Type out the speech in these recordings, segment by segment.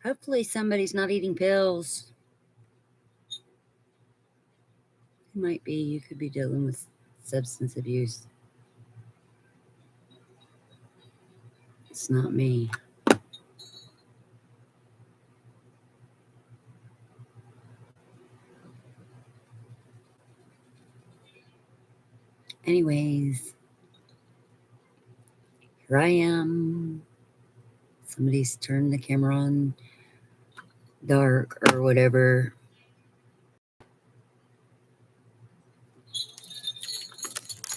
Hopefully somebody's not eating pills. It might be. You could be dealing with substance abuse. It's not me. Anyways, here I am. Somebody's turned the camera on dark or whatever.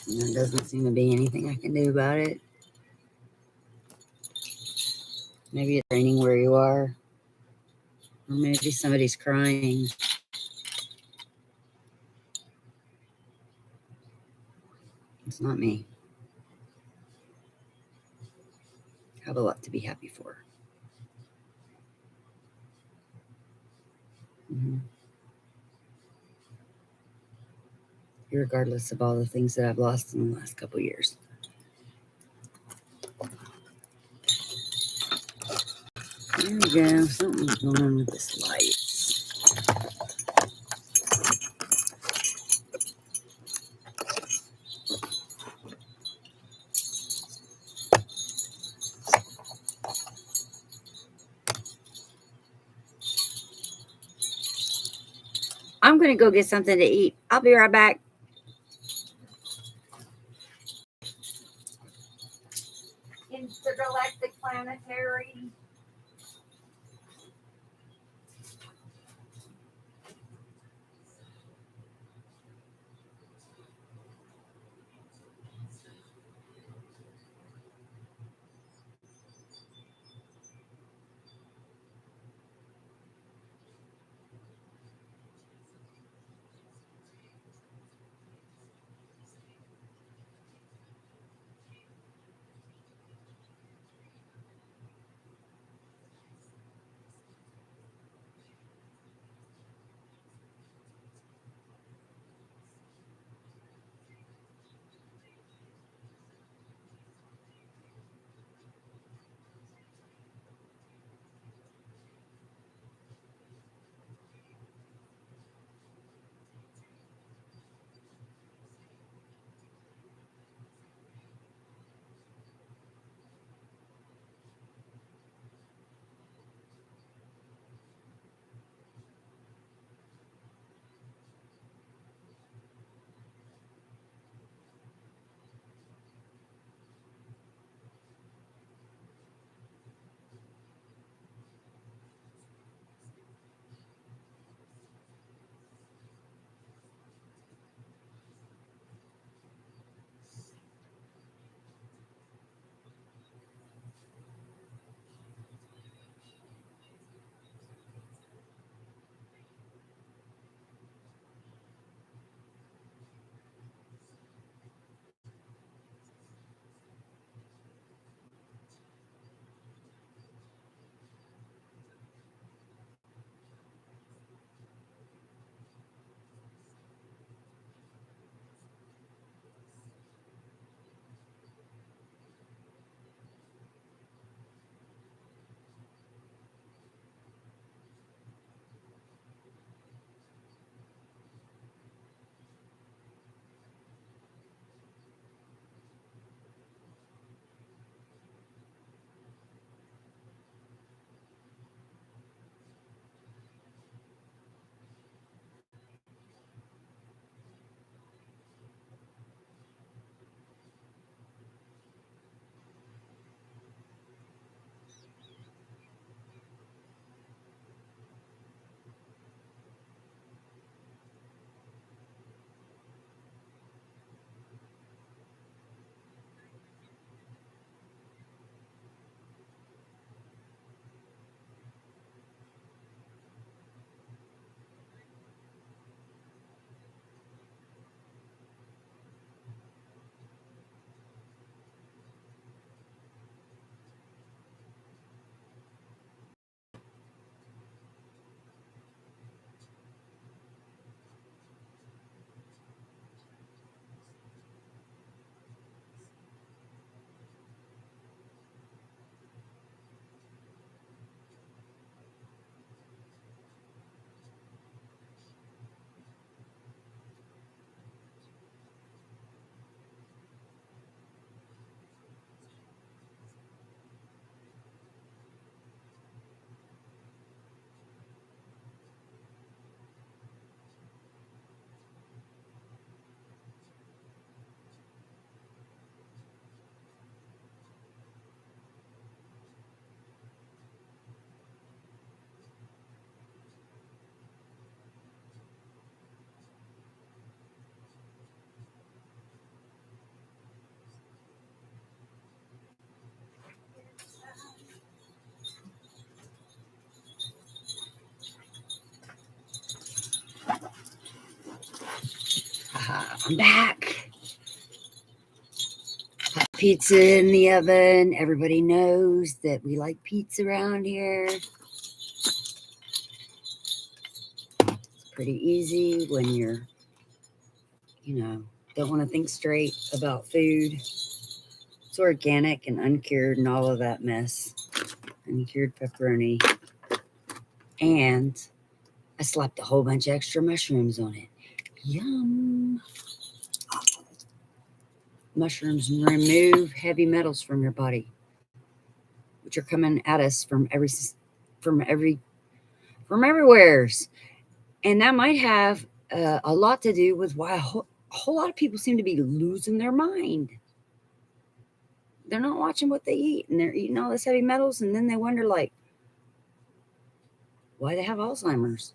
And there doesn't seem to be anything I can do about it. Maybe it's raining where you are. Or maybe somebody's crying. It's not me. I have a lot to be happy for. Regardless of all the things that I've lost in the last couple of years. There we go. Something's going on with this light. I'm going to go get something to eat. I'll be right back. Intergalactic planetary. I'm back. Hot pizza in the oven. Everybody knows that we like pizza around here. It's pretty easy when you're, don't want to think straight about food. It's organic and uncured and all of that mess. Uncured pepperoni. And I slapped a whole bunch of extra mushrooms on it. Yum. Mushrooms remove heavy metals from your body, which are coming at us from everywheres. And that might have a lot to do with why a whole lot of people seem to be losing their mind. They're not watching what they eat, and they're eating all this heavy metals, and then they wonder, like, why they have Alzheimer's.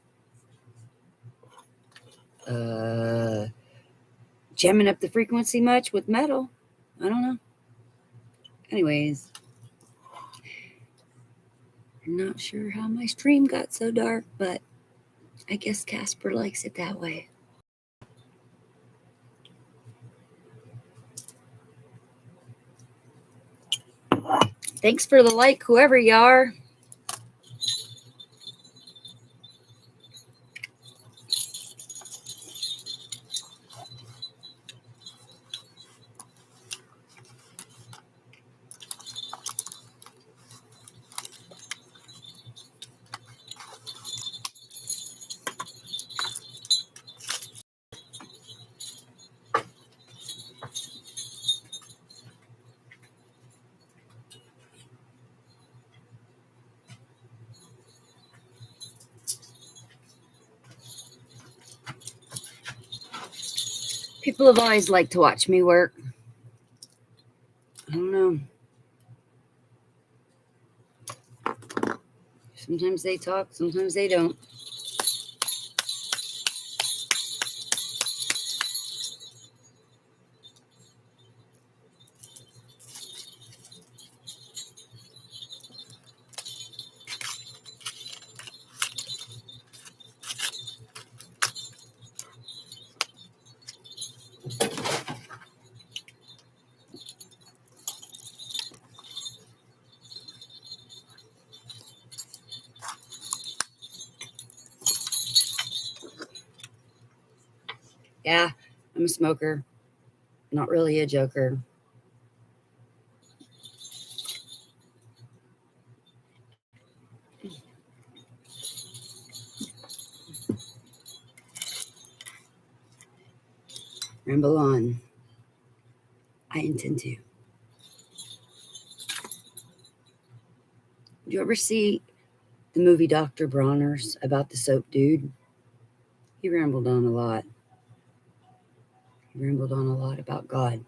Jamming up the frequency much with metal? I don't know. Anyways, I'm not sure how my stream got so dark, but I guess Casper likes it that way. Thanks for the like, whoever you are. People have always liked to watch me work. I don't know. Sometimes they talk, sometimes they don't. Yeah, I'm a smoker. Not really a joker. Ramble on. I intend to. Did you ever see the movie Dr. Bronner's about the soap dude? He rambled on a lot. He rambled on a lot about God.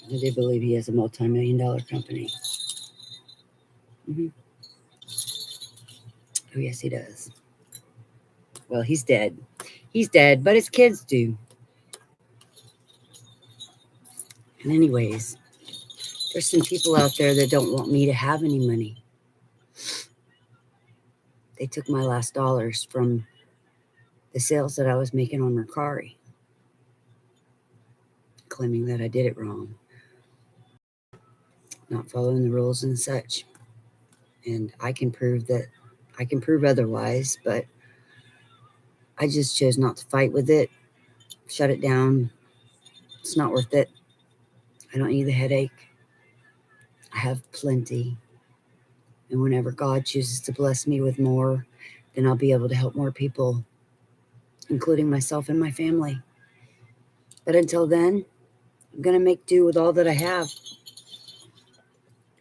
I do believe he has a multi-million-dollar company. Mm-hmm. Oh, yes, he does. Well, he's dead. He's dead, but his kids do. And anyways, there's some people out there that don't want me to have any money. They took my last dollars from the sales that I was making on Mercari, claiming that I did it wrong, not following the rules and such. And I can prove otherwise, but I just chose not to fight with it, shut it down. It's not worth it. I don't need the headache. I have plenty. And whenever God chooses to bless me with more, then I'll be able to help more people, including myself and my family. But until then, I'm going to make do with all that I have.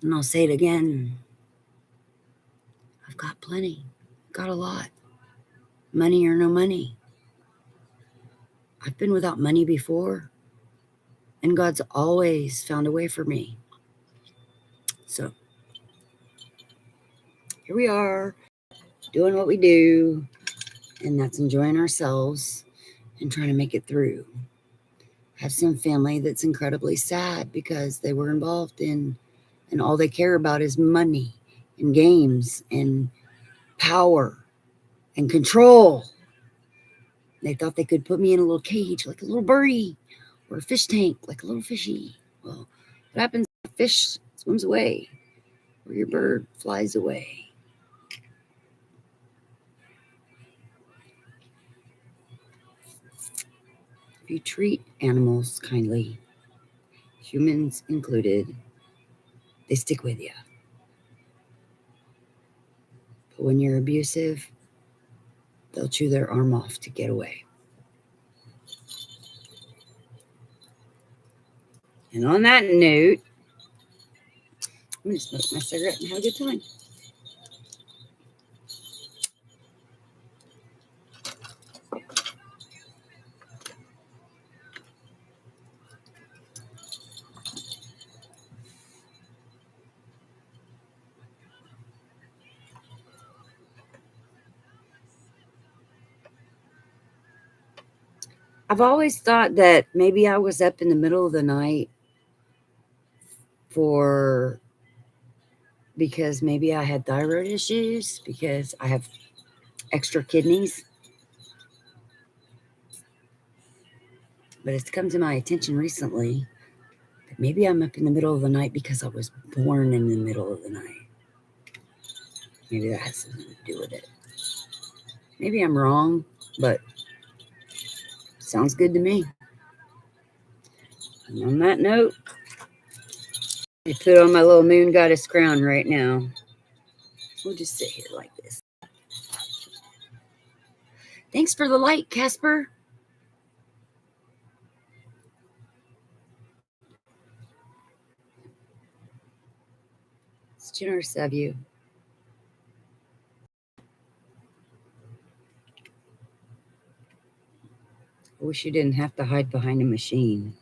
And I'll say it again. I've got plenty. I've got a lot. Money or no money. I've been without money before. And God's always found a way for me. So here we are, doing what we do. And that's enjoying ourselves and trying to make it through. I have some family that's incredibly sad because they were involved in, and all they care about is money and games and power. and control. They thought they could put me in a little cage like a little birdie or a fish tank like a little fishy. Well, what happens if a fish swims away or your bird flies away? If you treat animals kindly, humans included, they stick with you. But when you're abusive, they'll chew their arm off to get away. And on that note, I'm going to smoke my cigarette and have a good time. I've always thought that maybe I was up in the middle of the night because maybe I had thyroid issues, because I have extra kidneys. But it's come to my attention recently that maybe I'm up in the middle of the night because I was born in the middle of the night. Maybe that has something to do with it. Maybe I'm wrong, but sounds good to me. And on that note, I put on my little moon goddess crown right now. We'll just sit here like this. Thanks for the light, Casper. It's generous of you. I wish you didn't have to hide behind a machine.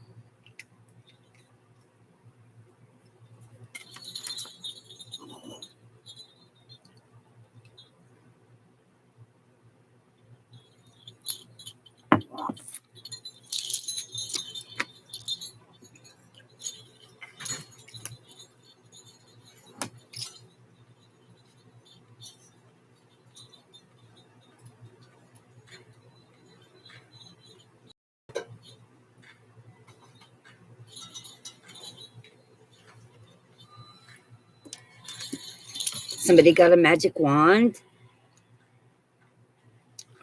Somebody got a magic wand?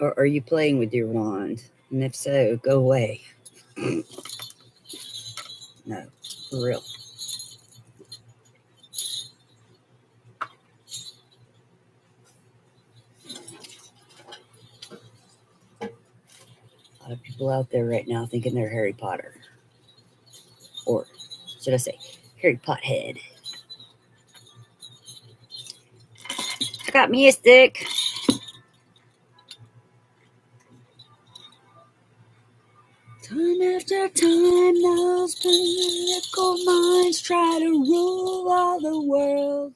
Or are you playing with your wand? And if so, go away. No, for real. A lot of people out there right now thinking they're Harry Potter. Or should I say, Harry Pothead. I got me a stick. Time after time, those political minds try to rule all the world.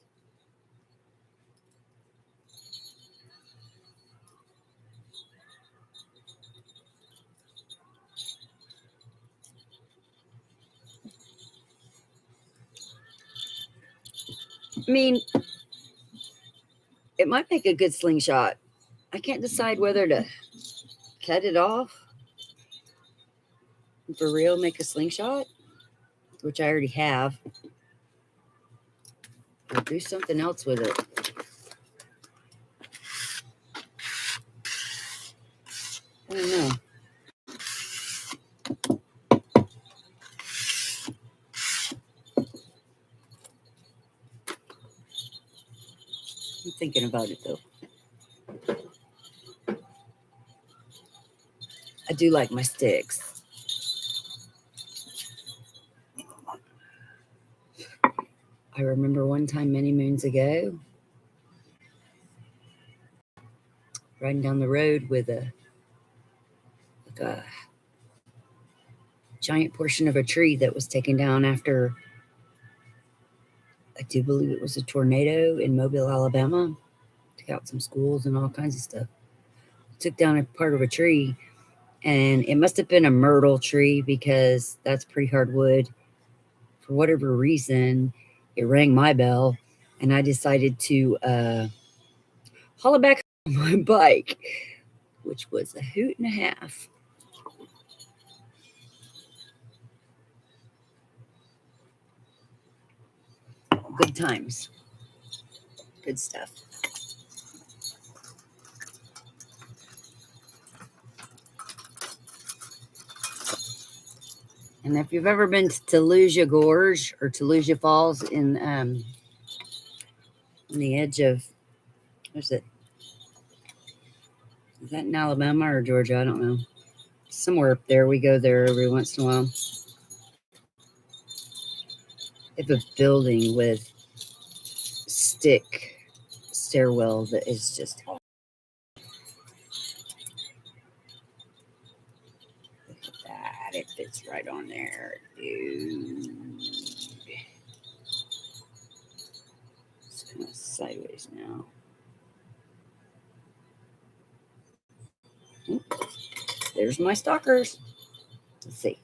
I mean, it might make a good slingshot. I can't decide whether to cut it off and for real make a slingshot, which I already have, or do something else with it. I don't know. I'm thinking about it though. I do like my sticks. I remember one time many moons ago, riding down the road with a giant portion of a tree that was taken down after, I do believe it was a tornado in Mobile, Alabama. Took out some schools and all kinds of stuff. Took down a part of a tree, and it must have been a myrtle tree because that's pretty hard wood. For whatever reason, it rang my bell, and I decided to haul it back on my bike, which was a hoot and a half. Good times. Good stuff. And if you've ever been to Toluja Gorge or Toluja Falls in on the edge of, where's it? Is that in Alabama or Georgia? I don't know. Somewhere up there. We go there every once in a while. They have a building with stick stairwell that is just awesome. Look at that. It fits right on there, dude. It's kind of sideways now. There's my stalkers. Let's see.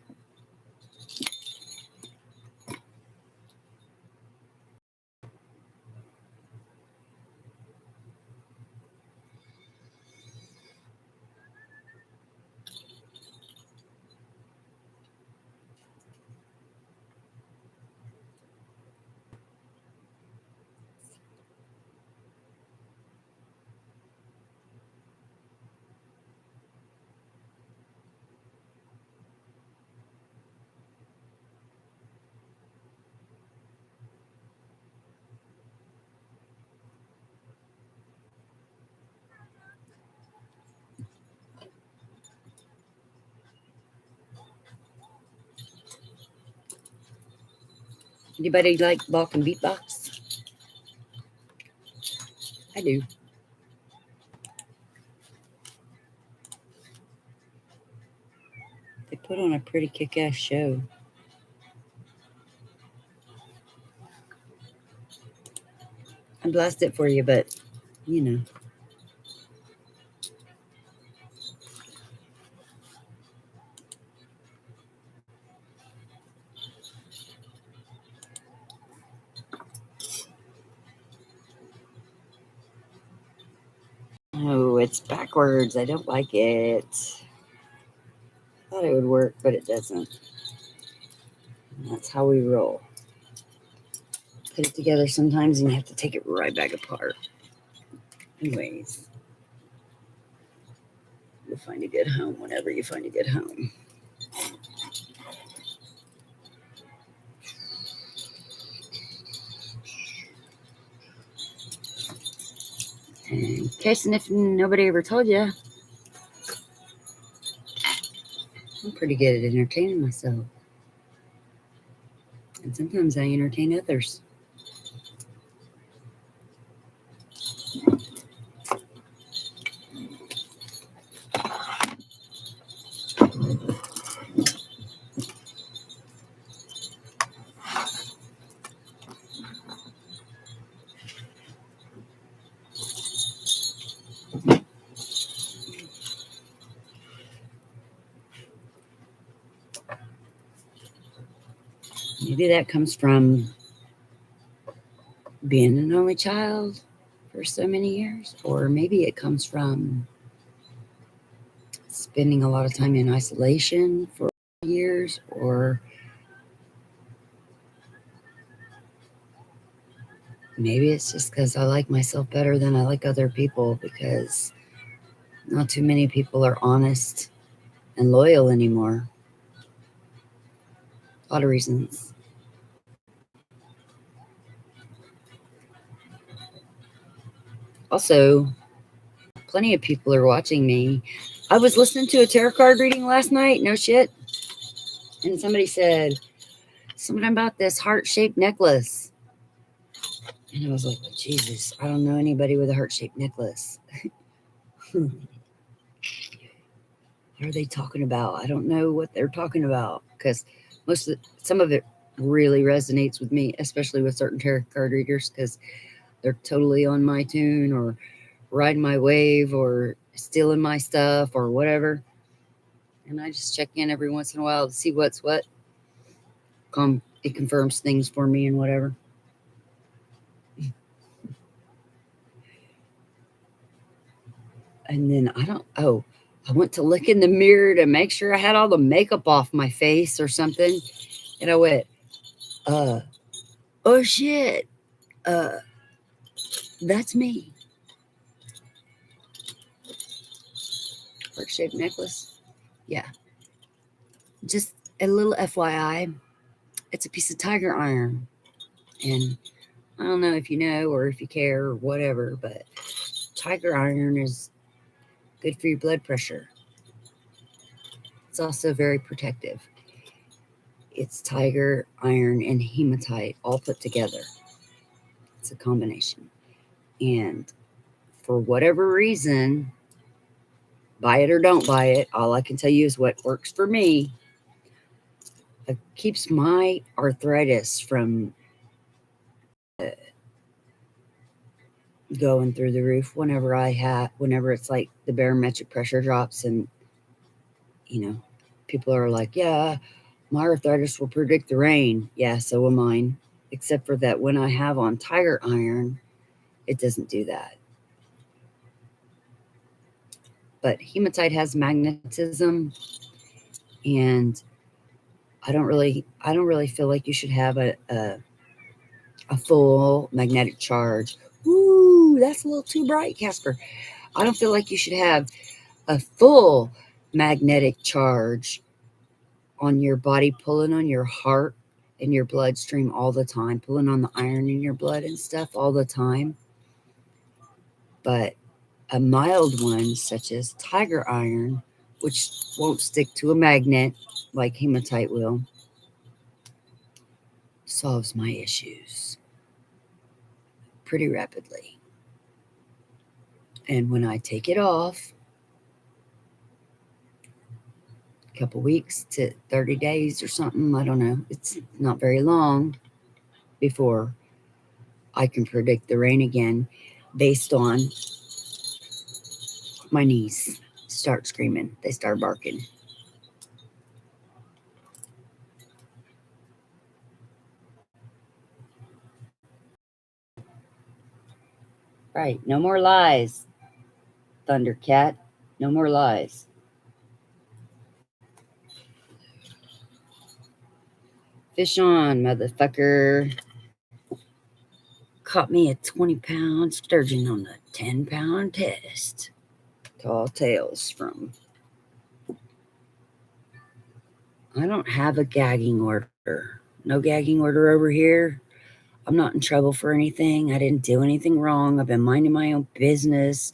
Anybody like Balk and Beatbox? I do. They put on a pretty kick-ass show. I blast it for you, but you know. Oh, it's backwards. I don't like it. Thought it would work, but it doesn't. And that's how we roll. Put it together sometimes and you have to take it right back apart. Anyways, you'll find a good home whenever you find a good home. In case and if nobody ever told you, I'm pretty good at entertaining myself. And sometimes I entertain others. Maybe that comes from being an only child for so many years, or maybe it comes from spending a lot of time in isolation for years, or maybe it's just because I like myself better than I like other people, because not too many people are honest and loyal anymore. A lot of reasons. Also, plenty of people are watching me. I was listening to a tarot card reading last night, no shit. And somebody said something about this heart-shaped necklace. And I was like, oh, Jesus, I don't know anybody with a heart-shaped necklace. What are they talking about? I don't know what they're talking about, because some of it really resonates with me, especially with certain tarot card readers, because they're totally on my tune or riding my wave or stealing my stuff or whatever. And I just check in every once in a while to see what's what. It confirms things for me and whatever. And then I went to look in the mirror to make sure I had all the makeup off my face or something. And I went, oh shit, that's me. Heart-shaped necklace. Yeah. Just a little FYI, it's a piece of tiger iron. And I don't know if you know or if you care or whatever, but tiger iron is good for your blood pressure. It's also very protective. It's tiger, iron, and hematite all put together. It's a combination. And for whatever reason, buy it or don't buy it, all I can tell you is what works for me. It keeps my arthritis from going through the roof whenever it's like the barometric pressure drops and people are like, yeah, my arthritis will predict the rain. Yeah, so will mine. Except for that when I have on tiger iron, it doesn't do that. But hematite has magnetism, and I don't really feel like you should have a full magnetic charge. Ooh, that's a little too bright, Casper. I don't feel like you should have a full magnetic charge on your body, pulling on your heart and your bloodstream all the time, pulling on the iron in your blood and stuff all the time. But a mild one, such as tiger iron, which won't stick to a magnet like hematite will, solves my issues pretty rapidly. And when I take it off, a couple weeks to 30 days or something, I don't know, it's not very long before I can predict the rain again based on my knees start screaming. They start barking. Right. No more lies, Thundercat. No more lies. Fish on, motherfucker. Caught me a 20-pound sturgeon on a 10-pound test. Tall tales from. I don't have a gagging order. No gagging order over here. I'm not in trouble for anything. I didn't do anything wrong. I've been minding my own business.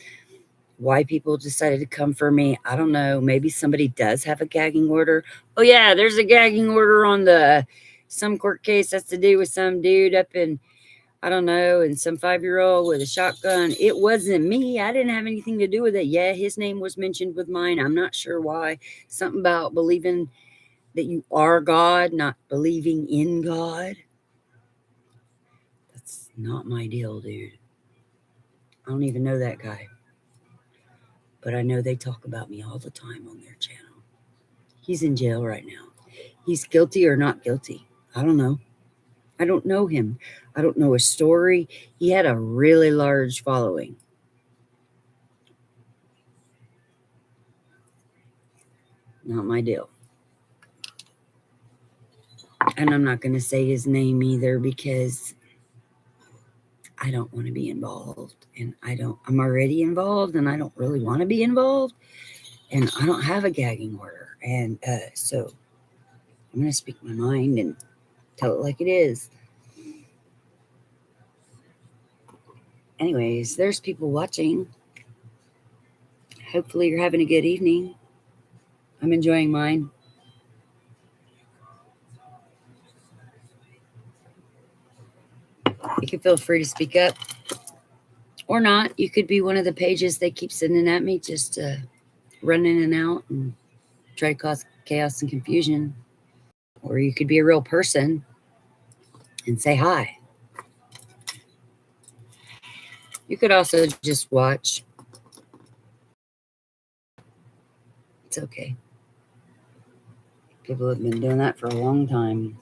Why people decided to come for me, I don't know. Maybe somebody does have a gagging order. Oh, yeah, there's a gagging order on some court case has to do with some dude up in, I don't know, and some 5-year-old with a shotgun. It wasn't me. I didn't have anything to do with it. Yeah, his name was mentioned with mine. I'm not sure why. Something about believing that you are God, not believing in God. That's not my deal, dude. I don't even know that guy. But I know they talk about me all the time on their channel. He's in jail right now. He's guilty or not guilty. I don't know. I don't know him. I don't know his story. He had a really large following. Not my deal. And I'm not going to say his name either because I don't want to be involved. And I'm already involved and I don't really want to be involved. And I don't have a gagging order. And so I'm going to speak my mind and tell it like it is. Anyways, there's people watching. Hopefully you're having a good evening. I'm enjoying mine. You can feel free to speak up or not. You could be one of the pages they keep sending at me just to run in and out and try to cause chaos and confusion. Or you could be a real person and say hi. You could also just watch. It's okay. People have been doing that for a long time.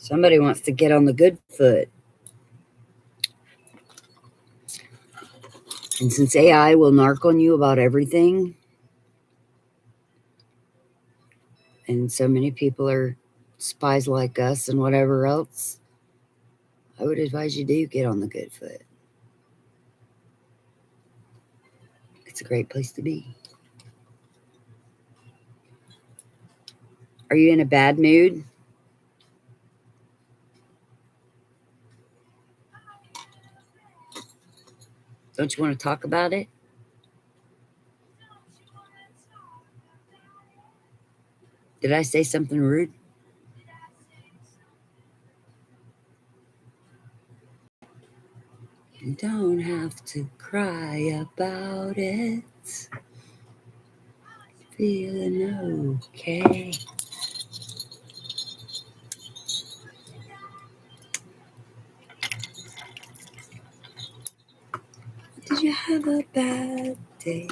Somebody wants to get on the good foot. And since AI will narc on you about everything, and so many people are spies like us and whatever else, I would advise you do get on the good foot. It's a great place to be. Are you in a bad mood? Don't you want to talk about it? Did I say something rude? You don't have to cry about it. Feeling okay. Did you have a bad day?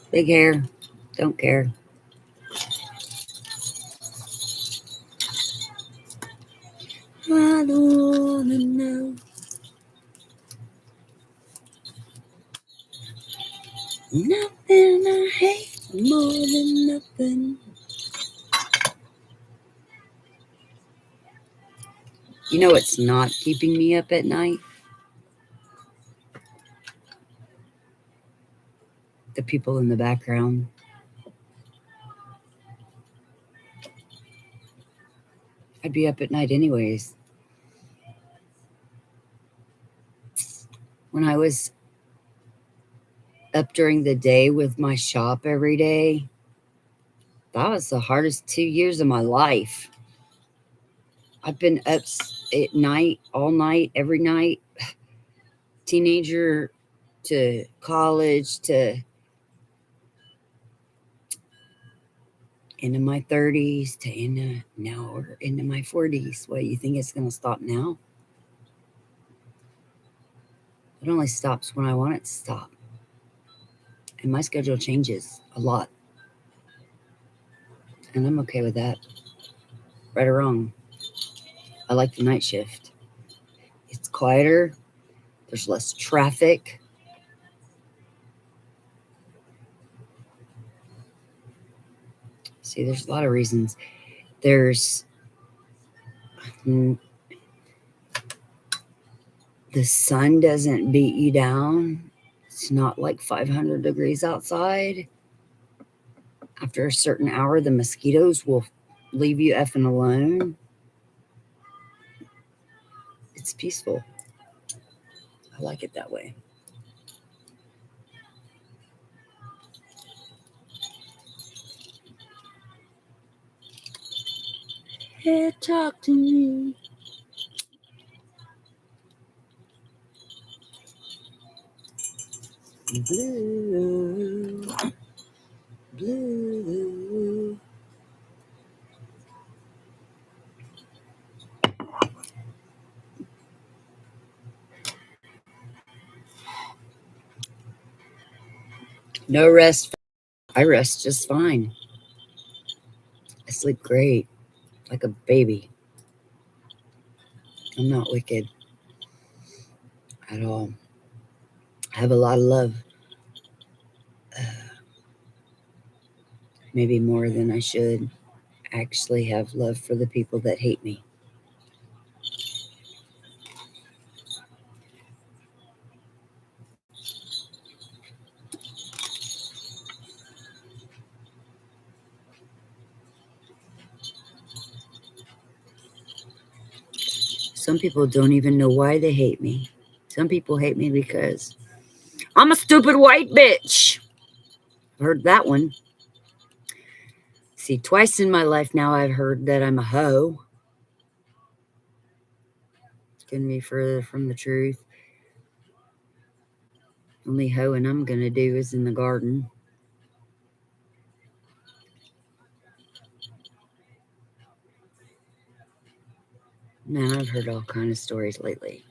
Big hair. Don't care. I don't wanna know. Nothing I hate more than nothing. You know what's not keeping me up at night? The people in the background. I'd be up at night anyways. When I was up during the day with my shop every day, that was the hardest 2 years of my life. I've been up at night, all night, every night, teenager to college to into my 30s to into my 40s. What, you think it's going to stop now? It only stops when I want it to stop. And my schedule changes a lot. And I'm okay with that. Right or wrong. I like the night shift. It's quieter. There's less traffic. See, there's a lot of reasons. There's the sun doesn't beat you down. It's not like 500 degrees outside. After a certain hour, the mosquitoes will leave you effing alone. It's peaceful. I like it that way. Hey, talk to me. Blue, blue. No rest. I rest just fine. I sleep great, like a baby. I'm not wicked at all. I have a lot of love. Maybe more than I should. I actually have love for the people that hate me. Some people don't even know why they hate me. Some people hate me because I'm a stupid white bitch. Heard that one. See, twice in my life now I've heard that I'm a hoe. Couldn't be further from the truth. Only hoeing I'm going to do is in the garden. Man, I've heard all kind of stories lately.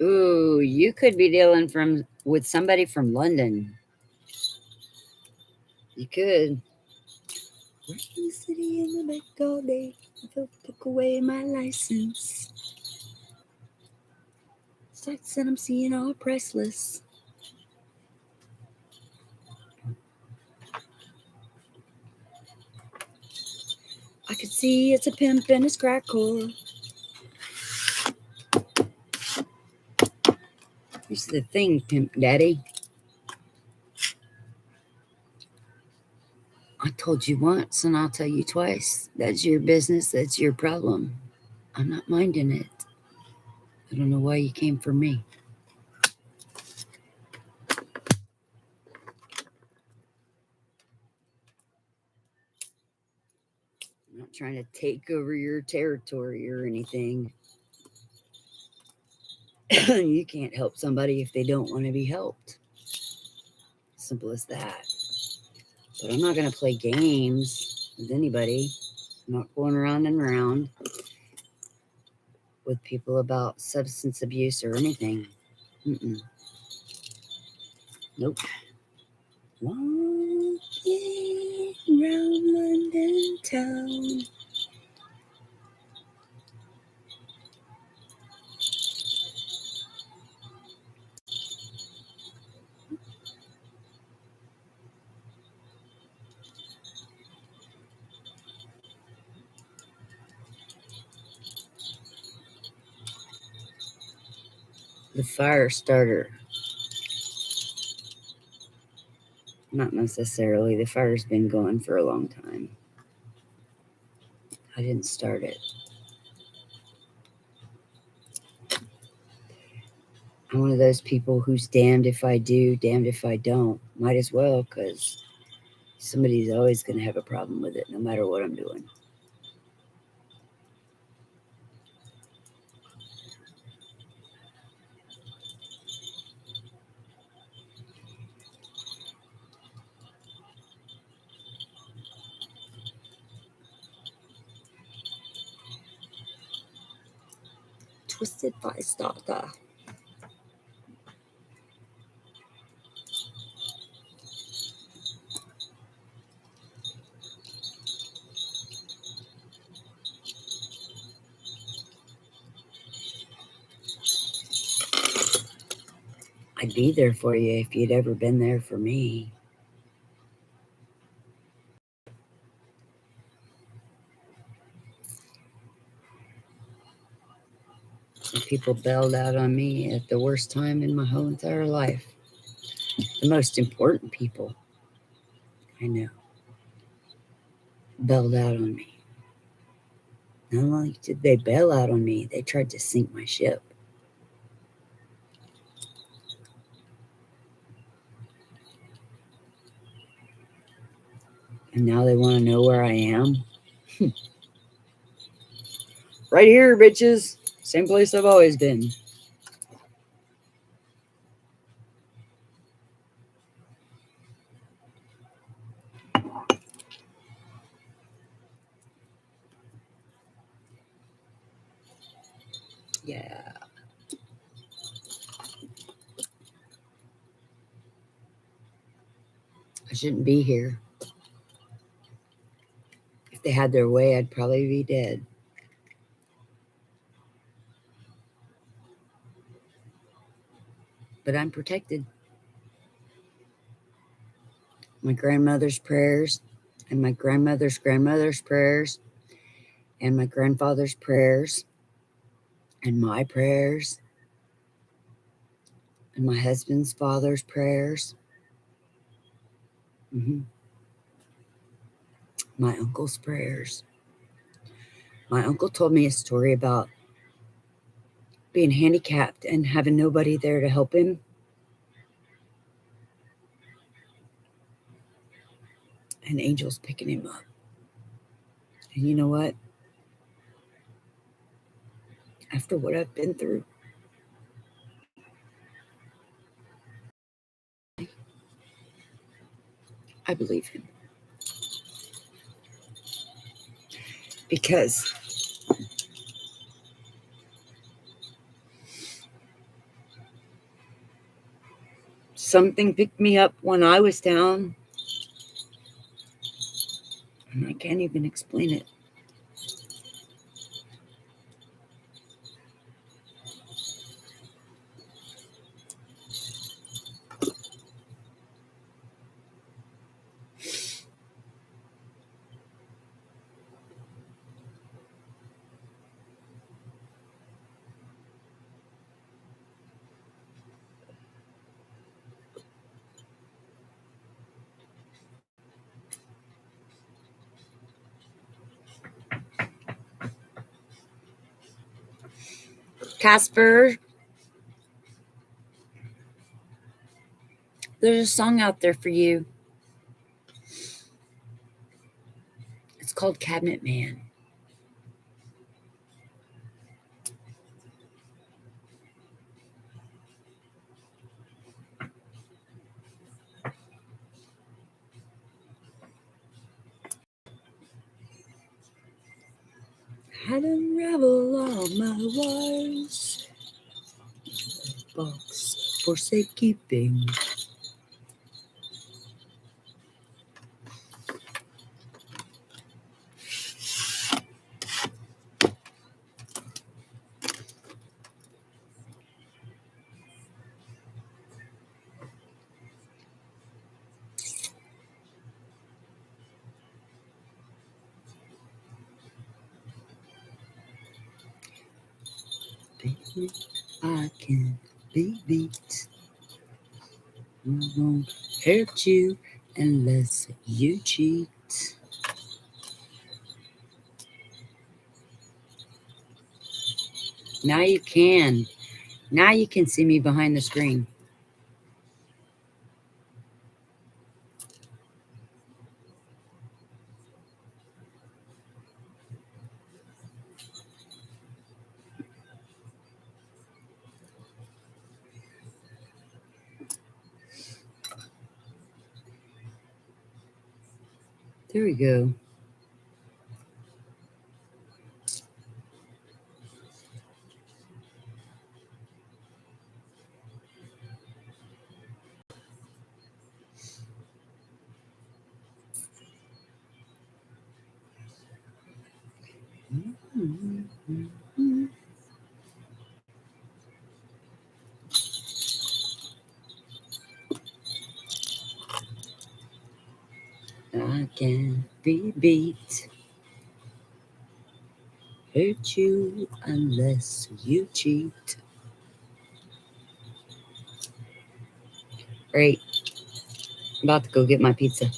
Ooh, you could be dealing with somebody from London. You could. Working the city in the back all day. They'll took away my license. Sights that I'm seeing are priceless. I could see it's a pimp and his crack whore. Here's the thing, Pimp Daddy. I told you once and I'll tell you twice. That's your business. That's your problem. I'm not minding it. I don't know why you came for me. I'm not trying to take over your territory or anything. You can't help somebody if they don't want to be helped. Simple as that. But I'm not going to play games with anybody. I'm not going around and around with people about substance abuse or anything. Mm-mm. Nope. Walking around London town. The fire starter. Not necessarily. The fire's been going for a long time. I didn't start it. I'm one of those people who's damned if I do, damned if I don't. Might as well, because somebody's always going to have a problem with it, no matter what I'm doing. Twisted Fire Starter. I'd be there for you if you'd ever been there for me. People bailed out on me at the worst time in my whole entire life. The most important people I know bailed out on me. Not only did they bail out on me, they tried to sink my ship. And now they want to know where I am. Right here, bitches. Same place I've always been. Yeah. I shouldn't be here. If they had their way, I'd probably be dead. But I'm protected. My grandmother's prayers and my grandmother's grandmother's prayers and my grandfather's prayers and my prayers and my husband's father's prayers. My uncle's prayers. My uncle told me a story about being handicapped and having nobody there to help him. And angels picking him up. And you know what? After what I've been through, I believe him. Because Something picked me up when I was down, and I can't even explain it. Casper, there's a song out there for you. It's called Cabinet Man. Had to unravel all my wires. Box for safekeeping. Baby, I can be beat. I won't hurt you unless you cheat. Now you can. Now you can see me behind the screen. There we go. I can be beat. Hurt you unless you cheat. Great. About to go get my pizza.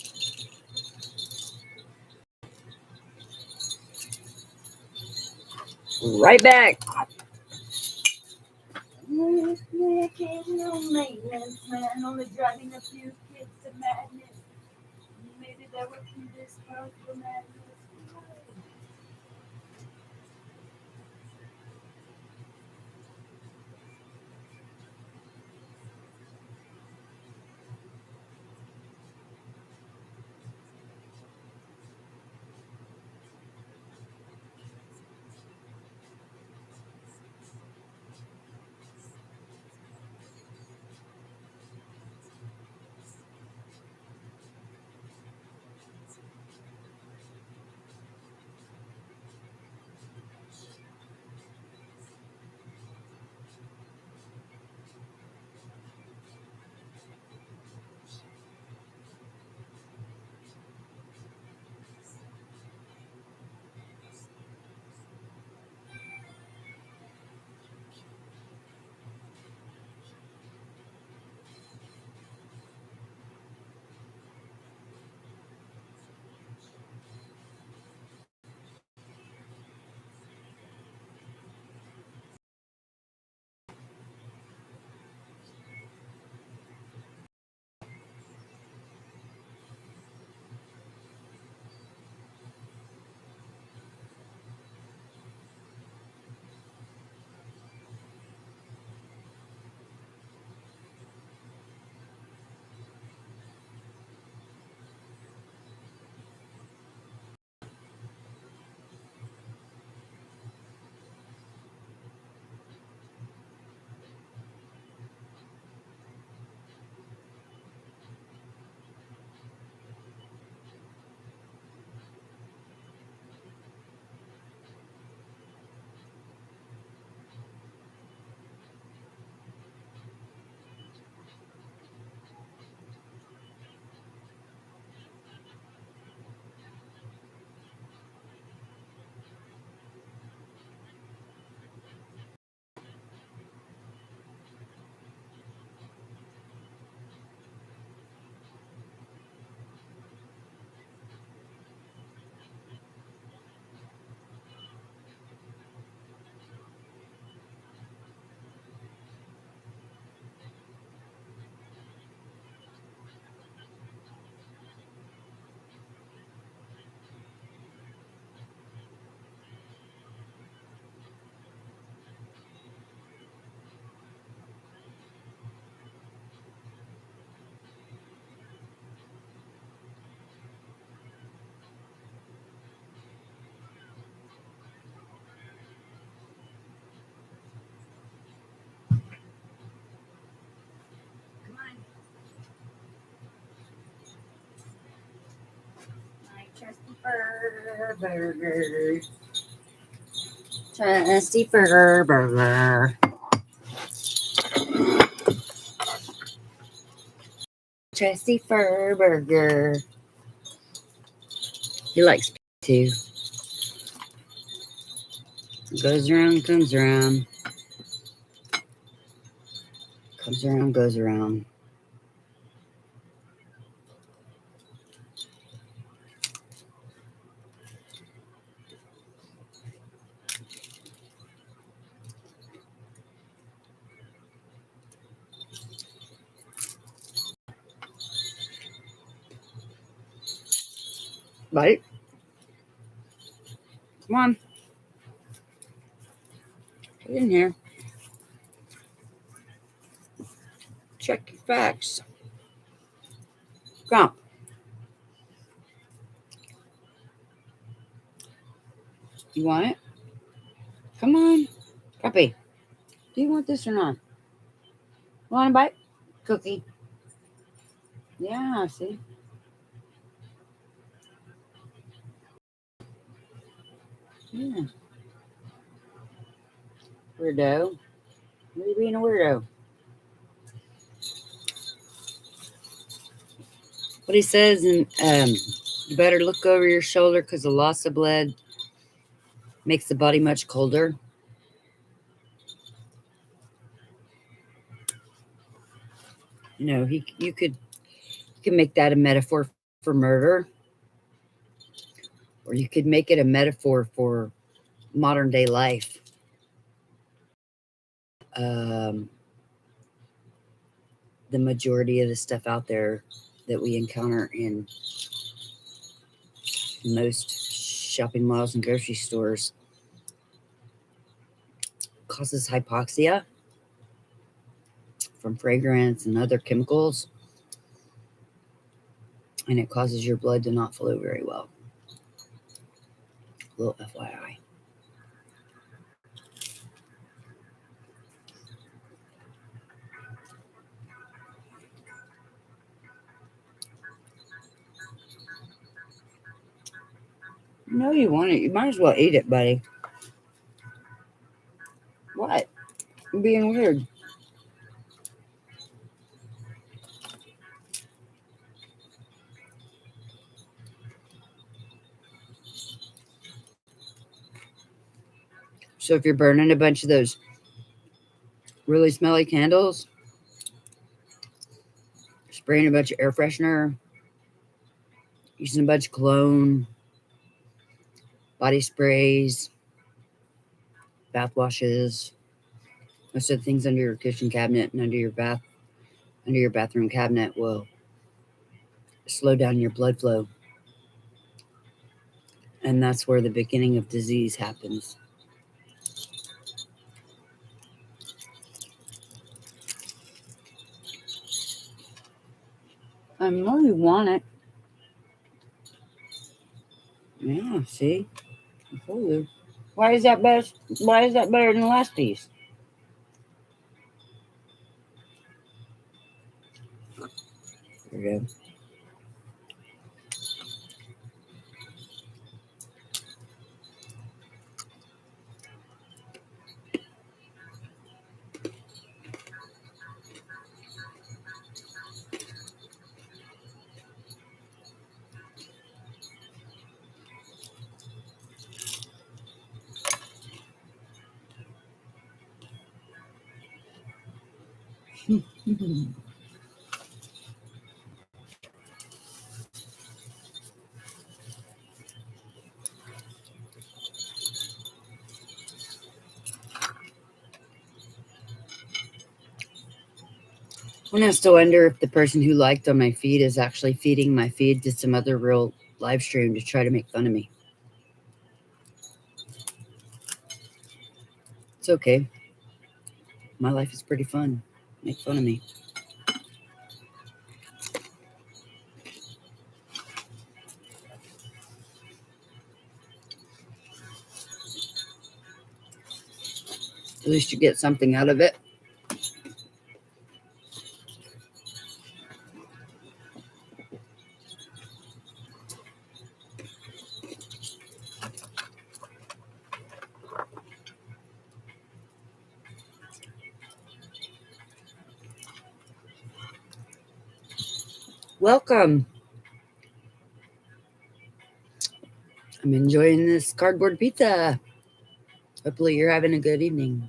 Right back. Maintenance man, only driving a few kids to madness. Maybe they were predisposed for madness. Trusty Fur Burger. Trusty Fur Burger. Trusty Fur Burger. He likes too. Goes around, comes around. Comes around, goes around. Bite. Come on. Get in here. Check your facts. Come. You want it? Come on. Puppy. Do you want this or not? Want a bite? Cookie. Yeah, see? Yeah. Weirdo. Why are you being a weirdo? What he says, and you better look over your shoulder because the loss of blood makes the body much colder. You know, you could make that a metaphor for murder, or you could make it a metaphor for modern day life. The majority of the stuff out there that we encounter in most shopping malls and grocery stores causes hypoxia from fragrance and other chemicals, and it causes your blood to not flow very well. A little FYI. No, you want it. You might as well eat it, buddy. What? You're being weird. So if you're burning a bunch of those really smelly candles, spraying a bunch of air freshener, using a bunch of cologne, body sprays, bath washes, most of the things under your kitchen cabinet and under your bathroom cabinet will slow down your blood flow. And that's where the beginning of disease happens. I know you want it. Yeah, see? I told you. Why is that better? Why is that better than the last piece? There you go. One has to wonder if the person who liked on my feed is actually feeding my feed to some other real live stream to try to make fun of me. It's okay. My life is pretty fun. Make fun of me. At least you get something out of it. Welcome. I'm enjoying this cardboard pizza. Hopefully you're having a good evening.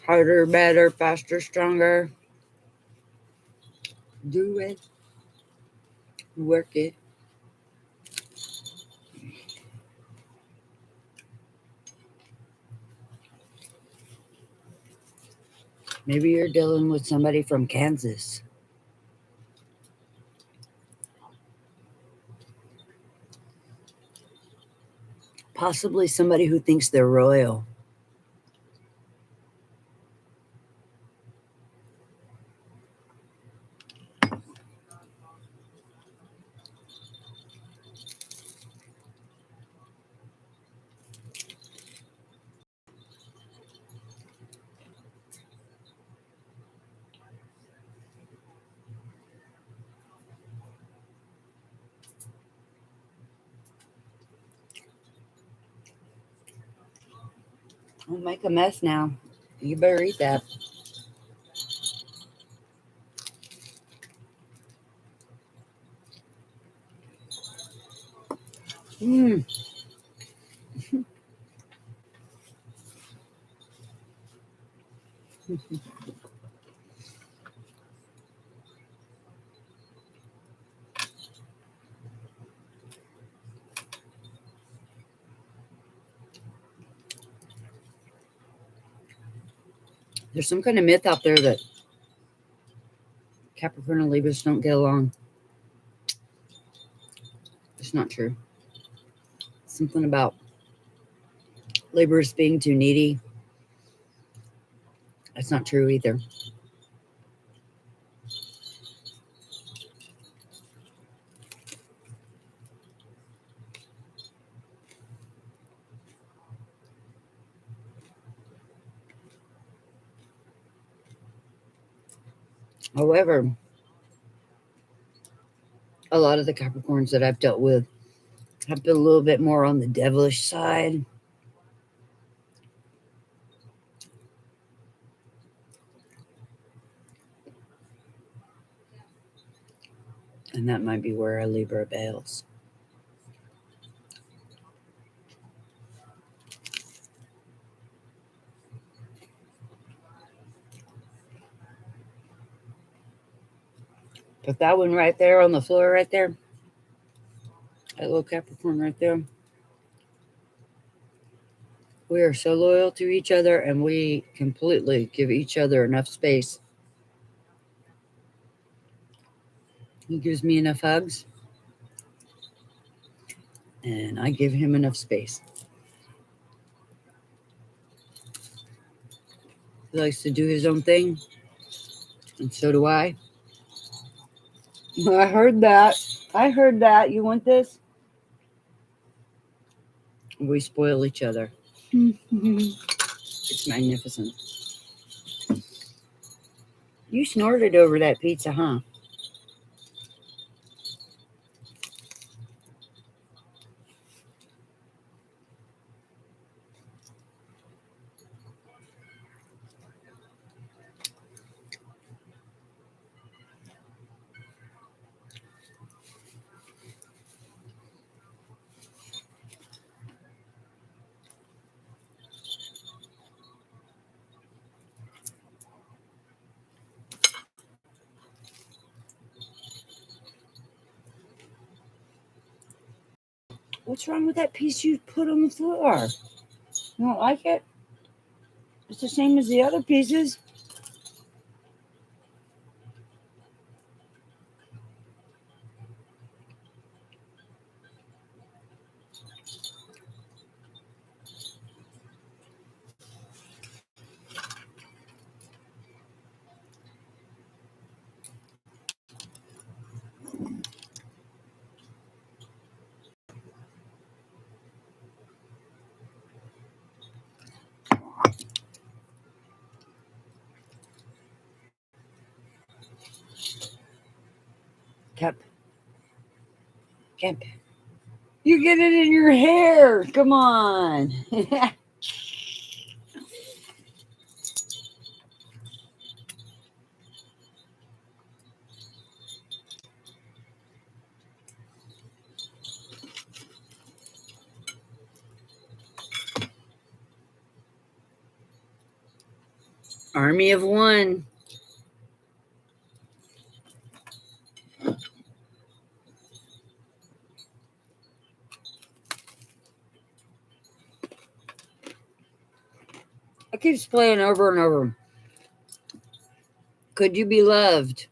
Harder, better, faster, stronger. Do it. Work it. Maybe you're dealing with somebody from Kansas. Possibly somebody who thinks they're royal. Don't make a mess now. You better eat that. Mm. There's some kind of myth out there that Capricorn and Libras don't get along. It's not true. Something about Libras being too needy. That's not true either. However, a lot of the Capricorns that I've dealt with have been a little bit more on the devilish side. And that might be where a Libra bails. But that one right there on the floor right there, that little Capricorn right there, we are so loyal to each other and we completely give each other enough space. He gives me enough hugs and I give him enough space. He likes to do his own thing, and so do I. I heard that. I heard that. You want this? We spoil each other. It's magnificent. You snorted over that pizza, huh? What's wrong with that piece you put on the floor? You don't like it? It's the same as the other pieces. Cup. You get it in your hair. Come on. Army of one. I keep playing over and over. Could you be loved?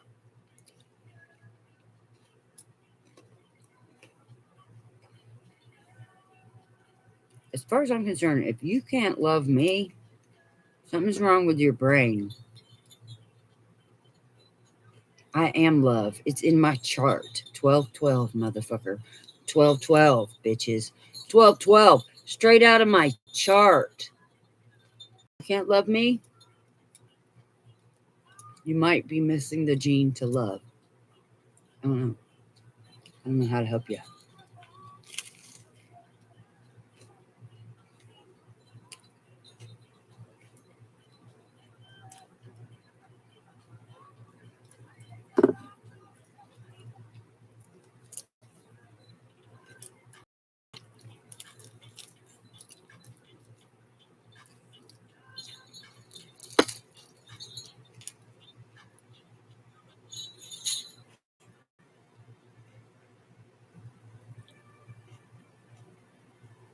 As far as I'm concerned, if you can't love me, something's wrong with your brain. I am love. It's in my chart. 12-12, motherfucker. 12-12, bitches. 12-12, straight out of my chart. You can't love me? You might be missing the gene to love. I don't know. I don't know how to help you.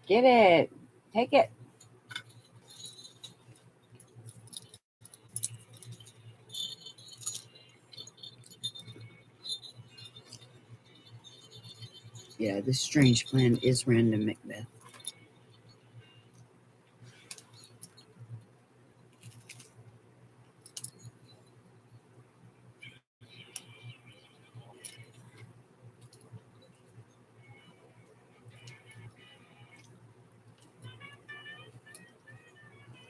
Get it. Take it. Yeah, this strange plan is random Macbeth.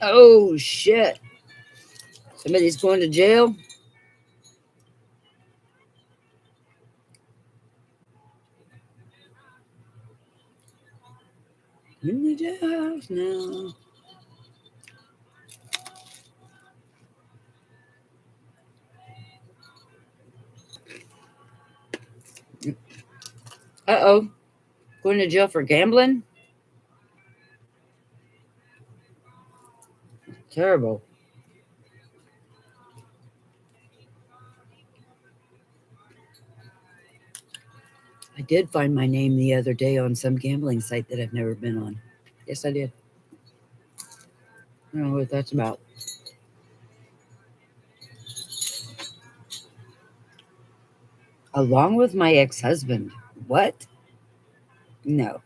Oh, shit. Somebody's going to jail? In the jailhouse now. Uh-oh. Going to jail for gambling? Terrible. I did find my name the other day on some gambling site that I've never been on. Yes, I did. I don't know what that's about. Along with my ex-husband. What? No.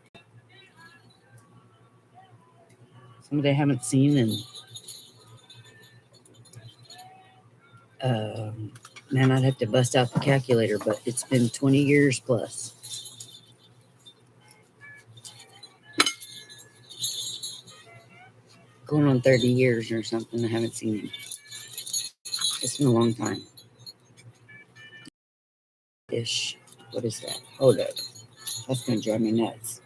Somebody I haven't seen in man, I'd have to bust out the calculator, but it's been 20 years plus. Going on 30 years or something. I haven't seen him. It's been a long time. Ish. What is that? Hold up. That's going to drive me nuts.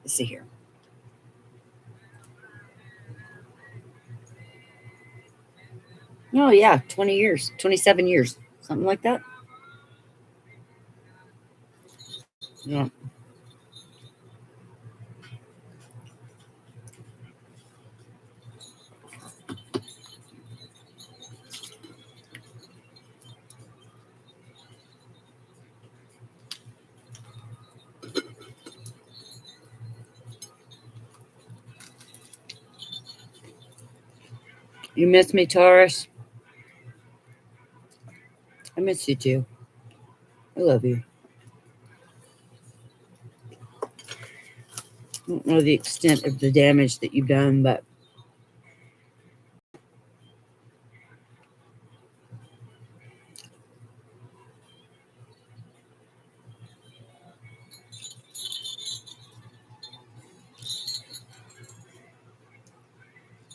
Let's see here. Oh, yeah. 20 years. 27 years. Something like that. Yeah. You miss me, Taurus? I miss you too. I love you. I don't know the extent of the damage that you've done, but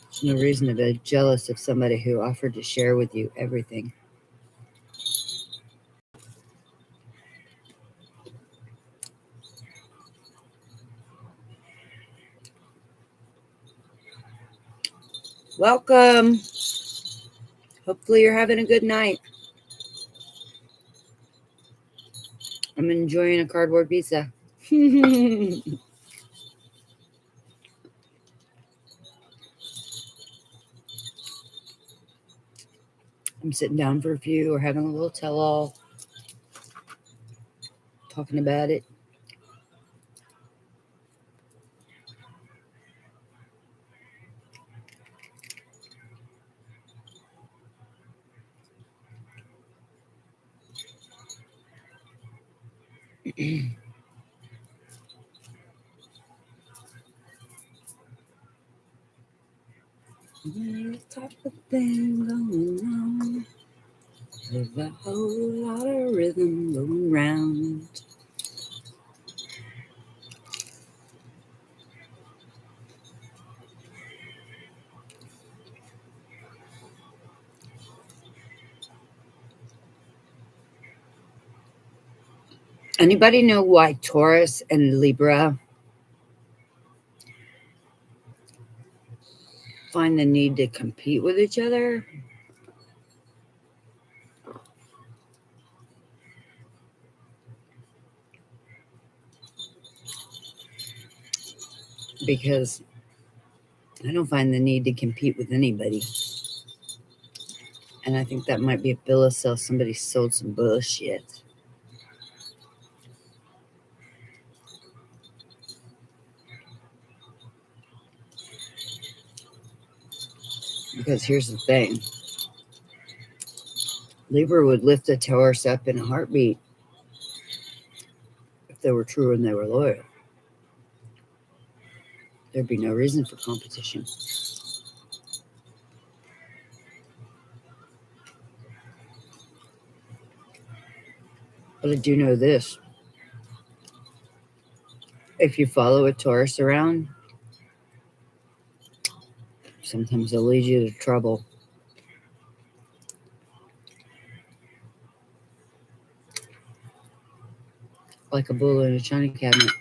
there's no reason to be jealous of somebody who offered to share with you everything. Welcome. Hopefully you're having a good night. I'm enjoying a cardboard pizza. I'm sitting down for a few or having a little tell-all, talking about it. Type of thing going on. There's a whole lot of rhythm going round. Anybody know why Taurus and Libra find the need to compete with each other? Because I don't find the need to compete with anybody. And I think that might be a bill of sale. Somebody sold some bullshit. Because here's the thing. Libra would lift a Taurus up in a heartbeat if they were true and they were loyal. There'd be no reason for competition. But I do know this. If you follow a Taurus around, sometimes they'll lead you to trouble. Like a bull in a china cabinet.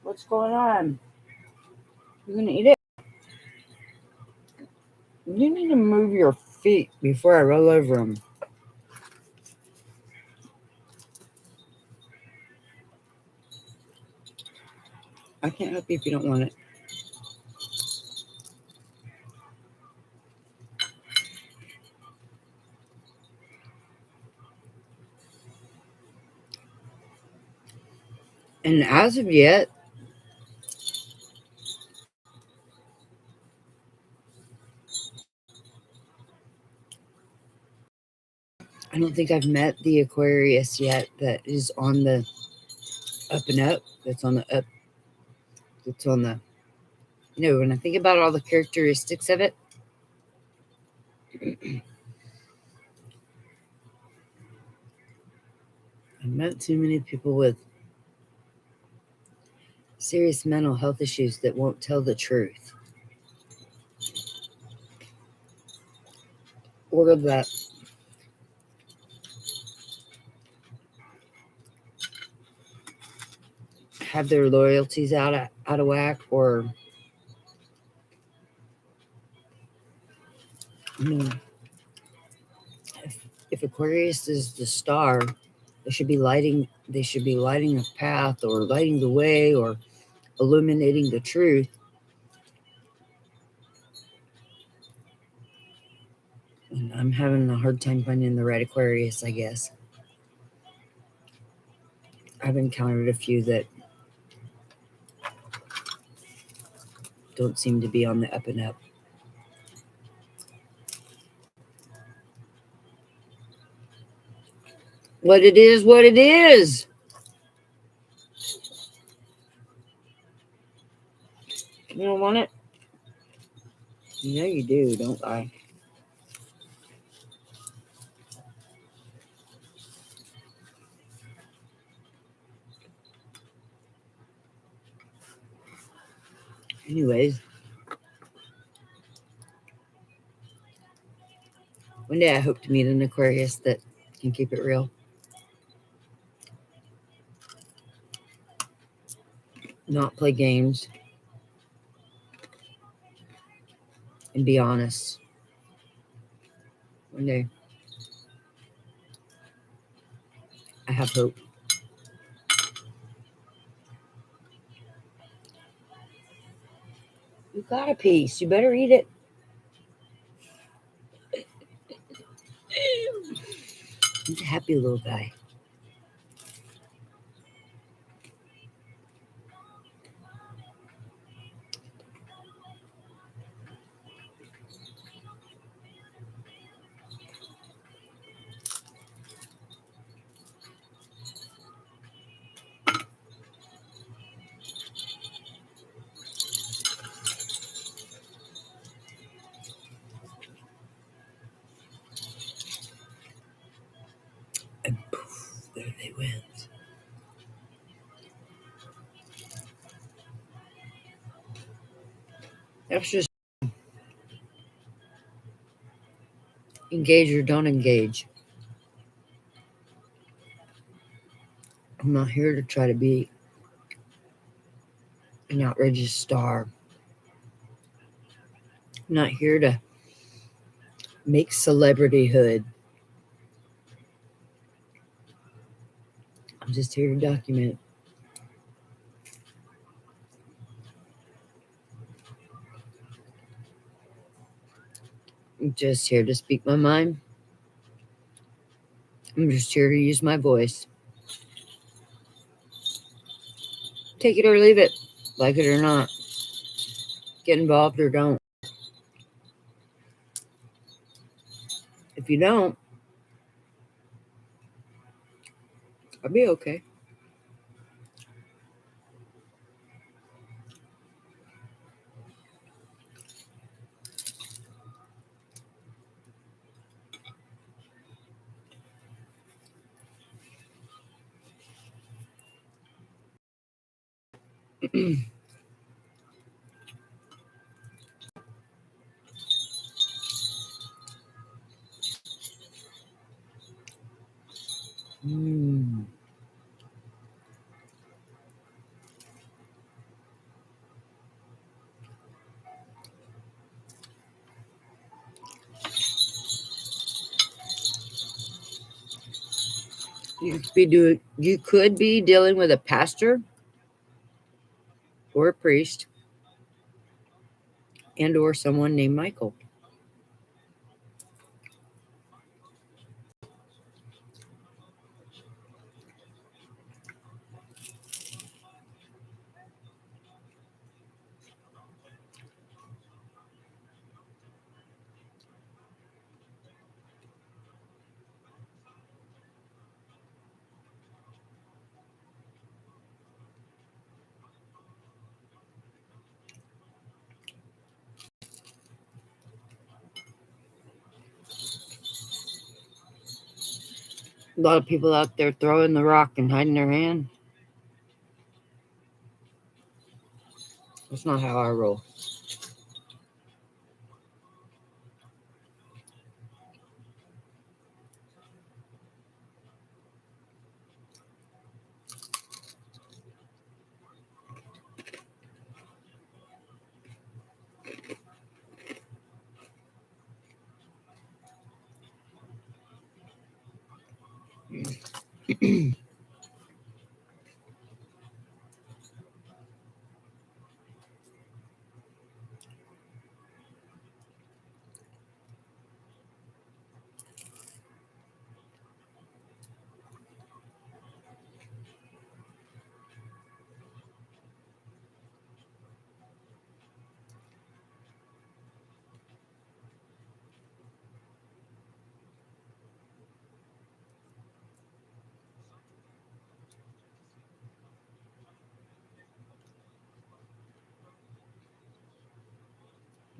What's going on? You gonna eat it? You need to move your feet before I roll over them. I can't help you if you don't want it. And as of yet, I don't think I've met the Aquarius yet that is on the up and up. That's on the up. That's on the, when I think about all the characteristics of it, I've met too many people with serious mental health issues that won't tell the truth. Or that have their loyalties out of whack, or if Aquarius is the star, they should be lighting a path or lighting the way or illuminating the truth. And I'm having a hard time finding the right Aquarius, I guess. I've encountered a few that don't seem to be on the up and up. What it is, what it is. You don't want it? You know you do, don't I? Anyways, one day I hope to meet an Aquarius that can keep it real. not play games, and be honest. One day, I have hope. You got a piece. You better eat it. He's a happy little guy. And poof, there they went. That's just engage or don't engage. I'm not here to try to be an outrageous star. I'm not here to make celebrityhood. I'm just here to document. I'm just here to speak my mind. I'm just here to use my voice. Take it or leave it, like it or not. Get involved or don't. If you don't, I'll be okay. Mm. You could be dealing with a pastor or a priest and or someone named Michael. A lot of people out there throwing the rock and hiding their hand. That's not how I roll.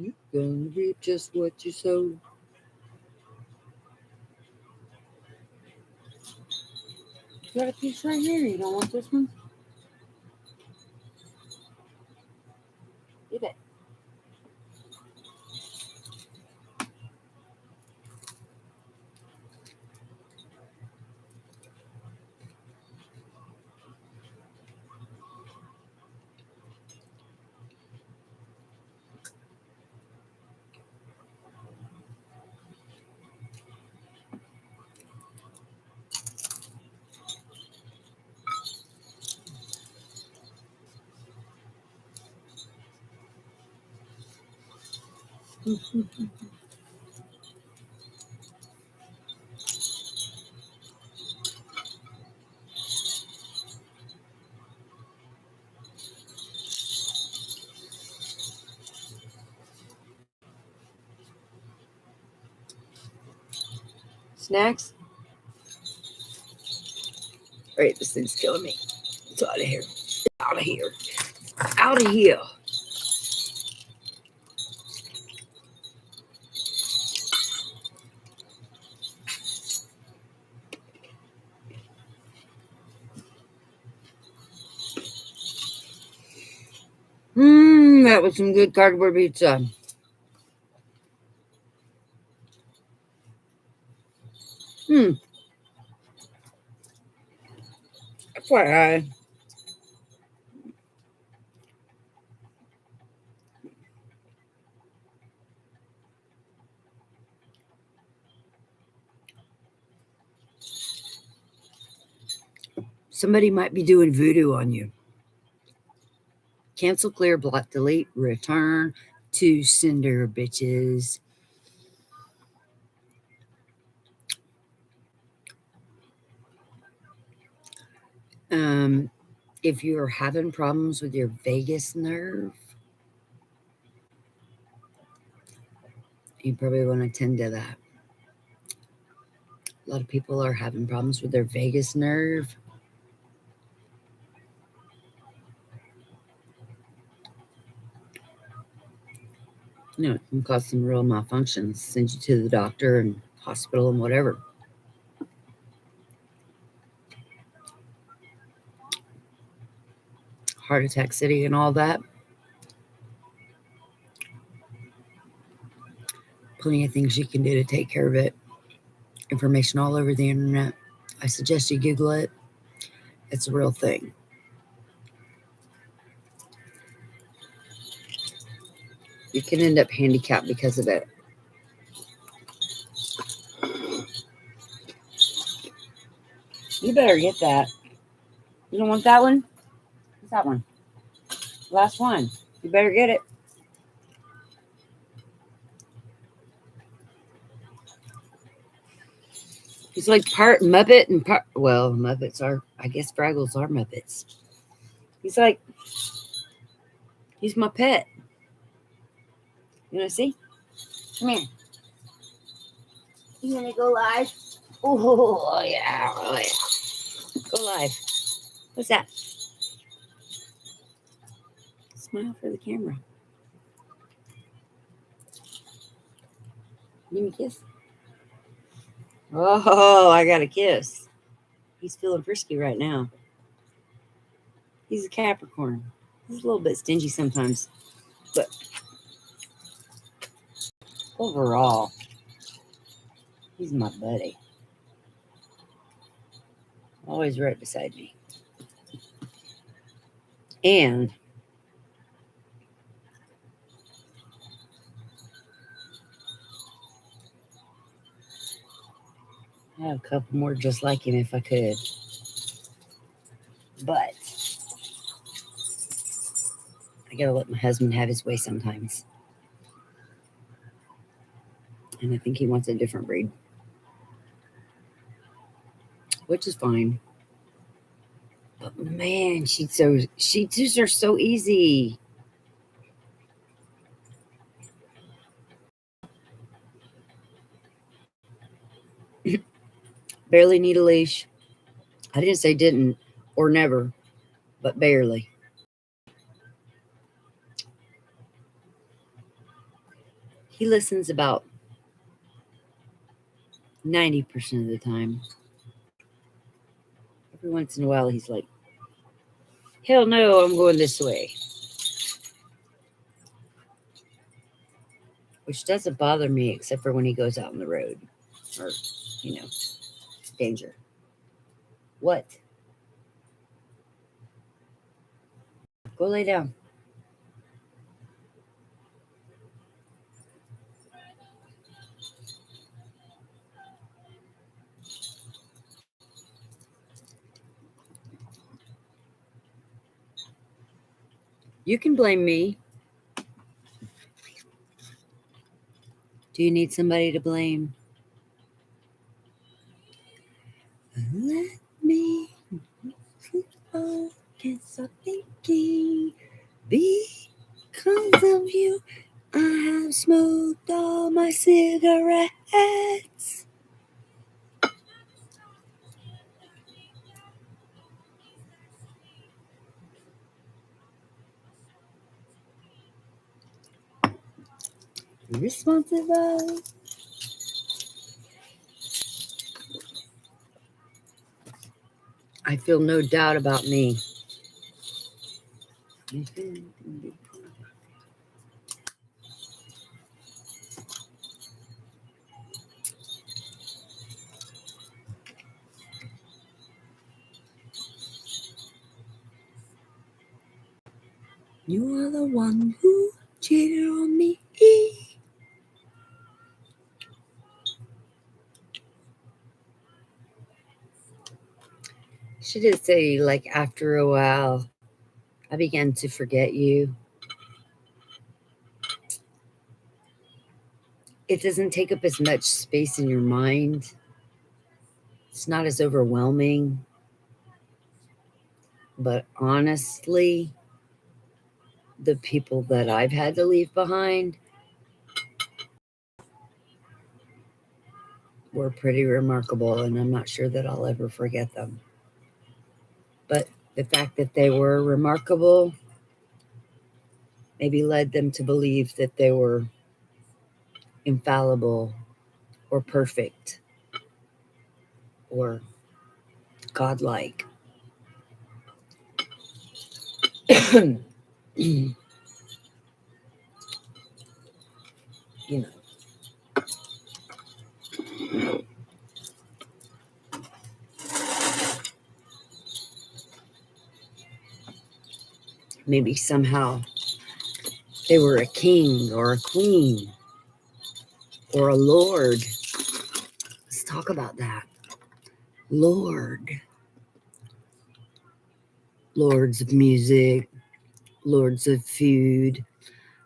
You're gonna reap just what you sow. You got a piece right here. You don't want this one? Get it. Snacks? All right, this thing's killing me. It's out of here. Out of here. Out of here. That was some good cardboard pizza. FYI. Somebody might be doing voodoo on you. Cancel, clear, block, delete, return to sender, bitches. If you're having problems with your vagus nerve, you probably want to tend to that. A lot of people are having problems with their vagus nerve. It can cause some real malfunctions, send you to the doctor and hospital and whatever. Heart attack city and all that. Plenty of things you can do to take care of it. Information all over the internet. I suggest you Google it. It's a real thing. You can end up handicapped because of it. You better get that. You don't want that one? What's that one? Last one. You better get it. He's like part Muppet and part, well, Muppets are, I guess Fraggles are Muppets. He's like, he's my pet. You want to see? Come here. You want to go live? Oh, yeah. Oh, yeah. Go live. What's that? Smile for the camera. Give me a kiss. Oh, I got a kiss. He's feeling frisky right now. He's a Capricorn. He's a little bit stingy sometimes. But overall, he's my buddy. Always right beside me. And I have a couple more just like him if I could. But I gotta let my husband have his way sometimes. And I think he wants a different breed. Which is fine. But man, Shih Tzus are so easy. Barely need a leash. I didn't say didn't or never, but barely. He listens about 90% of the time. Every once in a while, he's like, hell no, I'm going this way. Which doesn't bother me except for when he goes out on the road or, danger. What? Go lay down. You can blame me. Do you need somebody to blame? Let me can't stop thinking. Because of you, I have smoked all my cigarettes. Responsible. I feel no doubt about me. You are the one who cheated on me. She did say, like, after a while, I began to forget you. It doesn't take up as much space in your mind. It's not as overwhelming. But honestly, the people that I've had to leave behind were pretty remarkable, and I'm not sure that I'll ever forget them. But the fact that they were remarkable maybe led them to believe that they were infallible or perfect or godlike. You know, maybe somehow they were a king or a queen or a lord. Let's talk about that. Lord. Lords of music, lords of food,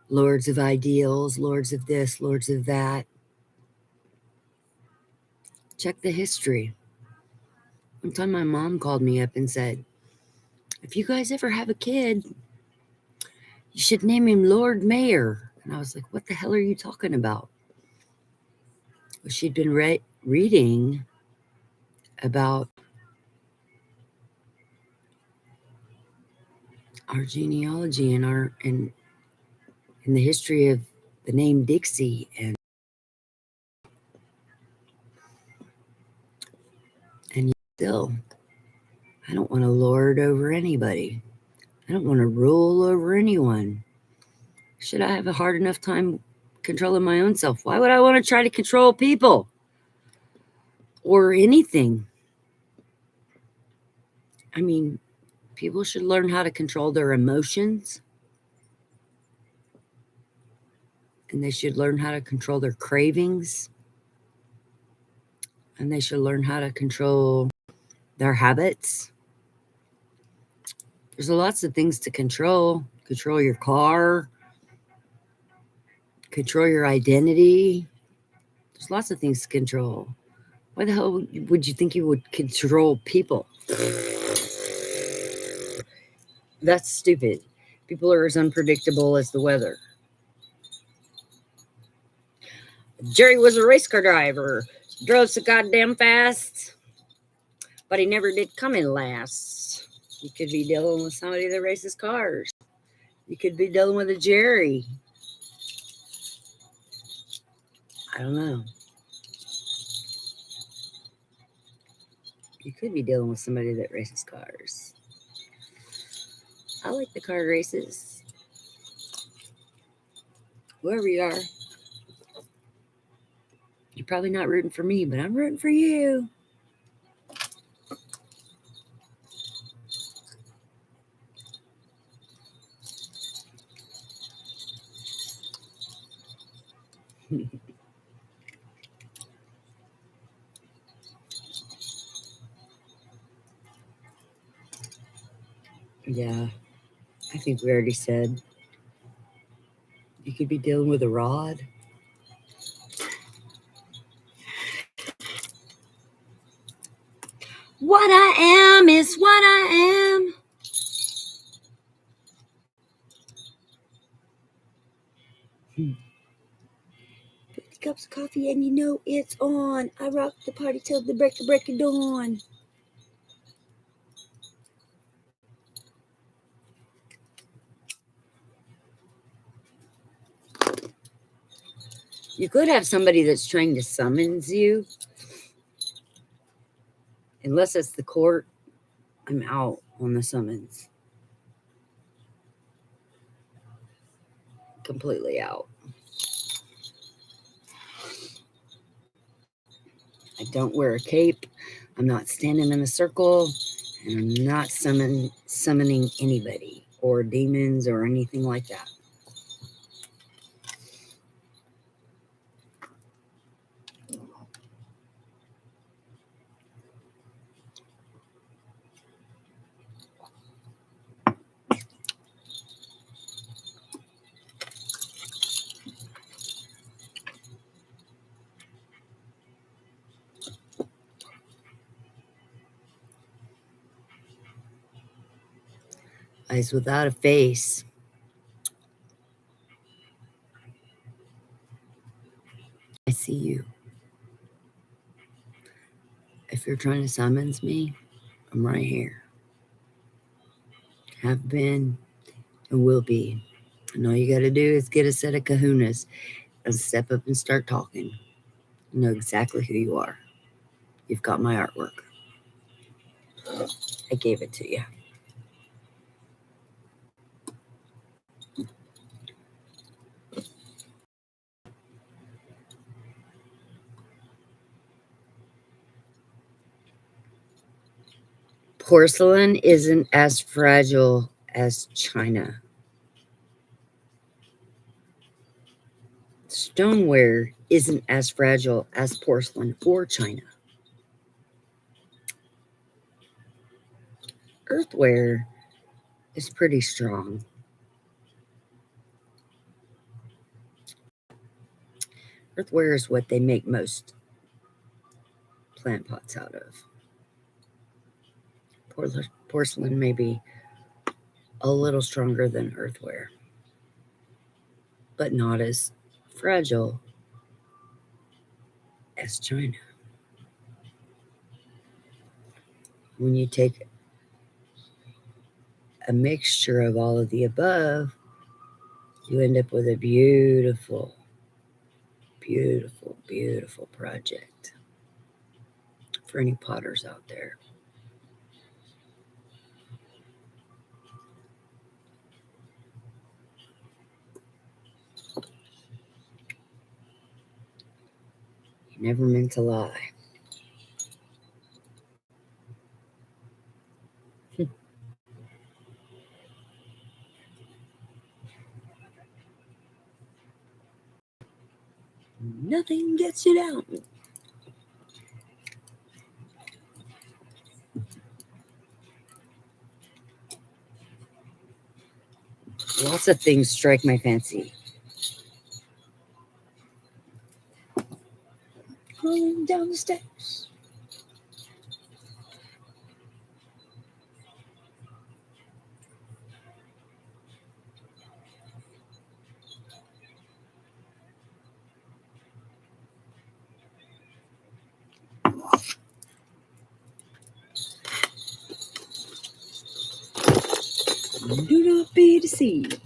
lords of ideals, lords of this, lords of that. Check the history. One time my mom called me up and said, if you guys ever have a kid, you should name him Lord Mayor. And I was like, what the hell are you talking about? Well, she'd been reading about our genealogy and in the history of the name Dixie, and still, I don't want to lord over anybody. I don't want to rule over anyone. Should I have a hard enough time controlling my own self? Why would I want to try to control people or anything? I mean, people should learn how to control their emotions, and they should learn how to control their cravings, and they should learn how to control their habits. There's lots of things to control. Control your car, control your identity. There's lots of things to control. Why the hell would you think you would control people? That's stupid. People are as unpredictable as the weather. Jerry was a race car driver. Drove so goddamn fast, but he never did come in last. You could be dealing with somebody that races cars. You could be dealing with a Jerry. I don't know. You could be dealing with somebody that races cars. I like the car races. Whoever you are, you're probably not rooting for me, but I'm rooting for you. Yeah, I think we already said. You could be dealing with a rod. What I am is what I am. 50 cups of coffee and you know it's on. I rock the party till the break of dawn. You could have somebody that's trying to summons you. Unless it's the court, I'm out on the summons. Completely out. I don't wear a cape. I'm not standing in a circle. And I'm not summoning anybody or demons or anything like that. Eyes without a face. I see you. If you're trying to summons me, I'm right here. Have been and will be. And all you got to do is get a set of kahunas and step up and start talking. I know exactly who you are. You've got my artwork. I gave it to you. Porcelain isn't as fragile as china. Stoneware isn't as fragile as porcelain or china. Earthware is pretty strong. Earthware is what they make most plant pots out of. Porcelain may be a little stronger than earthware, but not as fragile as china. When you take a mixture of all of the above, you end up with a beautiful, beautiful, beautiful project for any potters out there. You never meant to lie. Nothing gets you down. Lots of things strike my fancy. Rolling down the steps. Do not be deceived.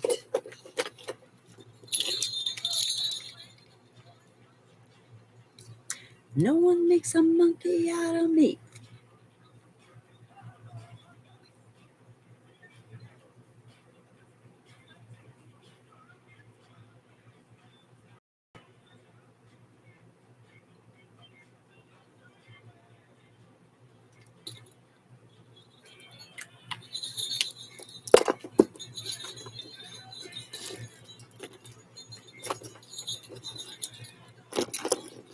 No one makes a monkey out of me.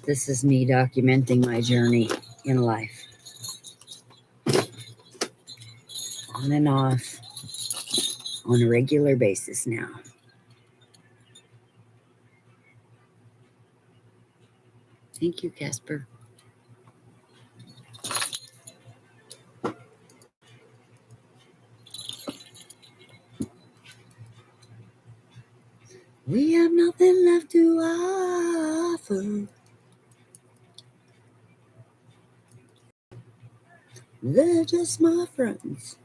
This is me documenting my journey in life. On and off on a regular basis now. Thank you, Casper. We have nothing left to offer. They're just my friends.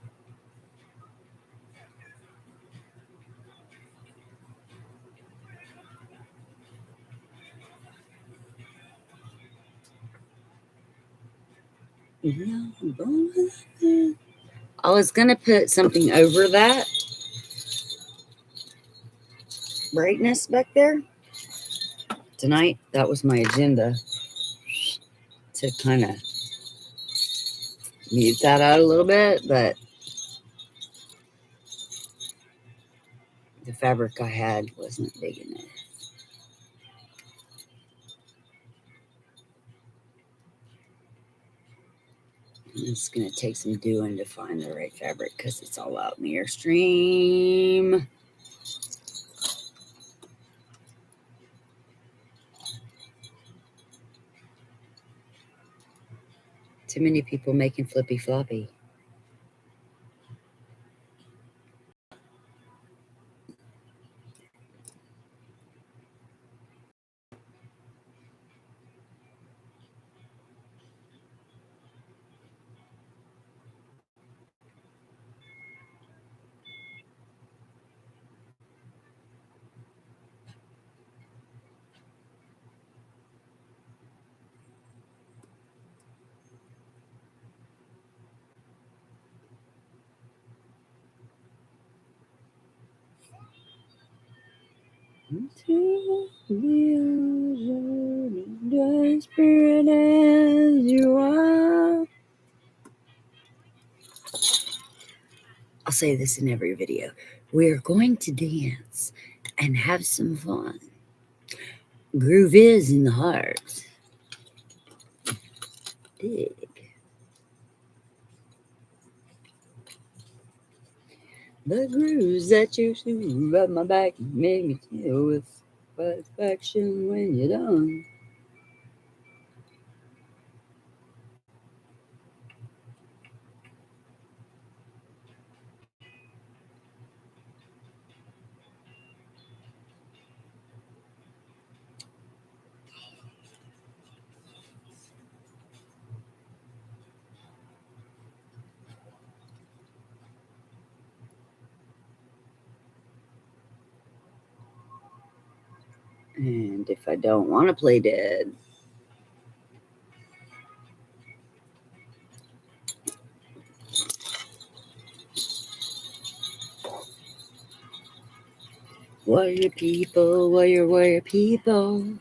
I was going to put something over that brightness back there tonight. That was my agenda, to kind of mute that out a little bit, but the fabric I had wasn't big enough. It's going to take some doing to find the right fabric because it's all out in the Airstream. Too many people making flippy floppy. Desperate as you are. I'll say this in every video. We're going to dance and have some fun. Groove is in the heart. Dig. The grooves that you shoot up my back make me feel with satisfaction when you're done. And if I don't want to play dead, warrior people, warrior people.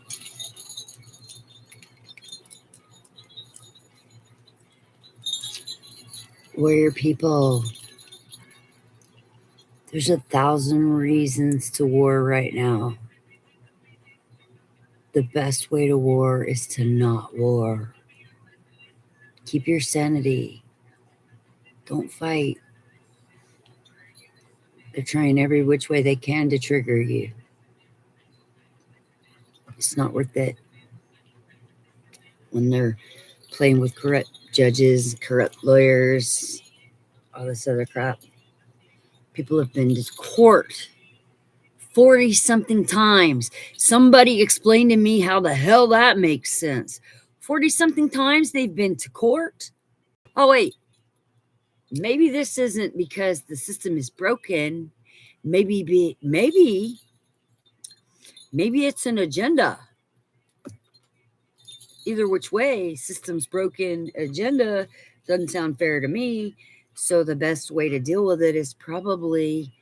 Warrior people. There's 1,000 reasons to war right now. The best way to war is to not war. Keep your sanity. Don't fight. They're trying every which way they can to trigger you. It's not worth it. When they're playing with corrupt judges, corrupt lawyers, all this other crap. People have been to court 40-something times. Somebody explain to me how the hell that makes sense. 40-something times they've been to court? Oh, wait. Maybe this isn't because the system is broken. Maybe it's an agenda. Either which way, system's broken, agenda doesn't sound fair to me. So the best way to deal with it is probably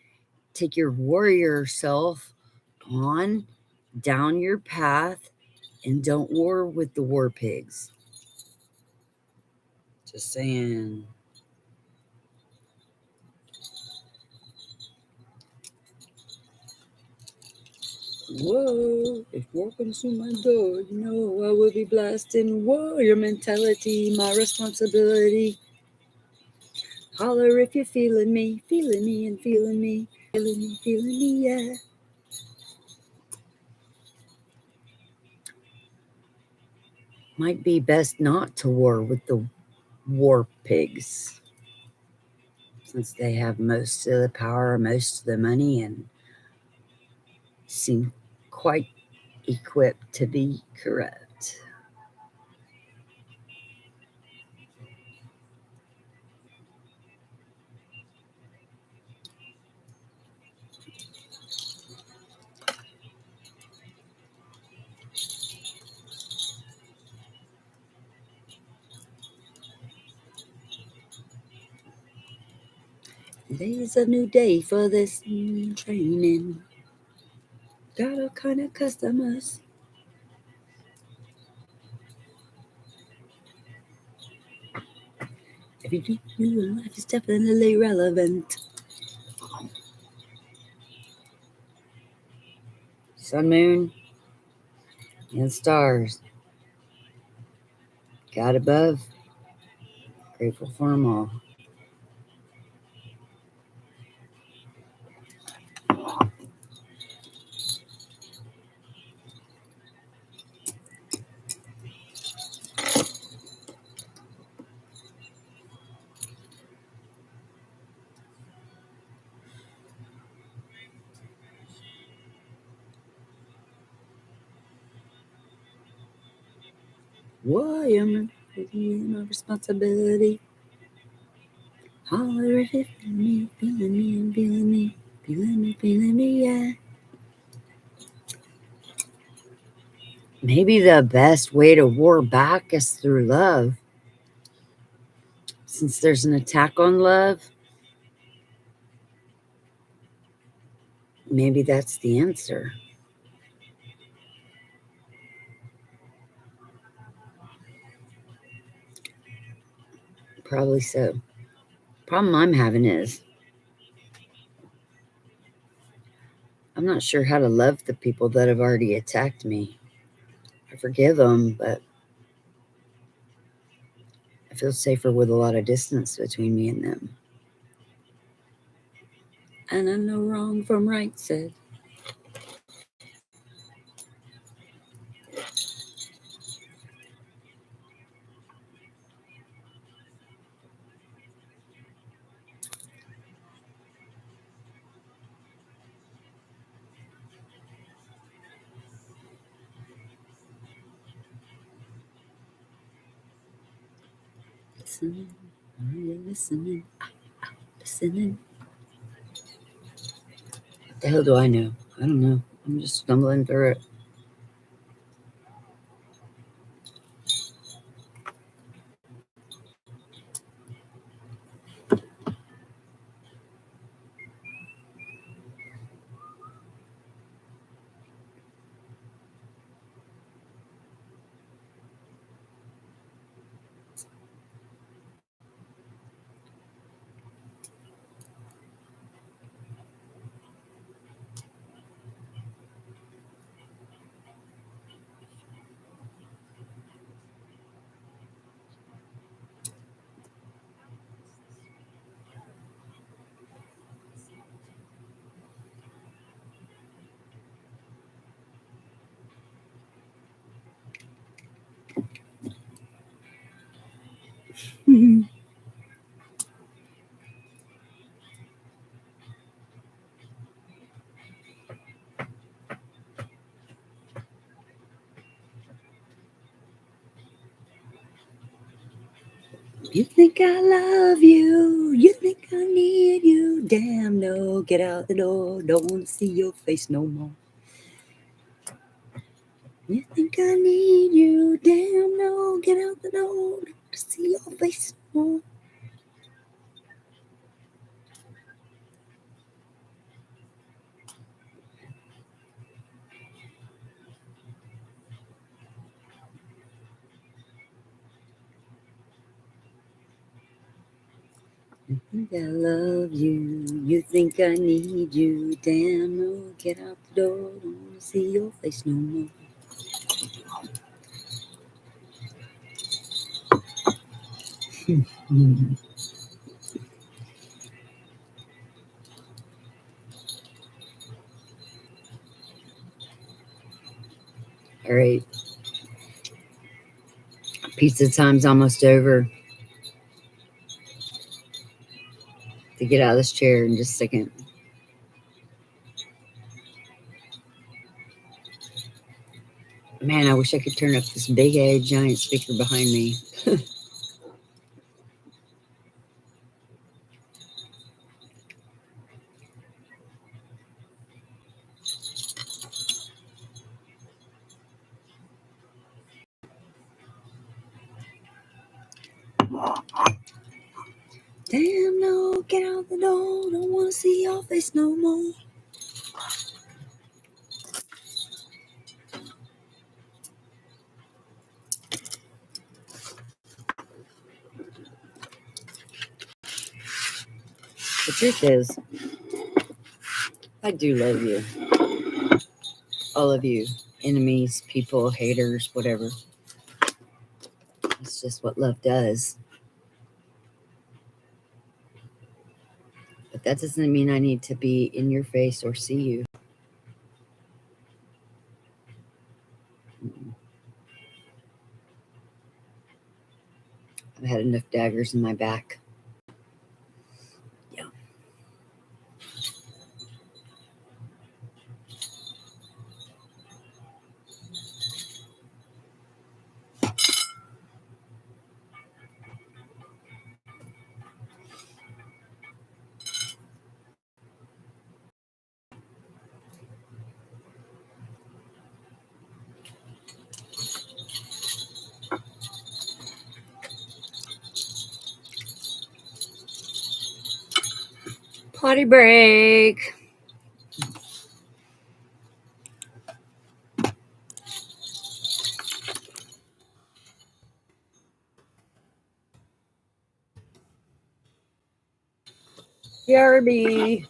take your warrior self on down your path and don't war with the war pigs. Just saying. Whoa, if war comes to my door, you know I will be blasting warrior mentality, my responsibility. Holler if you're feeling me and feeling me, feeling me, yeah. Might be best not to war with the war pigs, since they have most of the power, most of the money, and seem quite equipped to be correct. Today's a new day for this training. Got all kind of customers. Everything new in life is definitely relevant. Sun, moon, and stars. God above, grateful for them all. Why am I taking my responsibility? Holler if it feeling me, feeling me, and feeling me, feeling me, feeling me, yeah. Maybe the best way to war back is through love. Since there's an attack on love, maybe that's the answer. Probably so. Problem I'm having is I'm not sure how to love the people that have already attacked me. I forgive them, but I feel safer with a lot of distance between me and them. And I know wrong from right, said. Listening, are you listening? Listening. What the hell do I know? I don't know. I'm just stumbling through it. You think I love you? You think I need you? Damn, no, get out the door. Don't want to see your face no more. You think I need you? Damn, no, get out the door. Don't want to see your face no more. You think I love you? You think I need you? Damn, no, get out the door. Don't want to see your face no more. All right. Pizza time's almost over. To get out of this chair in just a second. Man, I wish I could turn up this big A giant speaker behind me. Damn, no, get out the door. Don't want to see your face no more. The truth is, I do love you. All of you. Enemies, people, haters, whatever. It's just what love does. But that doesn't mean I need to be in your face or see you. I've had enough daggers in my back. Yeah. Potty break. BRB.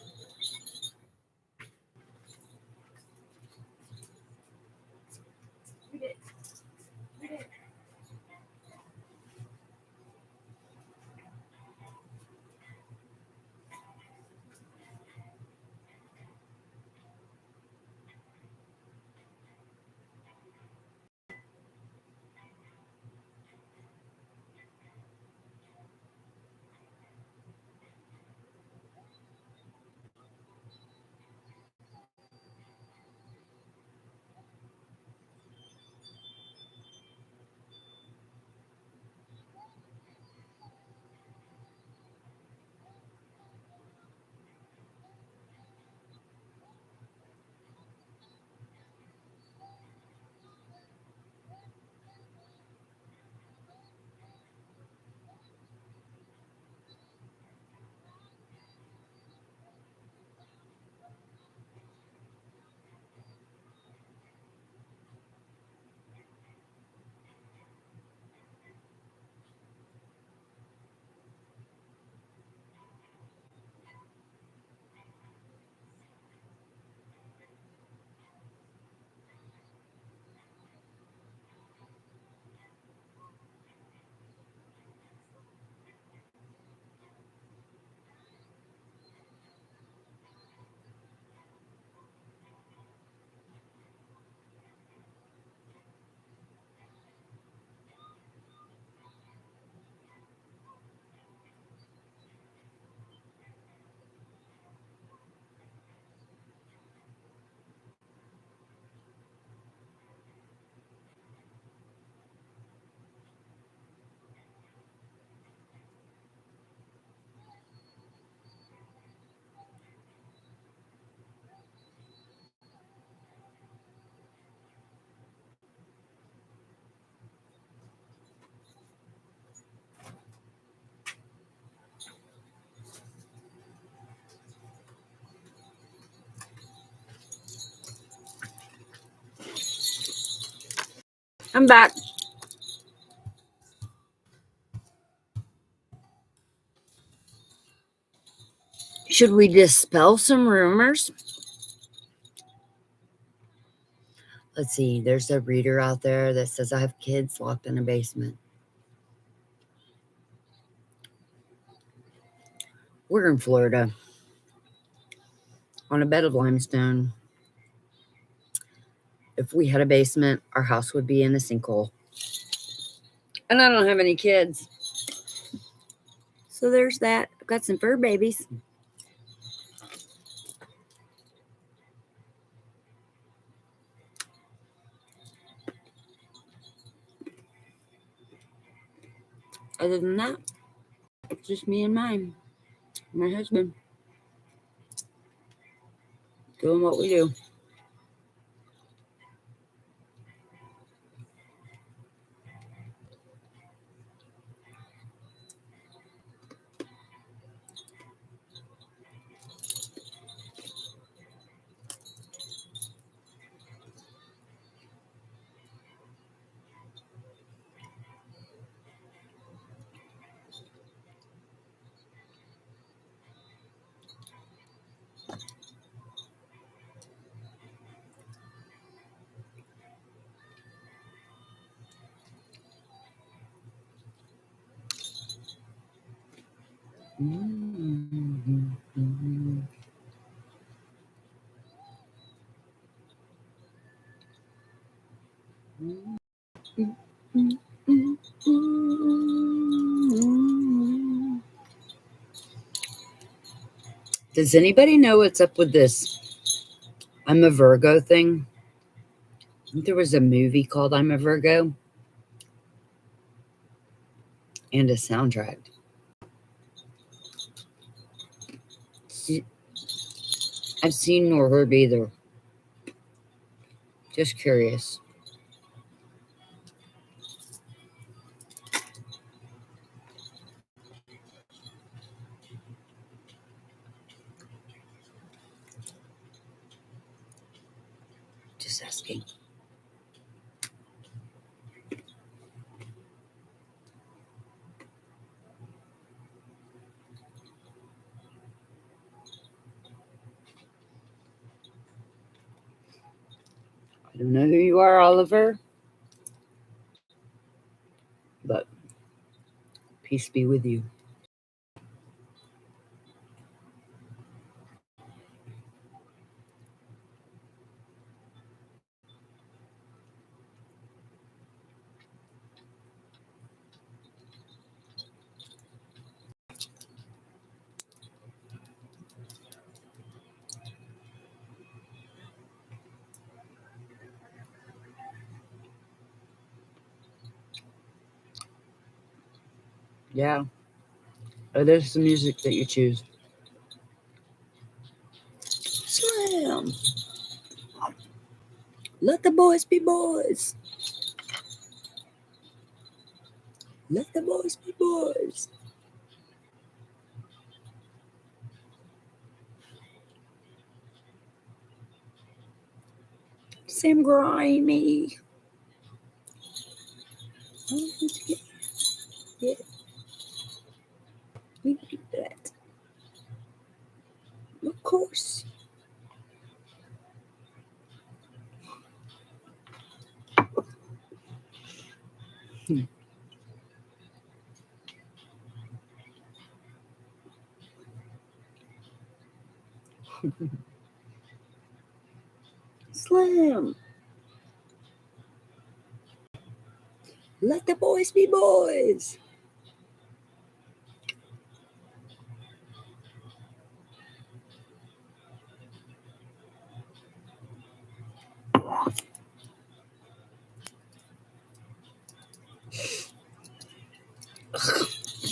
I'm back. Should we dispel some rumors? Let's see. There's a reader out there that says I have kids locked in a basement. We're in Florida on a bed of limestone. If we had a basement, our house would be in a sinkhole. And I don't have any kids. So there's that. I've got some fur babies. Other than that, it's just me and my husband doing what we do. Does anybody know what's up with this I'm a Virgo thing? I think there was a movie called I'm a Virgo and a soundtrack. I've seen nor heard either. Just curious. Just asking. I don't know who you are, Oliver, but peace be with you. Yeah. Oh, there's the music that you choose. Slam! Let the boys be boys. Let the boys be boys. Sam Grimy. Yeah. We can do that. Of course. Slam. Let the boys be boys.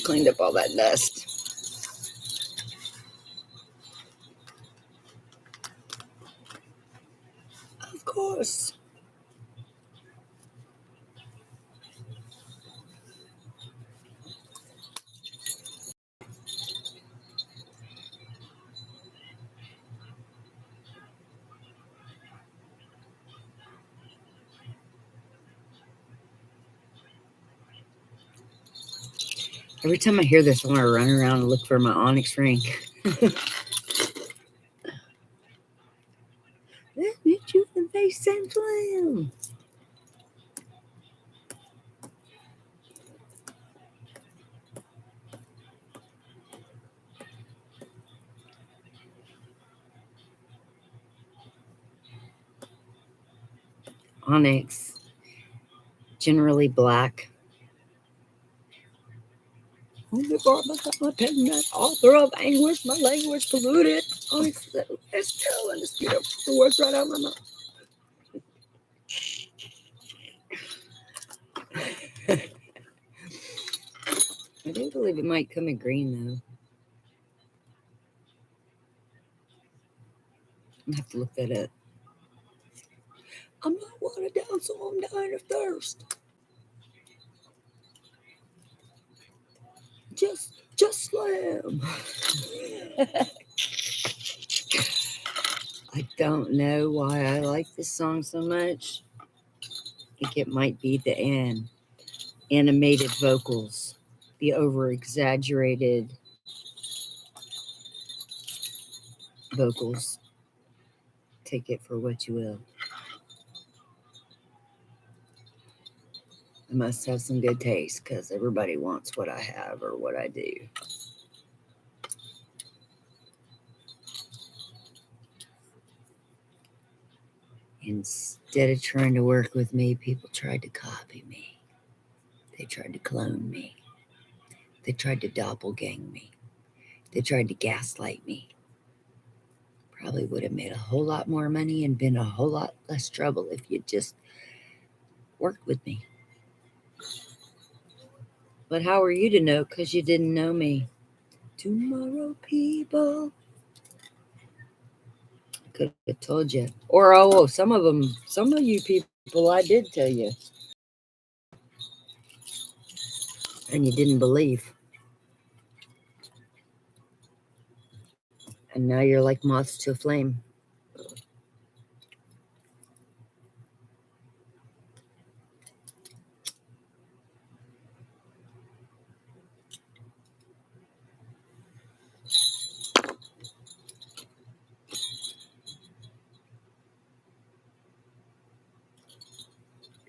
Cleaned up all that dust. Of course. Every time I hear this, I want to run around and look for my onyx ring. Let me you the face and flam. Onyx, generally black. Only garment of my pigment, author of anguish, my language polluted. Onyx, it's still undisputed. The words right out of my mouth. I do believe it might come in green, though. I'm going to have to look that up. I'm not watered down, so I'm dying of thirst. Just slam. I don't know why I like this song so much. I think it might be the animated vocals, the over-exaggerated vocals. Take it for what you will. I must have some good taste because everybody wants what I have or what I do. Instead of trying to work with me, people tried to copy me. They tried to clone me. They tried to doppelgang me. They tried to gaslight me. Probably would have made a whole lot more money and been a whole lot less trouble if you just worked with me. But how are you to know? Because you didn't know me. Tomorrow, people. Could have told you. Or, some of you people, I did tell you. And you didn't believe. And now you're like moths to a flame.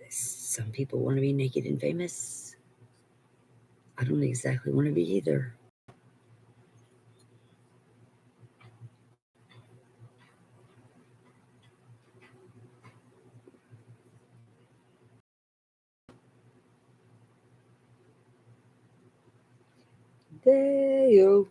Some people want to be naked and famous. I don't exactly want to be either. Deo.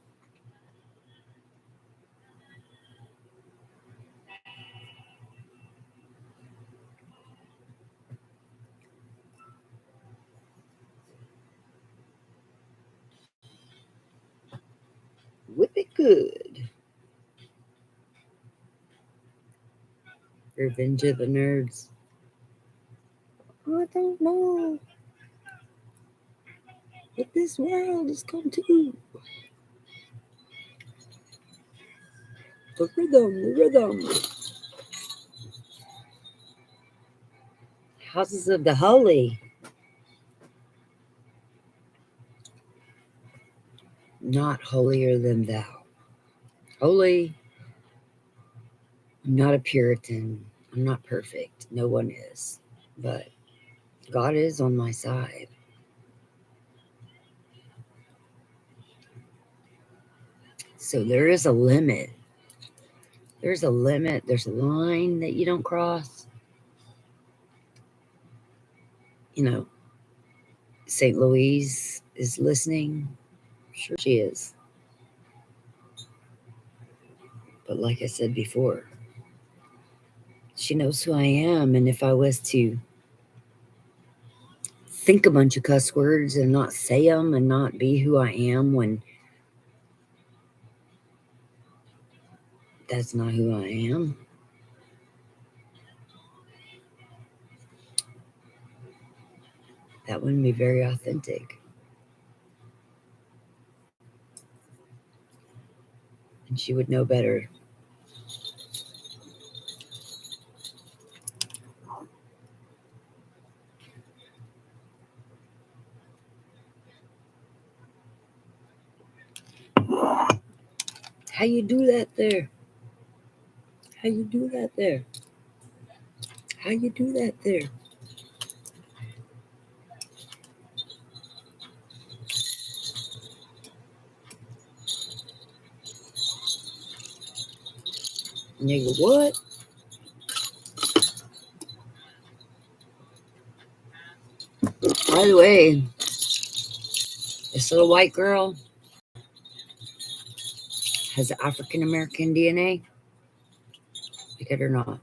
Whip it good. Revenge of the Nerds. I don't know what this world has come to. The rhythm. Houses of the Holy. Not holier than thou. Holy. I'm not a Puritan. I'm not perfect. No one is. But God is on my side. So there is a limit. There's a limit. There's a line that you don't cross. You know, St. Louise is listening. Sure she is. But like I said before, she knows who I am. And if I was to think a bunch of cuss words and not say them and not be who I am when that's not who I am, that wouldn't be very authentic. And she would know better. How you do that there? How you do that there? How you do that there? Nigga, what? By the way, this little white girl has African American DNA. Like it or not.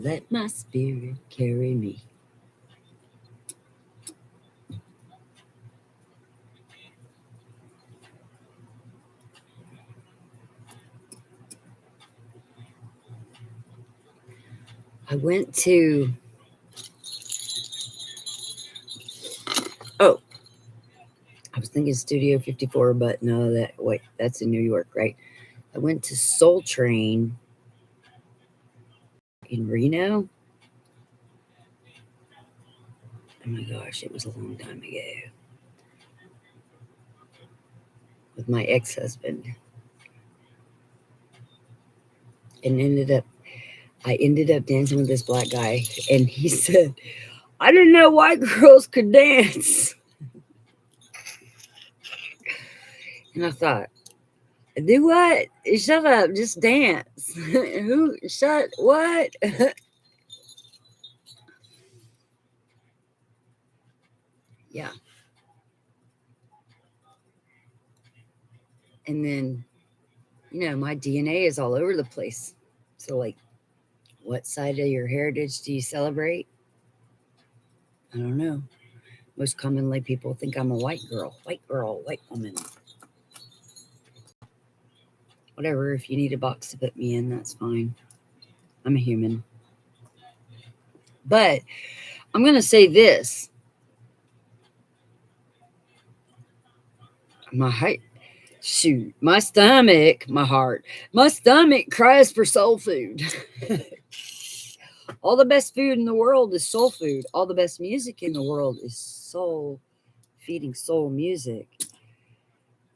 Let my spirit carry me. I went to, oh, I was thinking Studio 54, but no, that's in New York, right? I went to Soul Train in Reno. Oh my gosh, it was a long time ago. With my ex-husband. And I ended up dancing with this black guy, and he said, I didn't know white girls could dance. And I thought, do what? Shut up, just dance. Who? Shut what? Yeah. And then, my DNA is all over the place. So, like, what side of your heritage do you celebrate? I don't know. Most commonly, people think I'm a white girl, white woman. Whatever, if you need a box to put me in, that's fine. I'm a human. But I'm going to say this. My stomach, my stomach cries for soul food. All the best food in the world is soul food. All the best music in the world is feeding soul music.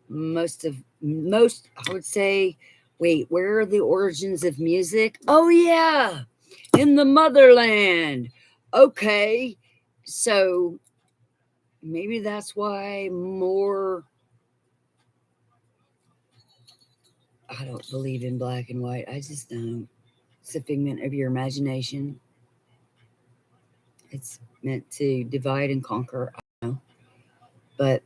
Most, I would say, wait, where are the origins of music? Oh, yeah, in the motherland. Okay, so maybe that's why I don't believe in black and white. I just don't. It's a figment of your imagination. It's meant to divide and conquer. I know. But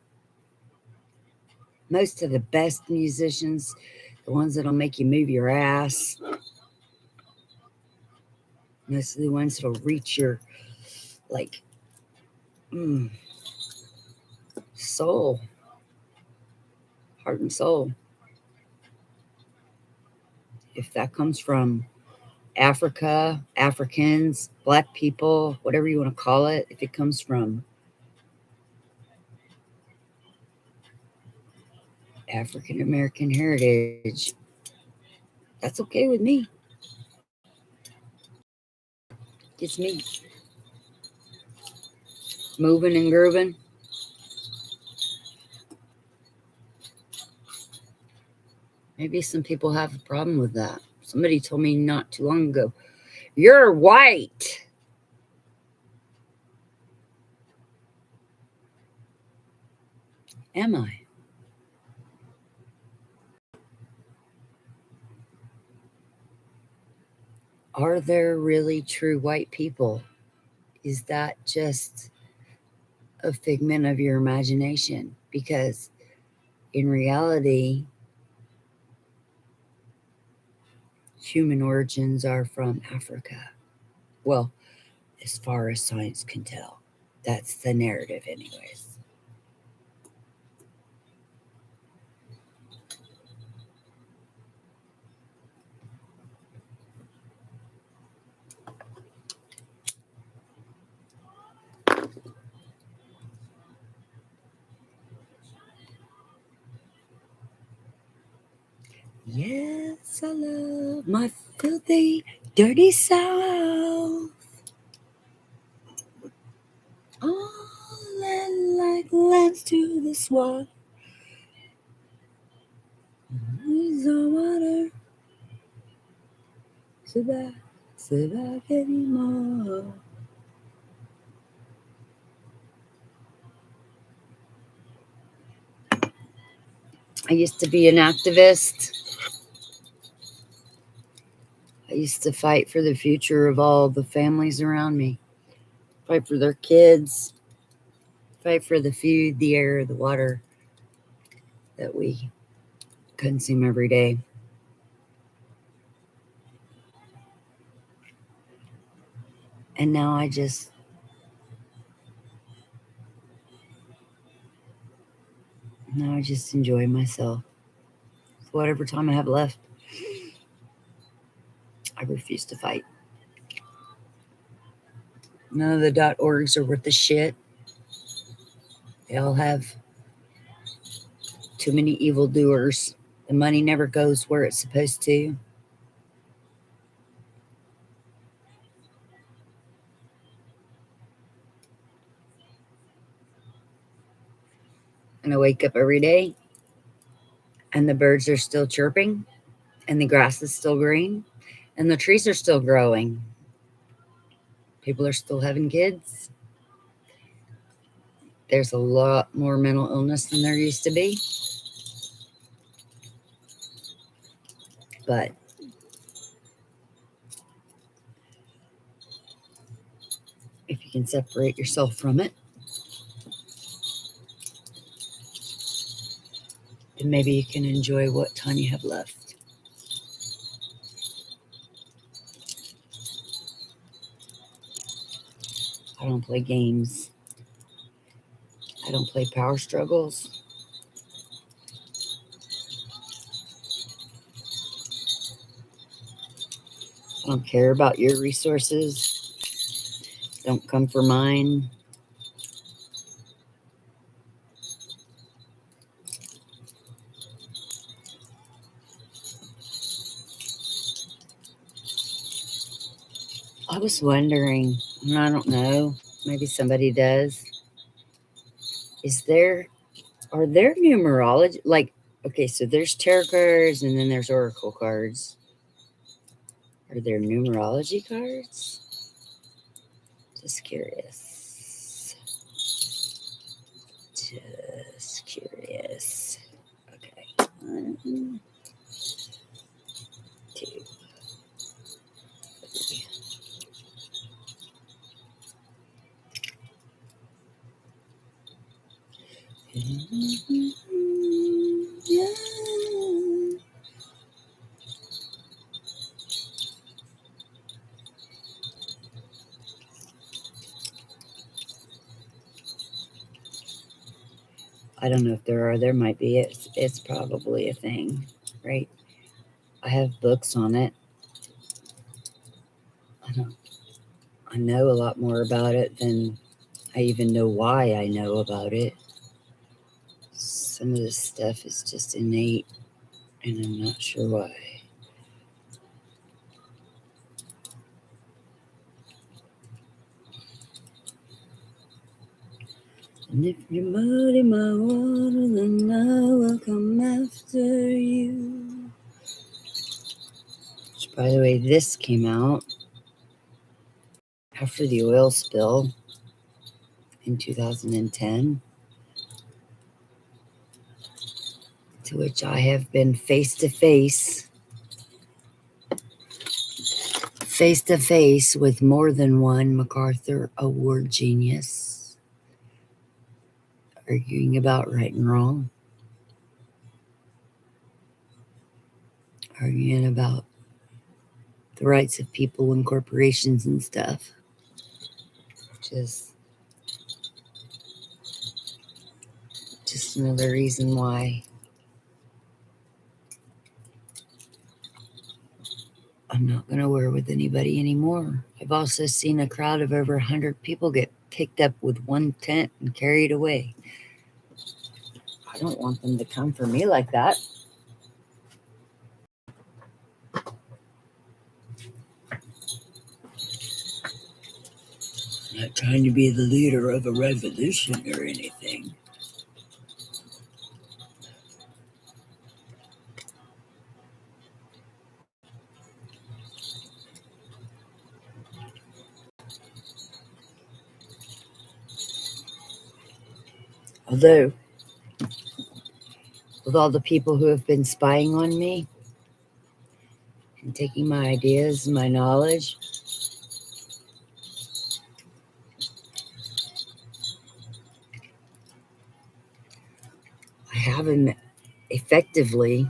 most of the best musicians, the ones that'll make you move your ass, most of the ones that'll reach your, like, soul, heart and soul. If that comes from Africa, Africans, black people, whatever you want to call it, if it comes from African American heritage, that's okay with me. It's me. Moving and grooving. Maybe some people have a problem with that. Somebody told me not too long ago, you're white. Am I? Are there really true white people? Is that just a figment of your imagination? Because in reality, human origins are from Africa. Well, as far as science can tell, that's the narrative, anyways. Yes, I love my filthy, dirty South. All that like lands to the swamp. Needs no water. Survive anymore. I used to be an activist. I used to fight for the future of all the families around me, fight for their kids, fight for the food, the air, the water that we consume every day. And now I just enjoy myself. Whatever time I have left, I refuse to fight. None of the .orgs are worth the shit. They all have too many evildoers. The money never goes where it's supposed to. And I wake up every day and the birds are still chirping and the grass is still green and the trees are still growing. People are still having kids. There's a lot more mental illness than there used to be. But if you can separate yourself from it, then maybe you can enjoy what time you have left. I don't play games. I don't play power struggles. I don't care about your resources. Don't come for mine. I was wondering, and I don't know, maybe somebody does. Are there numerology? Like, okay, so there's tarot cards and then there's oracle cards. Are there numerology cards? Just curious. Just curious. Okay. 1, 2, 3. Yeah. I don't know if there are. There might be. It's probably a thing, right? I have books on it. I know a lot more about it than I even know why I know about it. Some of this stuff is just innate, and I'm not sure why. And if you're muddy my water, then I will come after you. Which, by the way, this came out after the oil spill in 2010, to which I have been face to face with more than one MacArthur Award genius, arguing about right and wrong, arguing about the rights of people and corporations and stuff. Just another reason why I'm not going to war with anybody anymore. I've also seen a crowd of over 100 people get picked up with one tent and carried away. I don't want them to come for me like that. I'm not trying to be the leader of a revolution or anything. Although, with all the people who have been spying on me and taking my ideas and my knowledge, I haven't effectively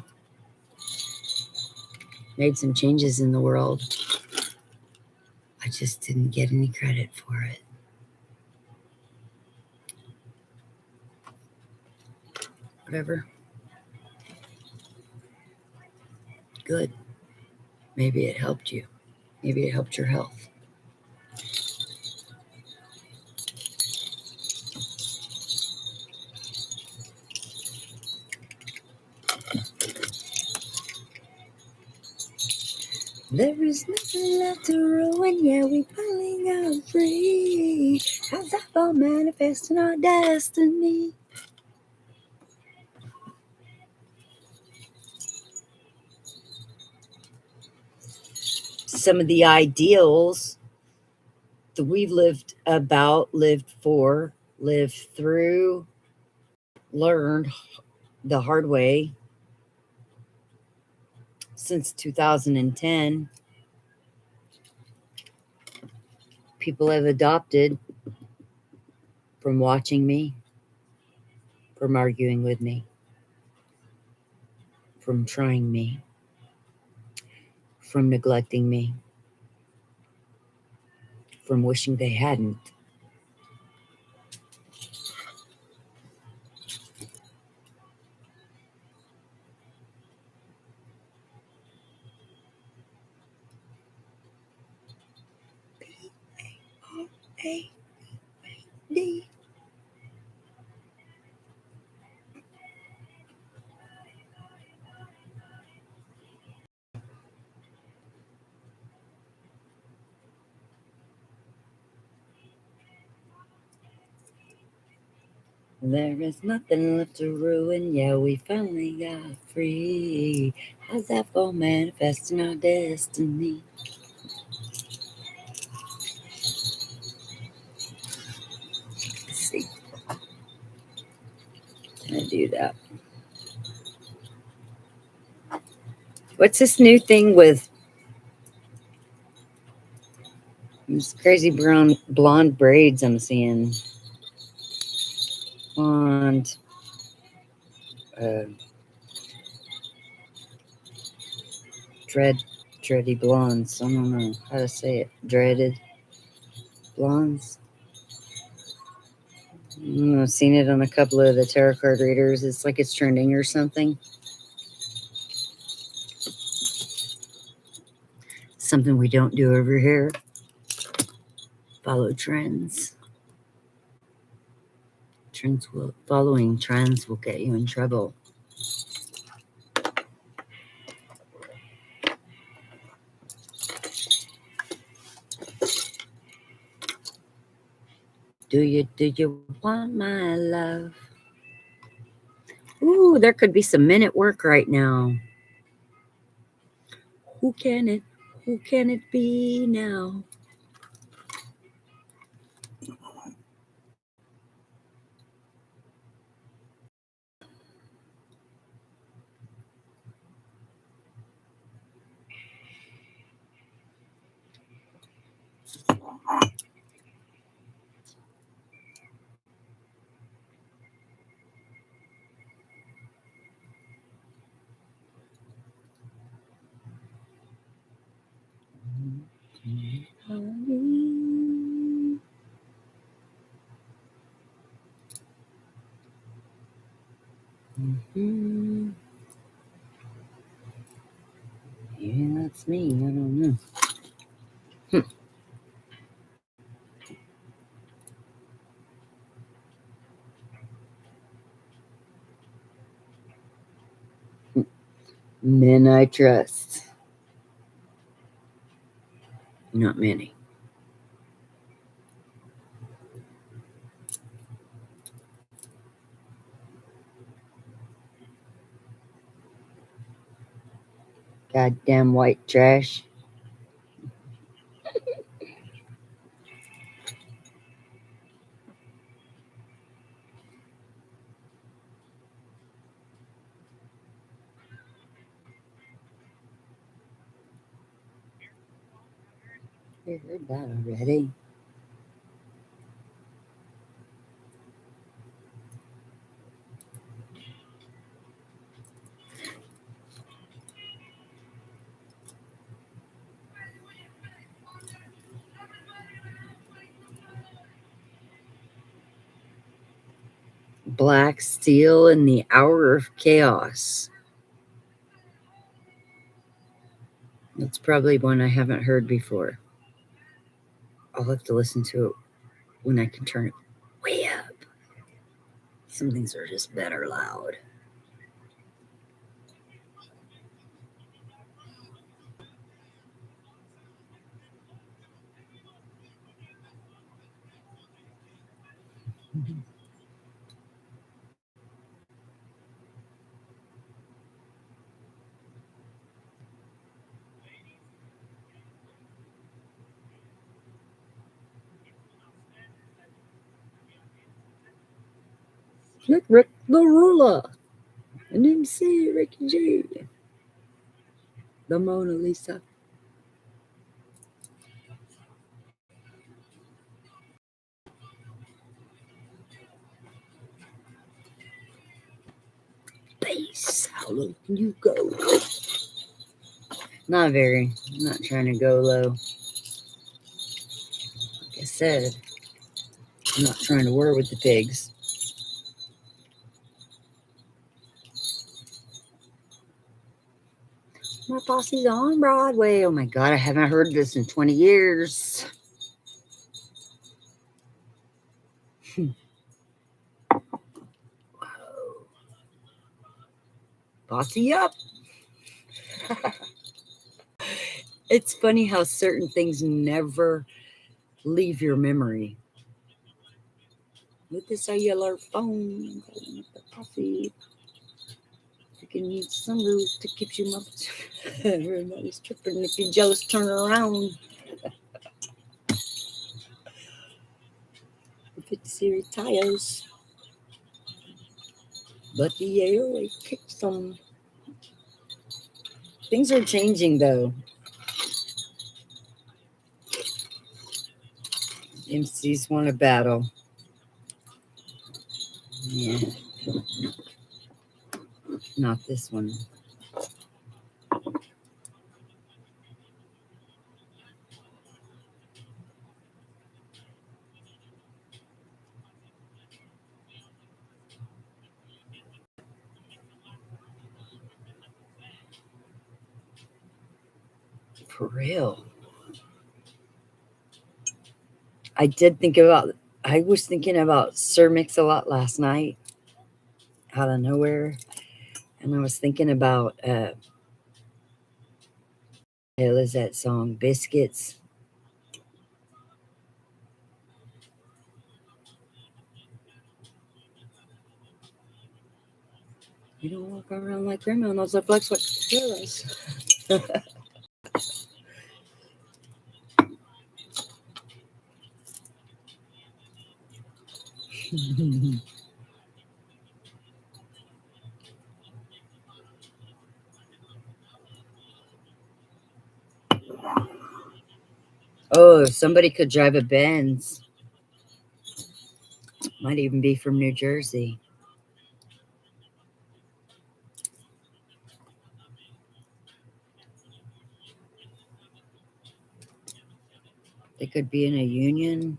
made some changes in the world. I just didn't get any credit for it. Whatever. Good. Maybe it helped you. Maybe it helped your health. There is nothing left to ruin, yeah, we finally got free. How's that for manifesting our destiny? Some of the ideals that we've lived about, lived for, lived through, learned the hard way since 2010, people have adopted from watching me, from arguing with me, from trying me, from neglecting me, from wishing they hadn't. P-A-R-A-D. There is nothing left to ruin, yeah, we finally got free. How's that for manifesting our destiny? Let's see. Can I do that? What's this new thing with these crazy brown blonde braids I'm seeing? Blonde. Dready blondes. I don't know how to say it. Dreaded blondes. I've seen it on a couple of the tarot card readers. It's like it's trending or something. Something we don't do over here. Follow trends. Following trends will get you in trouble. Do you want my love? Ooh, there could be some men at work right now. Who can it be now? Mm-hmm. Yeah, that's me. I don't know. Men I trust. Not many. Goddamn white trash. You heard that already. Black Steel in the Hour of Chaos. That's probably one I haven't heard before. I'll have to listen to it when I can turn it way up. Some things are just better loud. Rick the Ruler. And MC Ricky G. The Mona Lisa. Bass. How low can you go? Not very. I'm not trying to go low. Like I said, I'm not trying to war with the pigs. My posse's on Broadway. Oh my God, I haven't heard this in 20 years. Whoa. Posse up. It's funny how certain things never leave your memory. With the cellular phone, the posse. You can use some rules to keep you up. Everybody's tripping. If you're jealous, turn around. 50 series tires. But the airway kicks them. Things are changing though. MCs want a battle. Yeah. Not this one. For real. I was thinking about Sir Mix-a-Lot last night out of nowhere. And I was thinking about, hell is that song? Biscuits. You don't walk around like criminals that flex like heroes. Oh, if somebody could drive a Benz. Might even be from New Jersey. They could be in a union.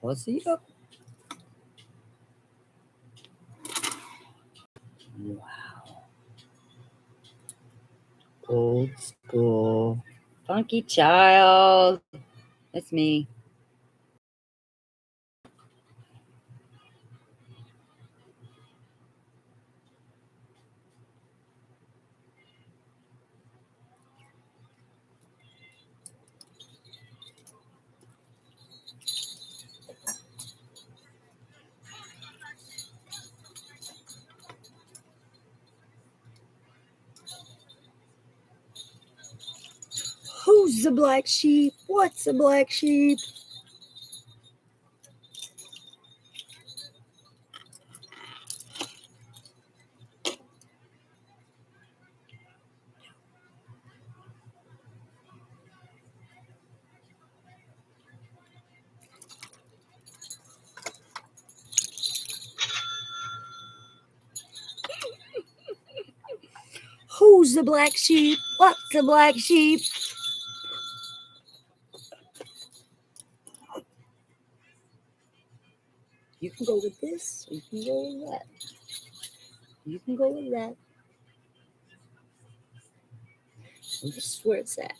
Posse up. Wow. Old school. Funky child. That's me. Who's the black sheep? What's a black sheep? Who's the black sheep? What's the black sheep? You can go with this, or you can go with that. You can go with that. This is where it's at.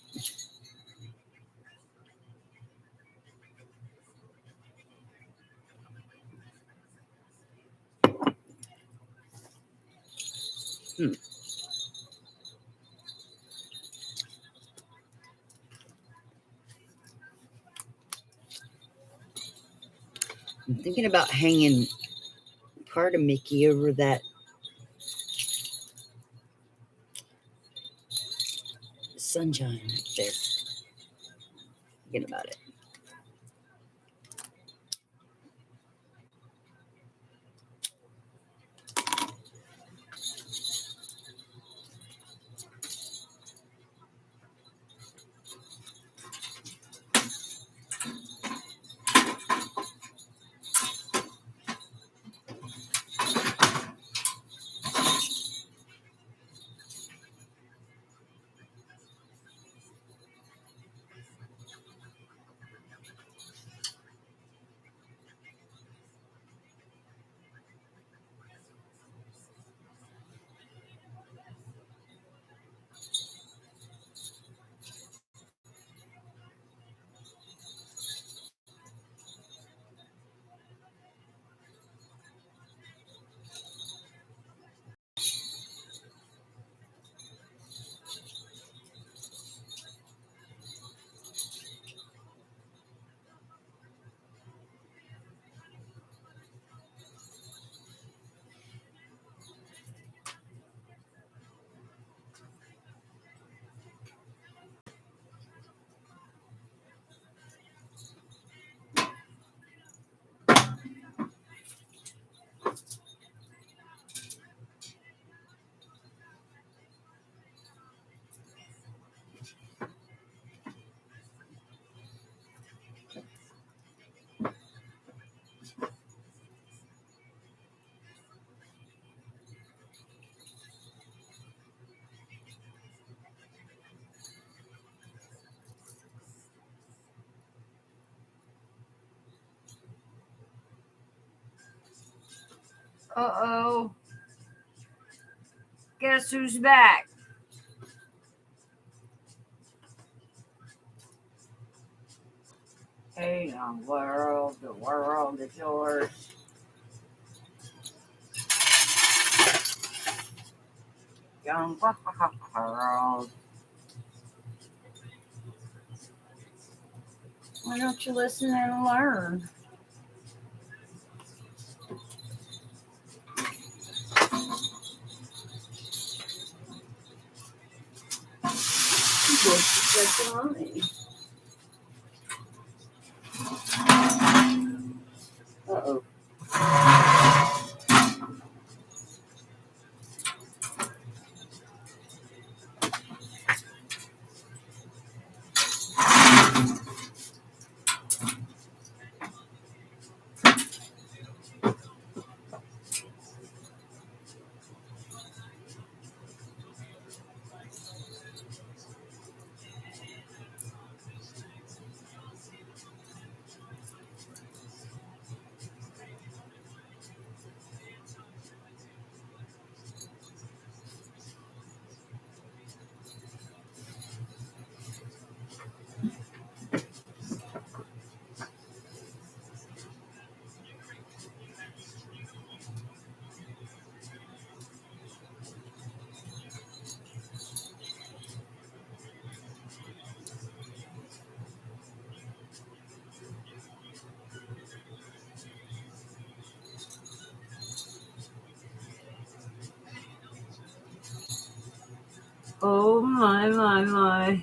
I'm thinking about hanging part of Mickey over that sunshine up there. Thinking about it. Uh-oh. Guess who's back? Hey, young world, the world is yours. Young world. Why don't you listen and learn? Uh-oh. Oh, my.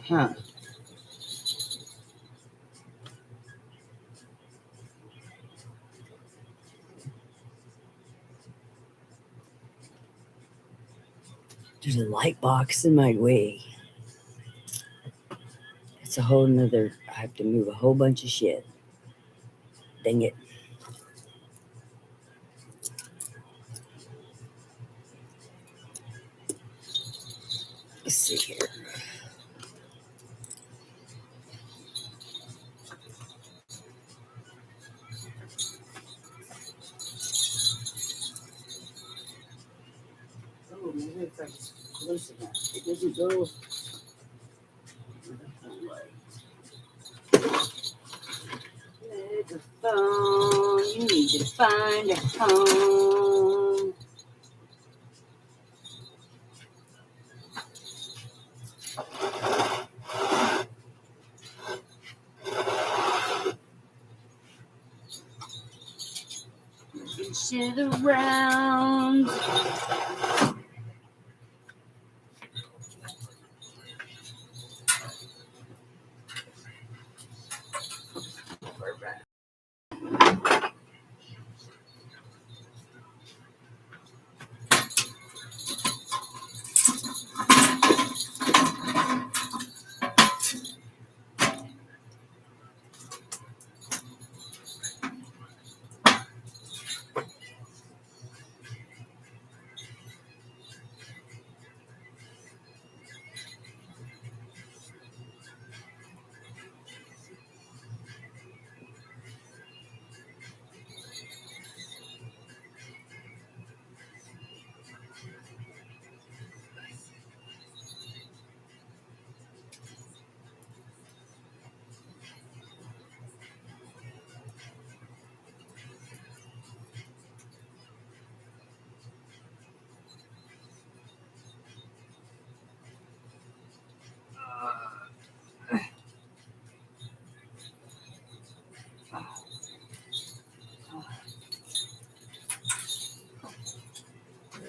Huh. There's a light box in my way. It's a whole nother. I have to move a whole bunch of shit. Dang it. Let's see here. Oh, maybe if I just close enough, it doesn't go. There's a phone. You need to find a home. And shit around.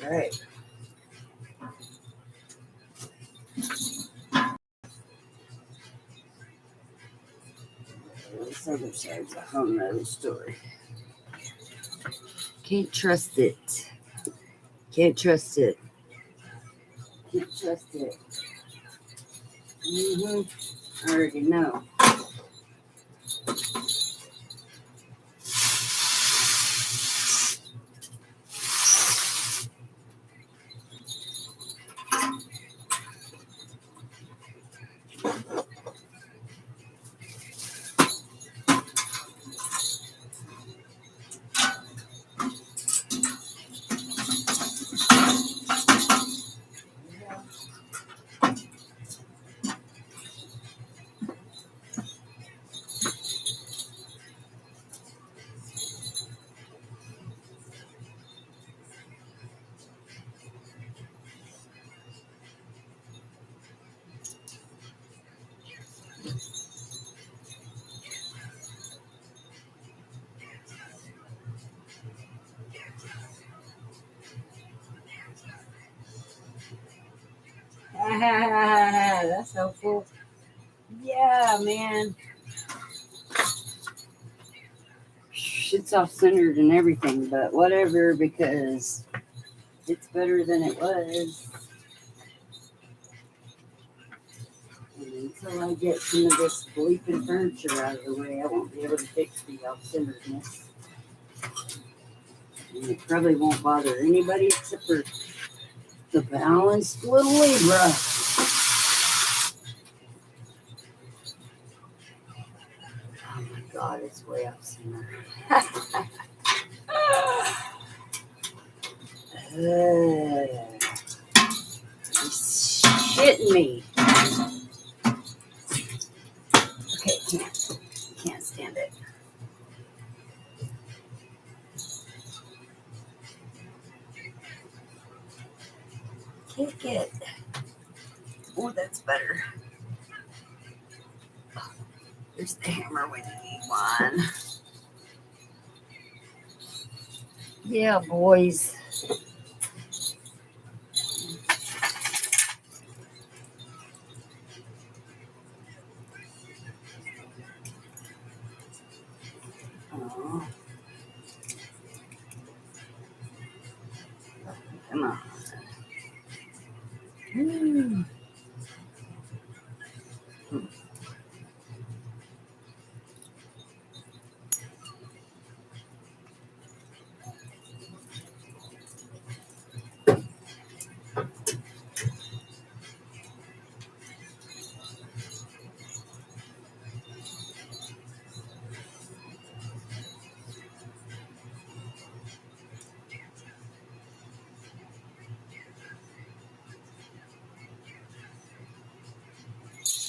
All right. This other side's a whole nother story. Can't trust it. Can't trust it. Can't trust it. I already know. That's helpful. Yeah, man. Shit's off centered and everything, but whatever, because it's better than it was. And until Until I get some of this bleeping furniture out of the way, I won't be able to fix the centeredness. And it probably won't bother anybody except for the balanced little Libra. Oh my God, it's way off center. It's shitting me. Okay, can't stand it. Kick it. Oh, that's better. There's the hammer when you need one. Yeah, boys. Oh. Come on. Woo.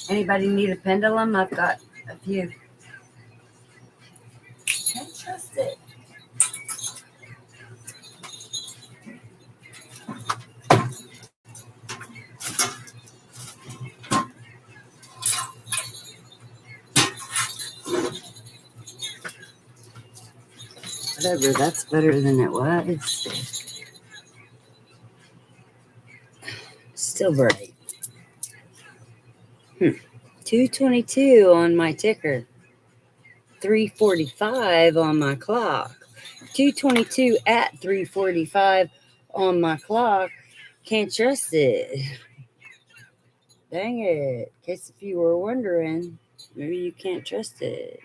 Anybody need a pendulum? I've got a few. Can't trust it. Whatever, that's better than it was. Still bright. 222 on my ticker. 345 on my clock. 222 at 345 on my clock. Can't trust it. Dang it. In case if you were wondering, maybe you can't trust it.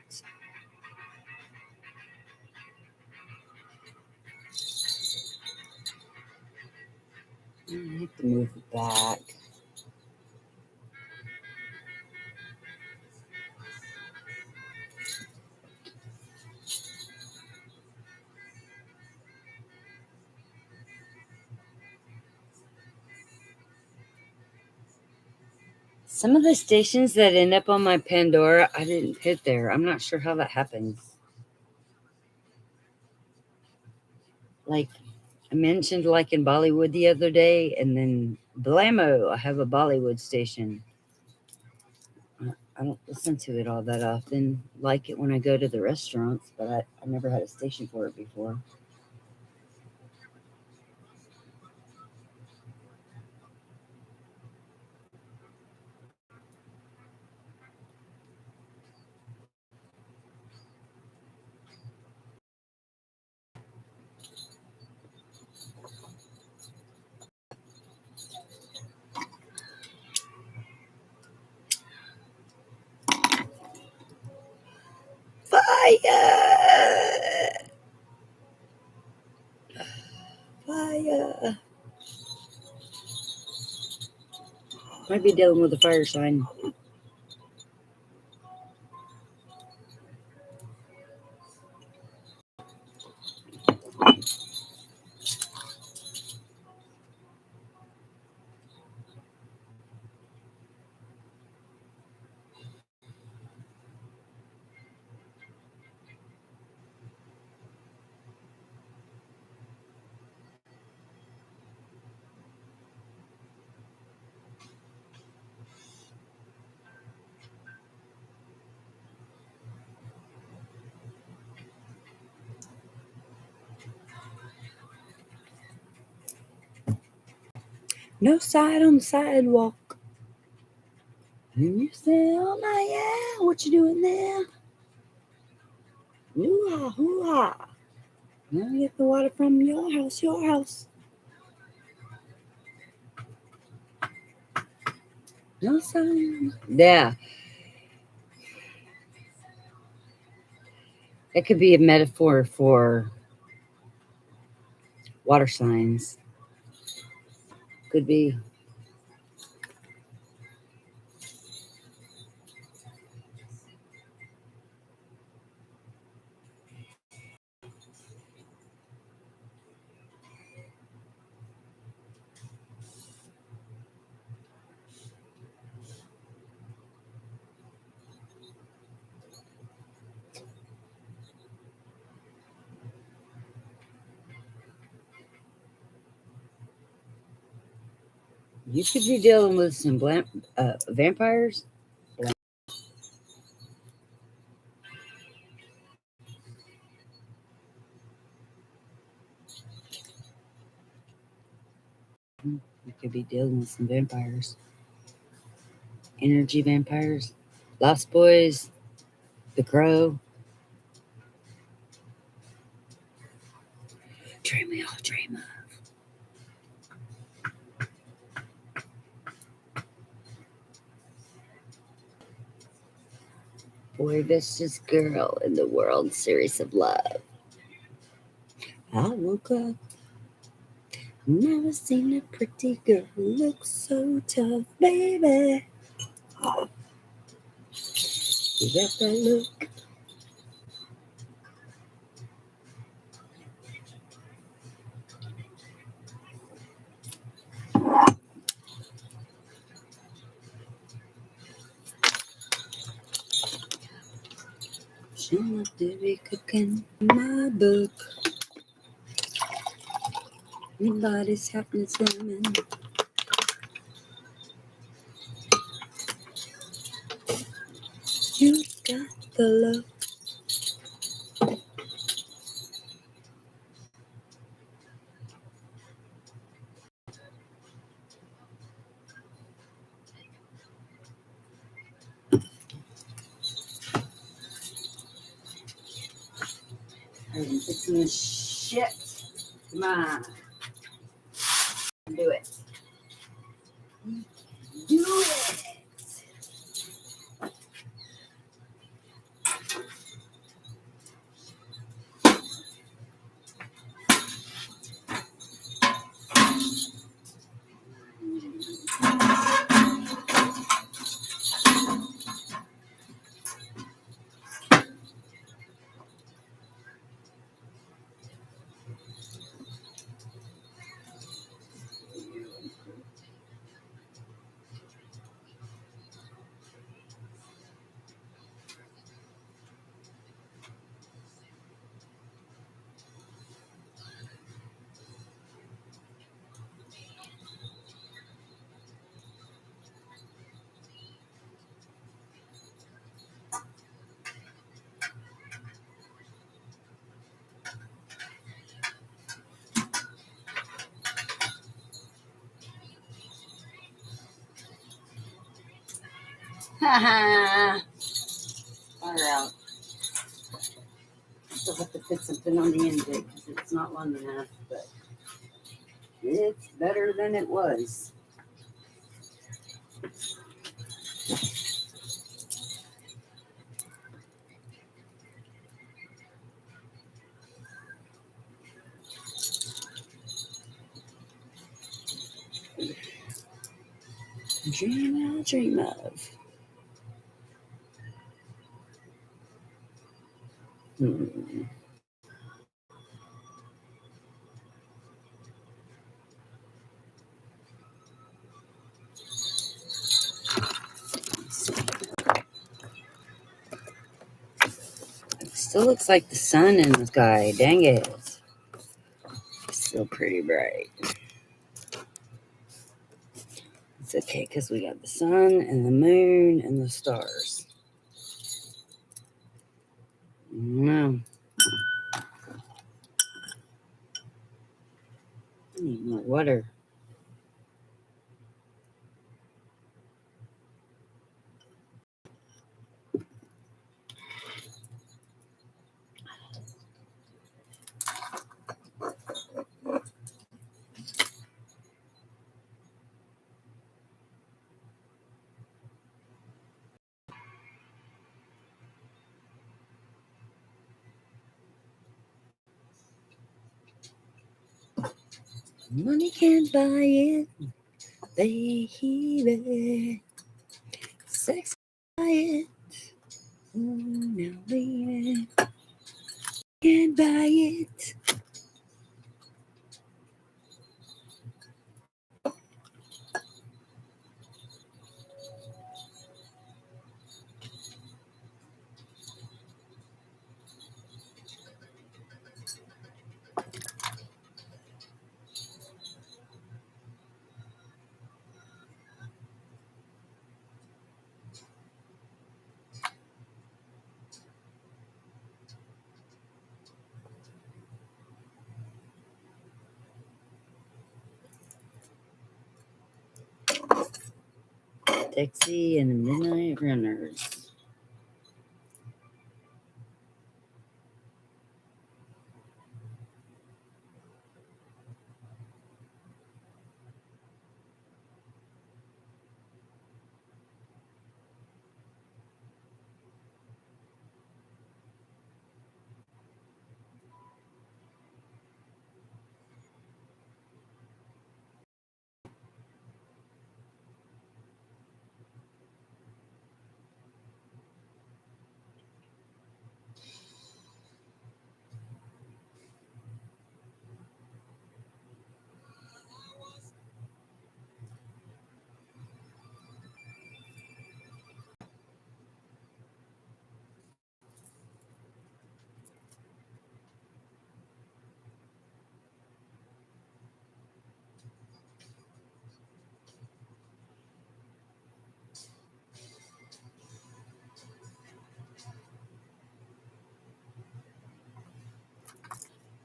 I have to move it back. Some of the stations that end up on my Pandora, I didn't hit there. I'm not sure how that happens. Like I mentioned, like in Bollywood the other day, and then blammo, I have a Bollywood station. I don't listen to it all that often. Like it when I go to the restaurants, but I never had a station for it before. Fire! Fire! Might be dealing with a fire sign. No side on the sidewalk. And you say, oh my yeah, what you doing there? Hoo-ha, hoo-ha. Now get the water from your house, No sign. Yeah. It could be a metaphor for water signs. Could be. You could be dealing with some vampires. You could be dealing with some vampires. Energy vampires. Lost Boys. The Crow. Dream we all dream of. Boy Vicious Girl in the World Series of Love. I woke up. Never seen a pretty girl look so tough, baby. You got that look. She must be cooking my book. Anybody's happening swimming. You got the look. I'm fixing this shit. Come on. Do it. Do it. Ha Fire out. Still have to put something on the end of it because it's not long enough, but it's better than it was. Dream I'll dream of. It still looks like the sun in the sky. Dang it. It's still pretty bright. It's okay because we got the sun and the moon and the stars. No. I need more water. Money can't buy it, baby. Sex buy it. Oh, now baby. Can't buy it. Dixie and the Midnight Runners.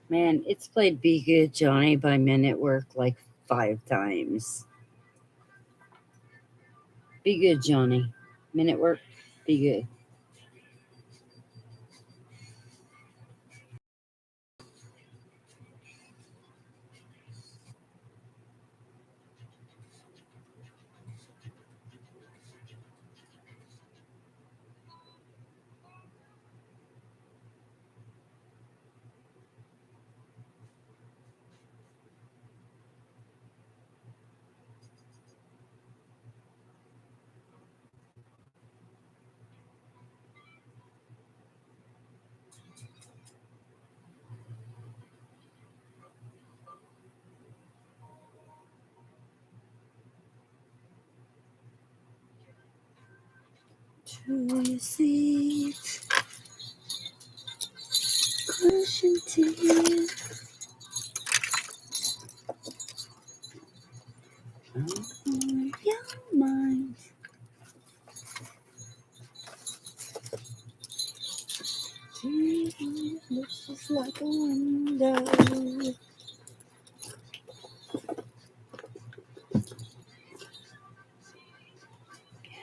Man, it's played Be Good Johnny by Men at Work like 5 times. Be good, Johnny. Men at Work, be good. To your seat, crushing tears. On your mind. Looks just like a window.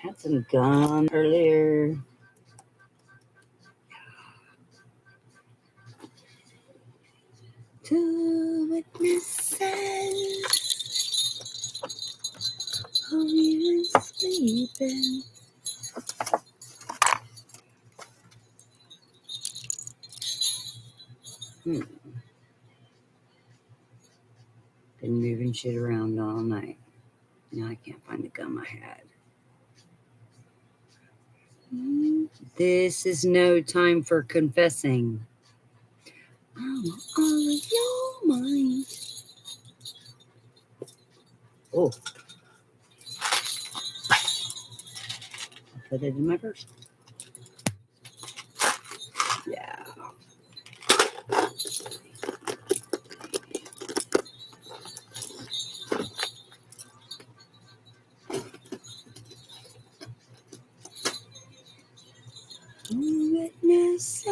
Had some gum earlier. Two witnesses of you sleeping. Been moving shit around all night. Now I can't find the gum I had. This is no time for confessing. I'm all of your mind. Oh. I'll put it in my purse. Yeah. Witnesses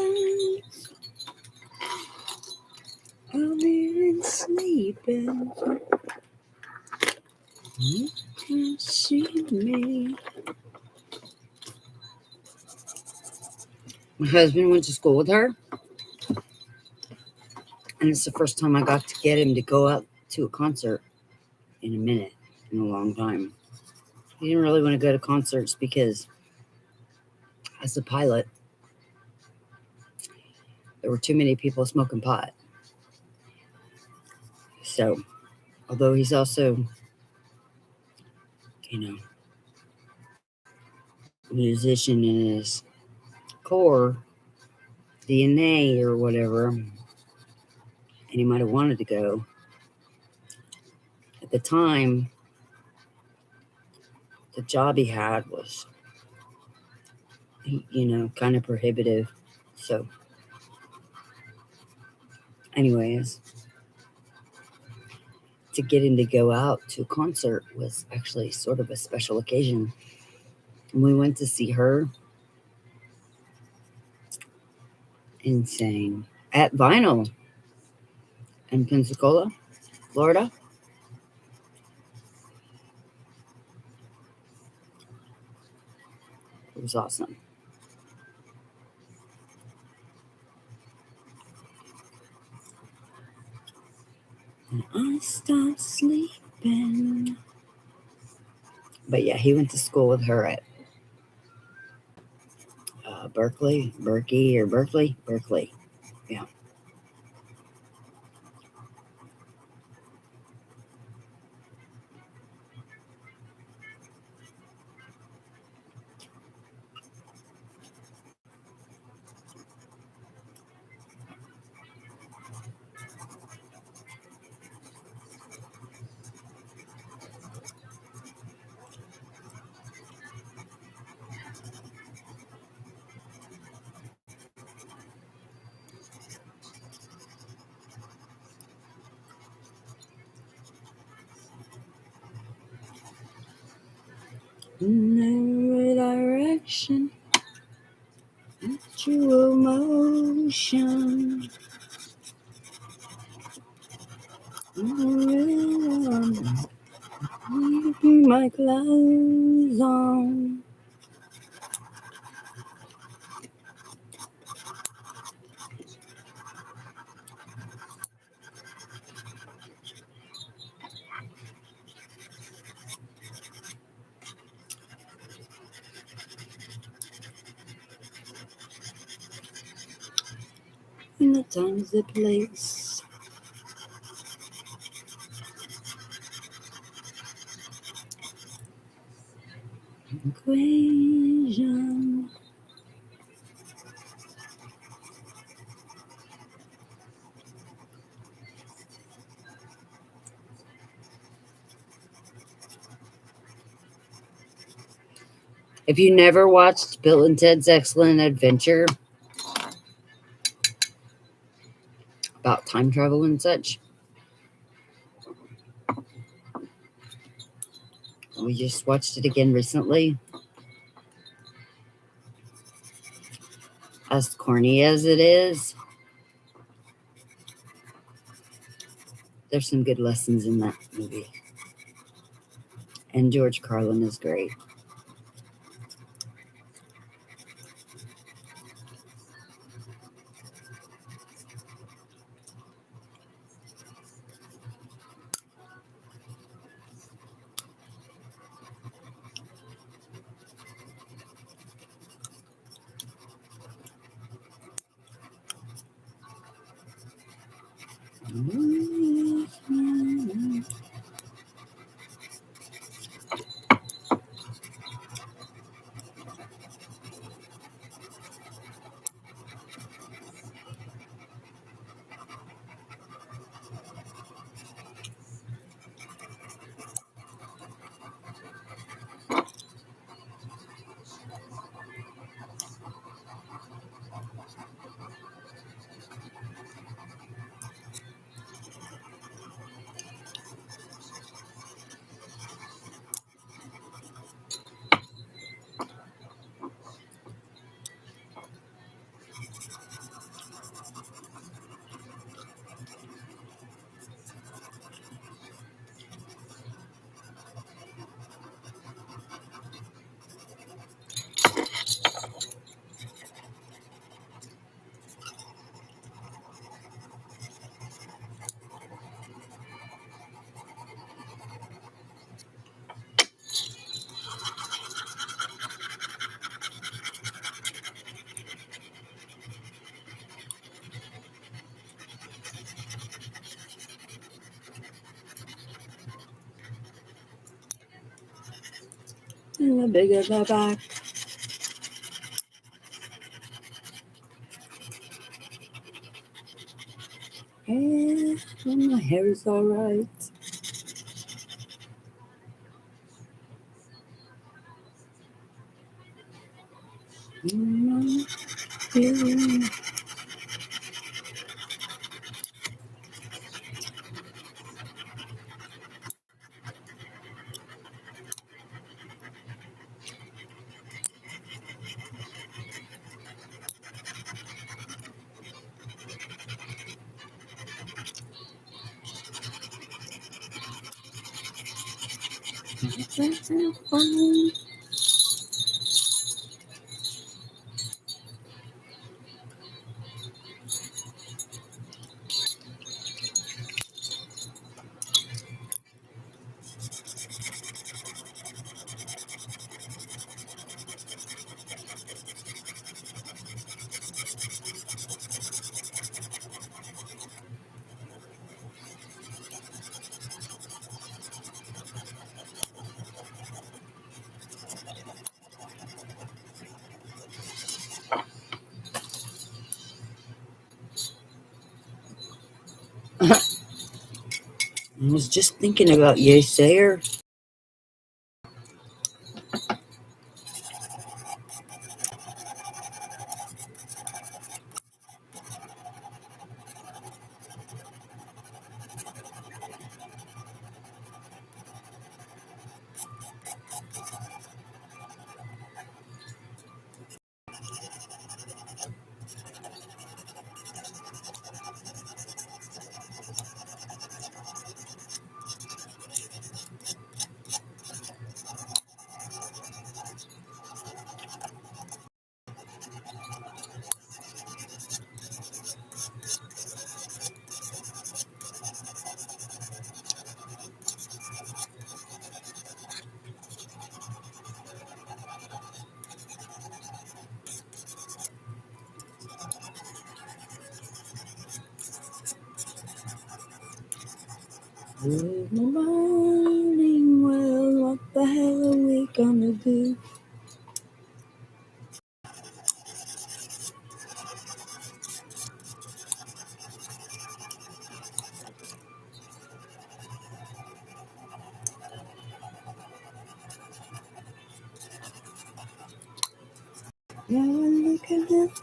of you sleeping. You can't see me. My husband went to school with her, and it's the first time I got to get him to go out to a concert in a minute, in a long time. He didn't really want to go to concerts because, as a pilot, there were too many people smoking pot. So Although he's also, you know, a musician in his core, DNA or whatever, and he might have wanted to go. At the time, the job he had was, kind of prohibitive. So, anyways, to get him to go out to a concert was actually sort of a special occasion. And we went to see her. Insane. At Vinyl in Pensacola, Florida. It was awesome. And I stopped sleeping. But yeah, he went to school with her at Berkeley. Yeah. No direction, true emotion. Keeping my clothes on. In the time's the place. Equation. If you never watched Bill and Ted's Excellent Adventure about time travel and such, we just watched it again recently. As corny as it is, there's some good lessons in that movie. And George Carlin is great. and the bigger the back. And my hair is all right. Yeah. I was just thinking about you, Sayer. Good morning, well, what the hell are we gonna do? Yeah, look at this.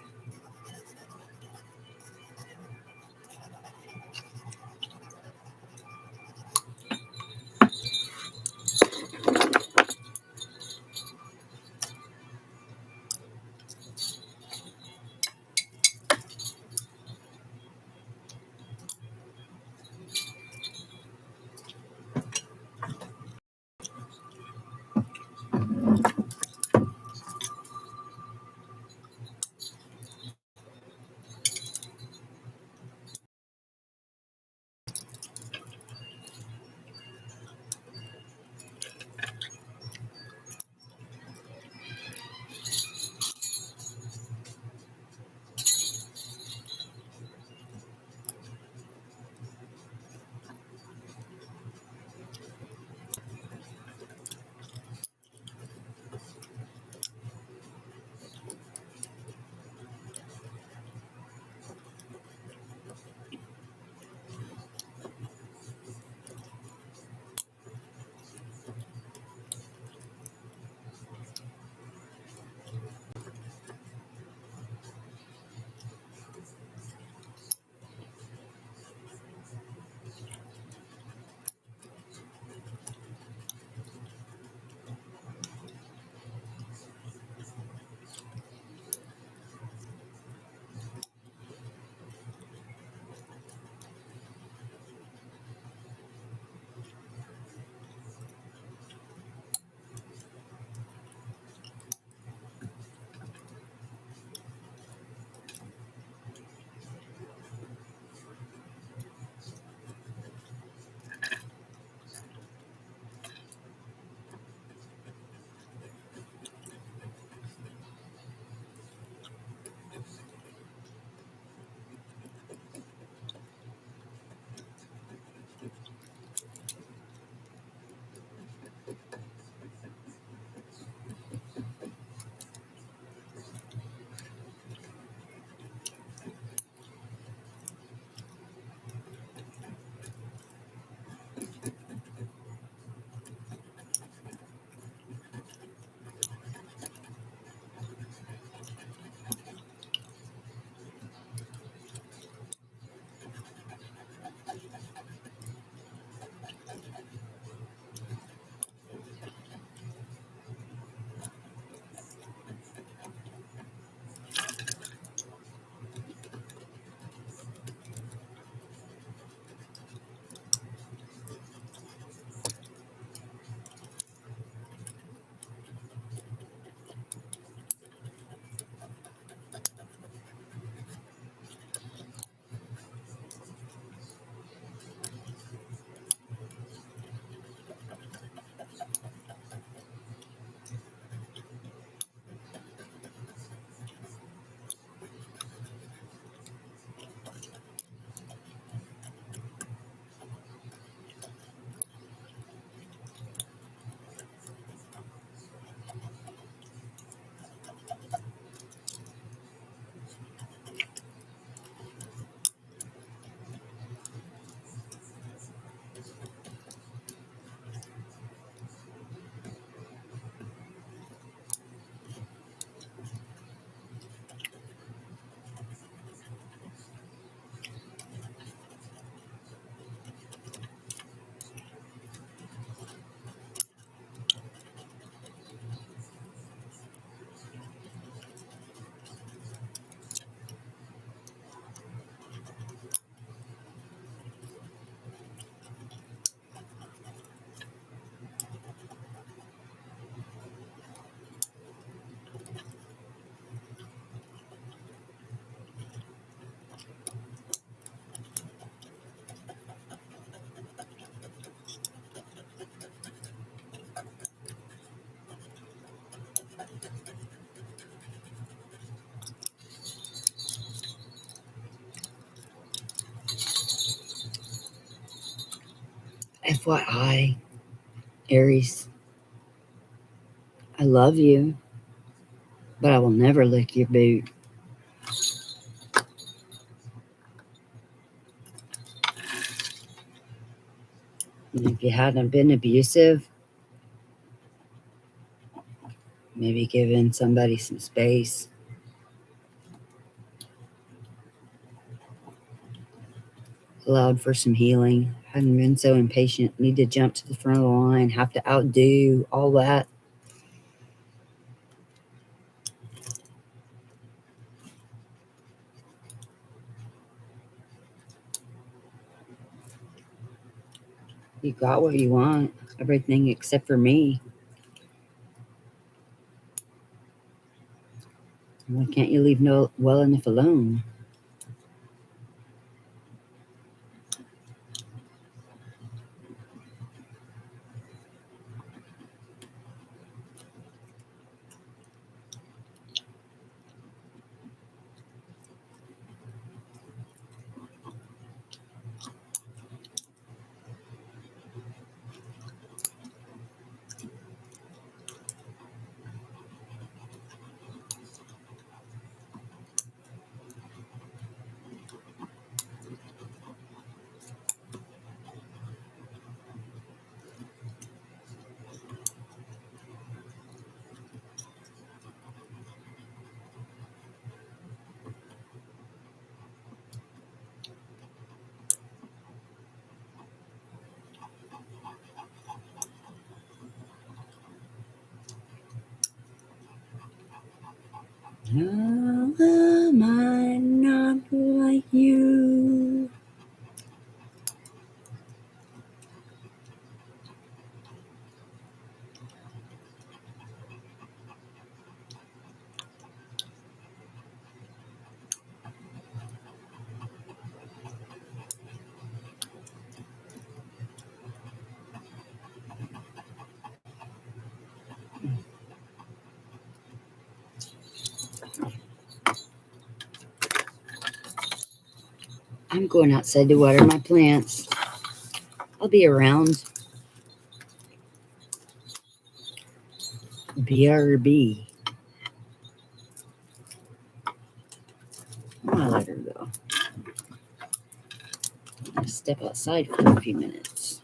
FYI, Aries, I love you, but I will never lick your boot. And if you hadn't been abusive, maybe giving somebody some space, allowed for some healing, hadn't been so impatient, need to jump to the front of the line, have to outdo all that. You got what you want, everything except for me. Why can't you leave well enough alone? How am I not like you? I'm going outside to water my plants. I'll be around. BRB. I'll let her go. I'll step outside for a few minutes.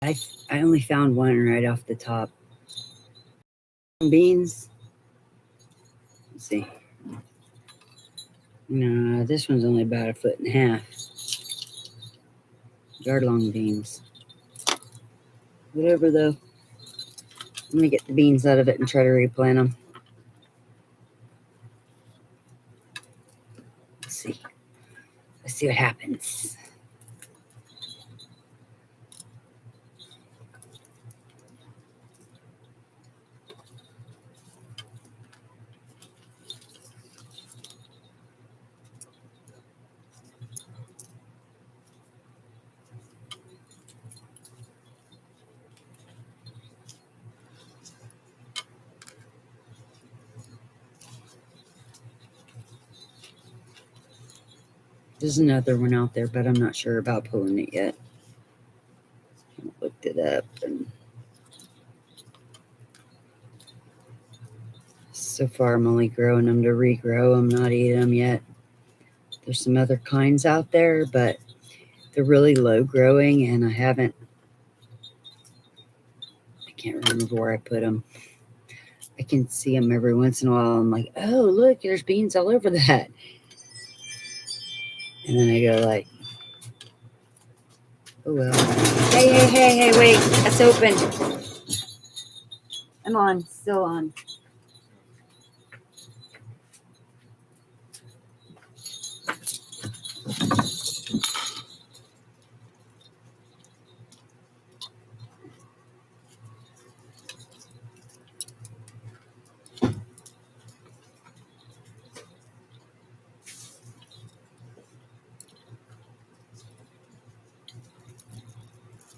I only found one right off the top. Beans. Let's see. No, this one's only about 1.5 feet. Yard long beans. Whatever though. I'm gonna get the beans out of it and try to replant them. Let's see. Let's see what happens. There's another one out there, but I'm not sure about pulling it yet. I looked it up, and so far I'm only growing them to regrow. I'm not eating them yet. There's some other kinds out there, but they're really low growing, and I can't remember where I put them. I can see them every once in a while. I'm like, oh, look, there's beans all over that. And then I go like, oh, well. Hey, wait, that's open. I'm on, still on.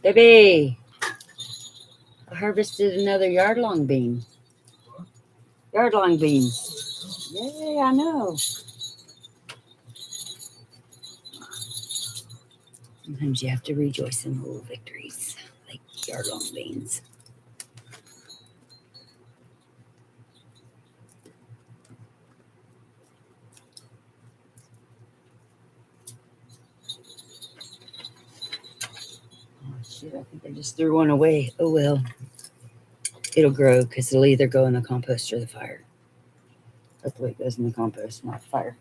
Baby, I harvested another yard long bean. Yard long beans. Yay, I know. Sometimes you have to rejoice in little victories, like yard long beans. Oh, shit, I think I just threw one away. Oh, well. It'll grow because it'll either go in the compost or the fire. Hopefully it goes in the compost, not the fire.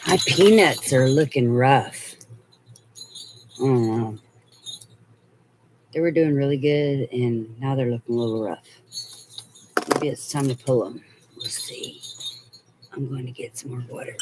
My peanuts are looking rough. I don't know. They were doing really good, and now they're looking a little rough. Maybe it's time to pull them. We'll see. I'm going to get some more water.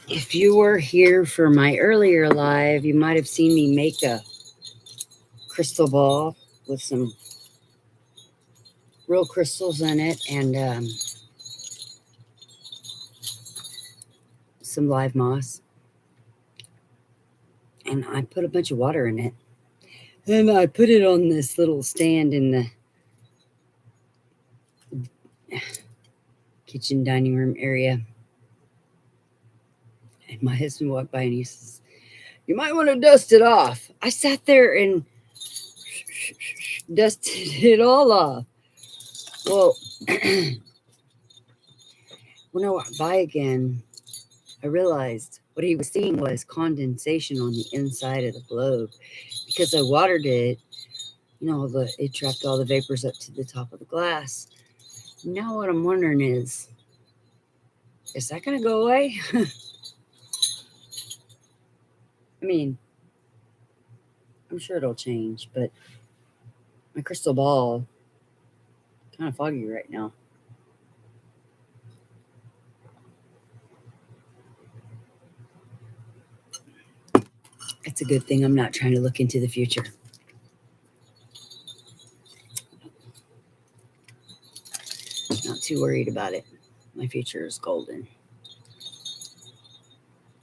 If you were here for my earlier live, you might have seen me make a crystal ball with some real crystals in it and some live moss. And I put a bunch of water in it. And I put it on this little stand in the kitchen dining room area. And my husband walked by and he says, "You might want to dust it off." I sat there and dusted it all off. Well, when I walked by again, I realized what he was seeing was condensation on the inside of the globe. Because I watered it, it trapped all the vapors up to the top of the glass. Now what I'm wondering is that going to go away? I mean, I'm sure it'll change, but my crystal ball kind of foggy right now. It's a good thing I'm not trying to look into the future. Not too worried about it. My future is golden.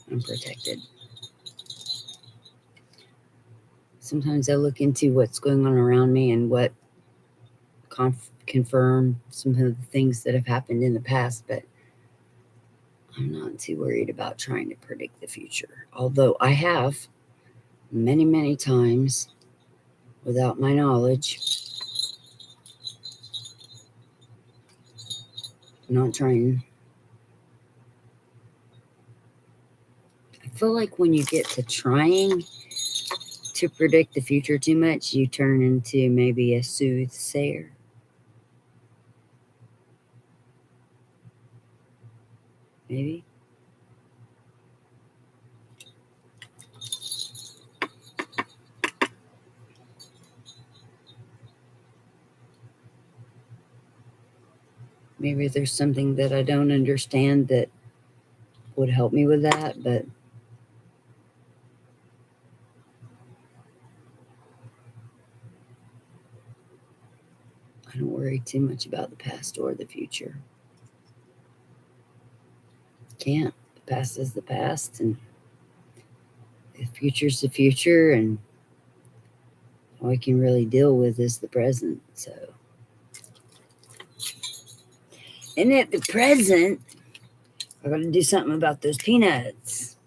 I'm protected. Sometimes I look into what's going on around me and what confirm some of the things that have happened in the past, but I'm not too worried about trying to predict the future. Although I have many, many times without my knowledge. Not trying. I feel like when you get to trying to predict the future too much, you turn into maybe a soothsayer. Maybe. Maybe there's something that I don't understand that would help me with that, but I don't worry too much about the past or the future. Can't. The past is the past, and the future's the future, and all I can really deal with is the present. So, and at the present, I got to do something about those peanuts.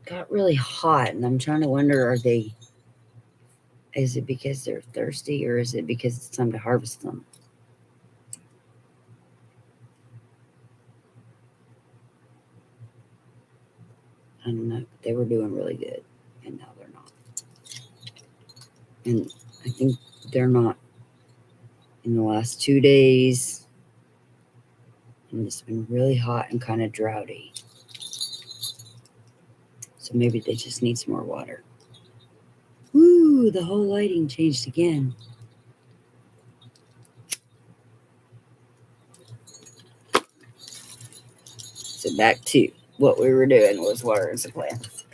Got really hot, and I'm trying to wonder, is it because they're thirsty, or is it because it's time to harvest them? I don't know. They were doing really good, and now they're not. And I think they're not in the last 2 days. And it's been really hot and kind of droughty. So maybe they just need some more water. Woo, the whole lighting changed again. So back to what we were doing was watering the plants.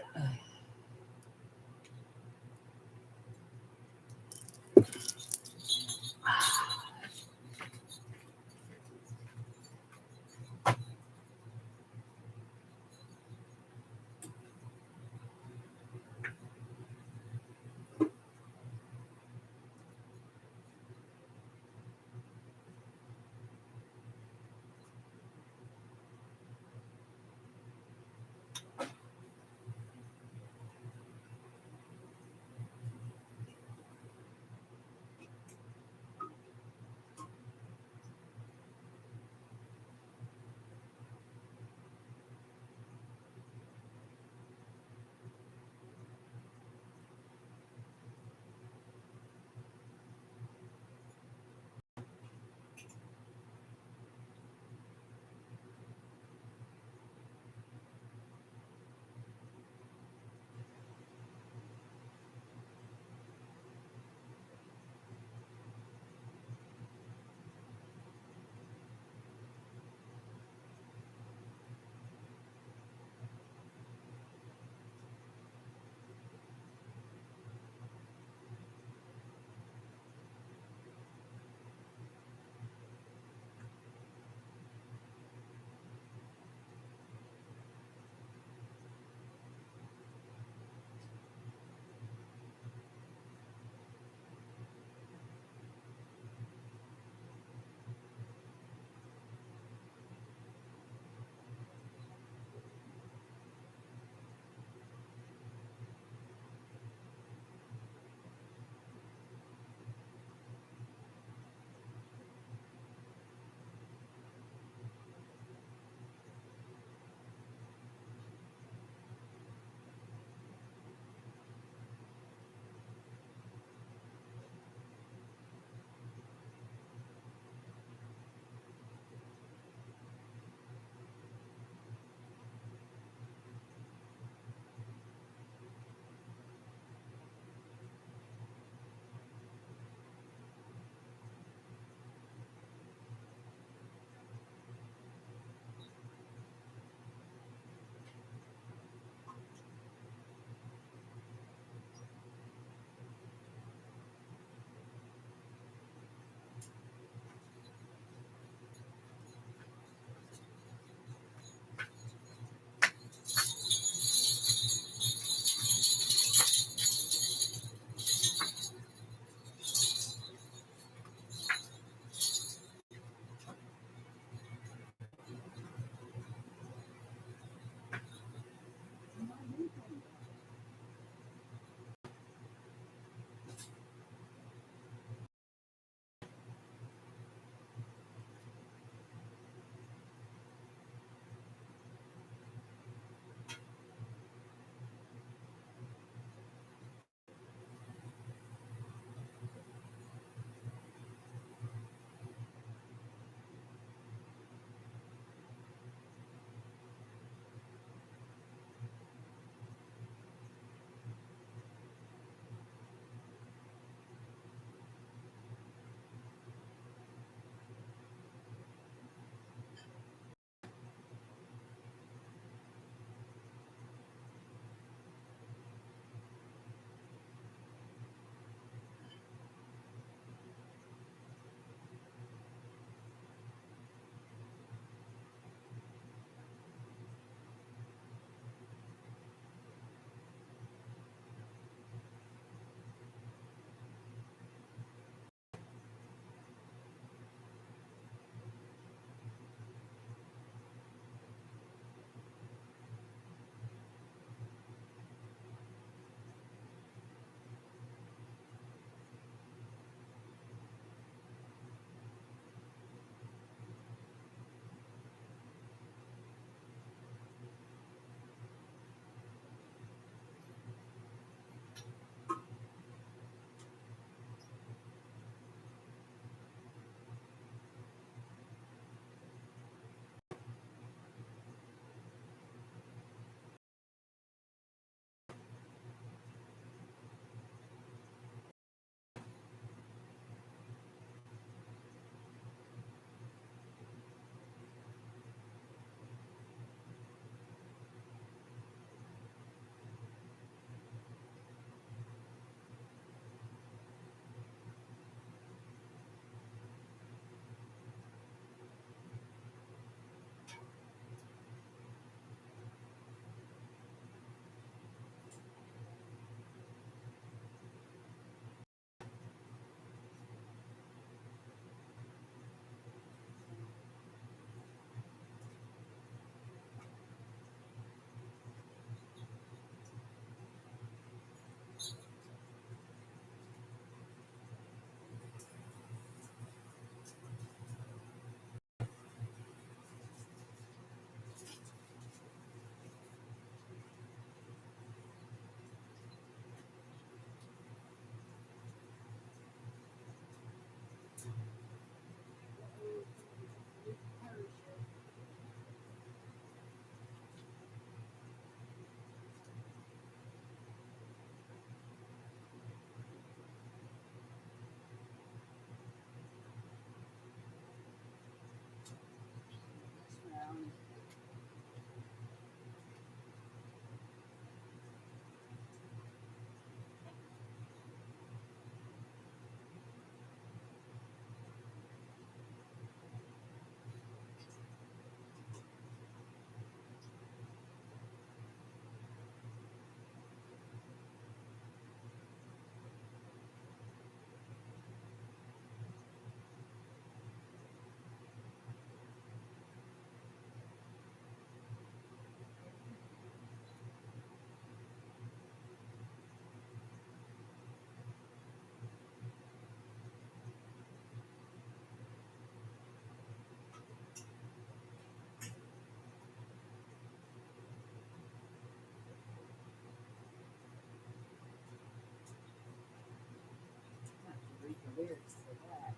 lyrics for that.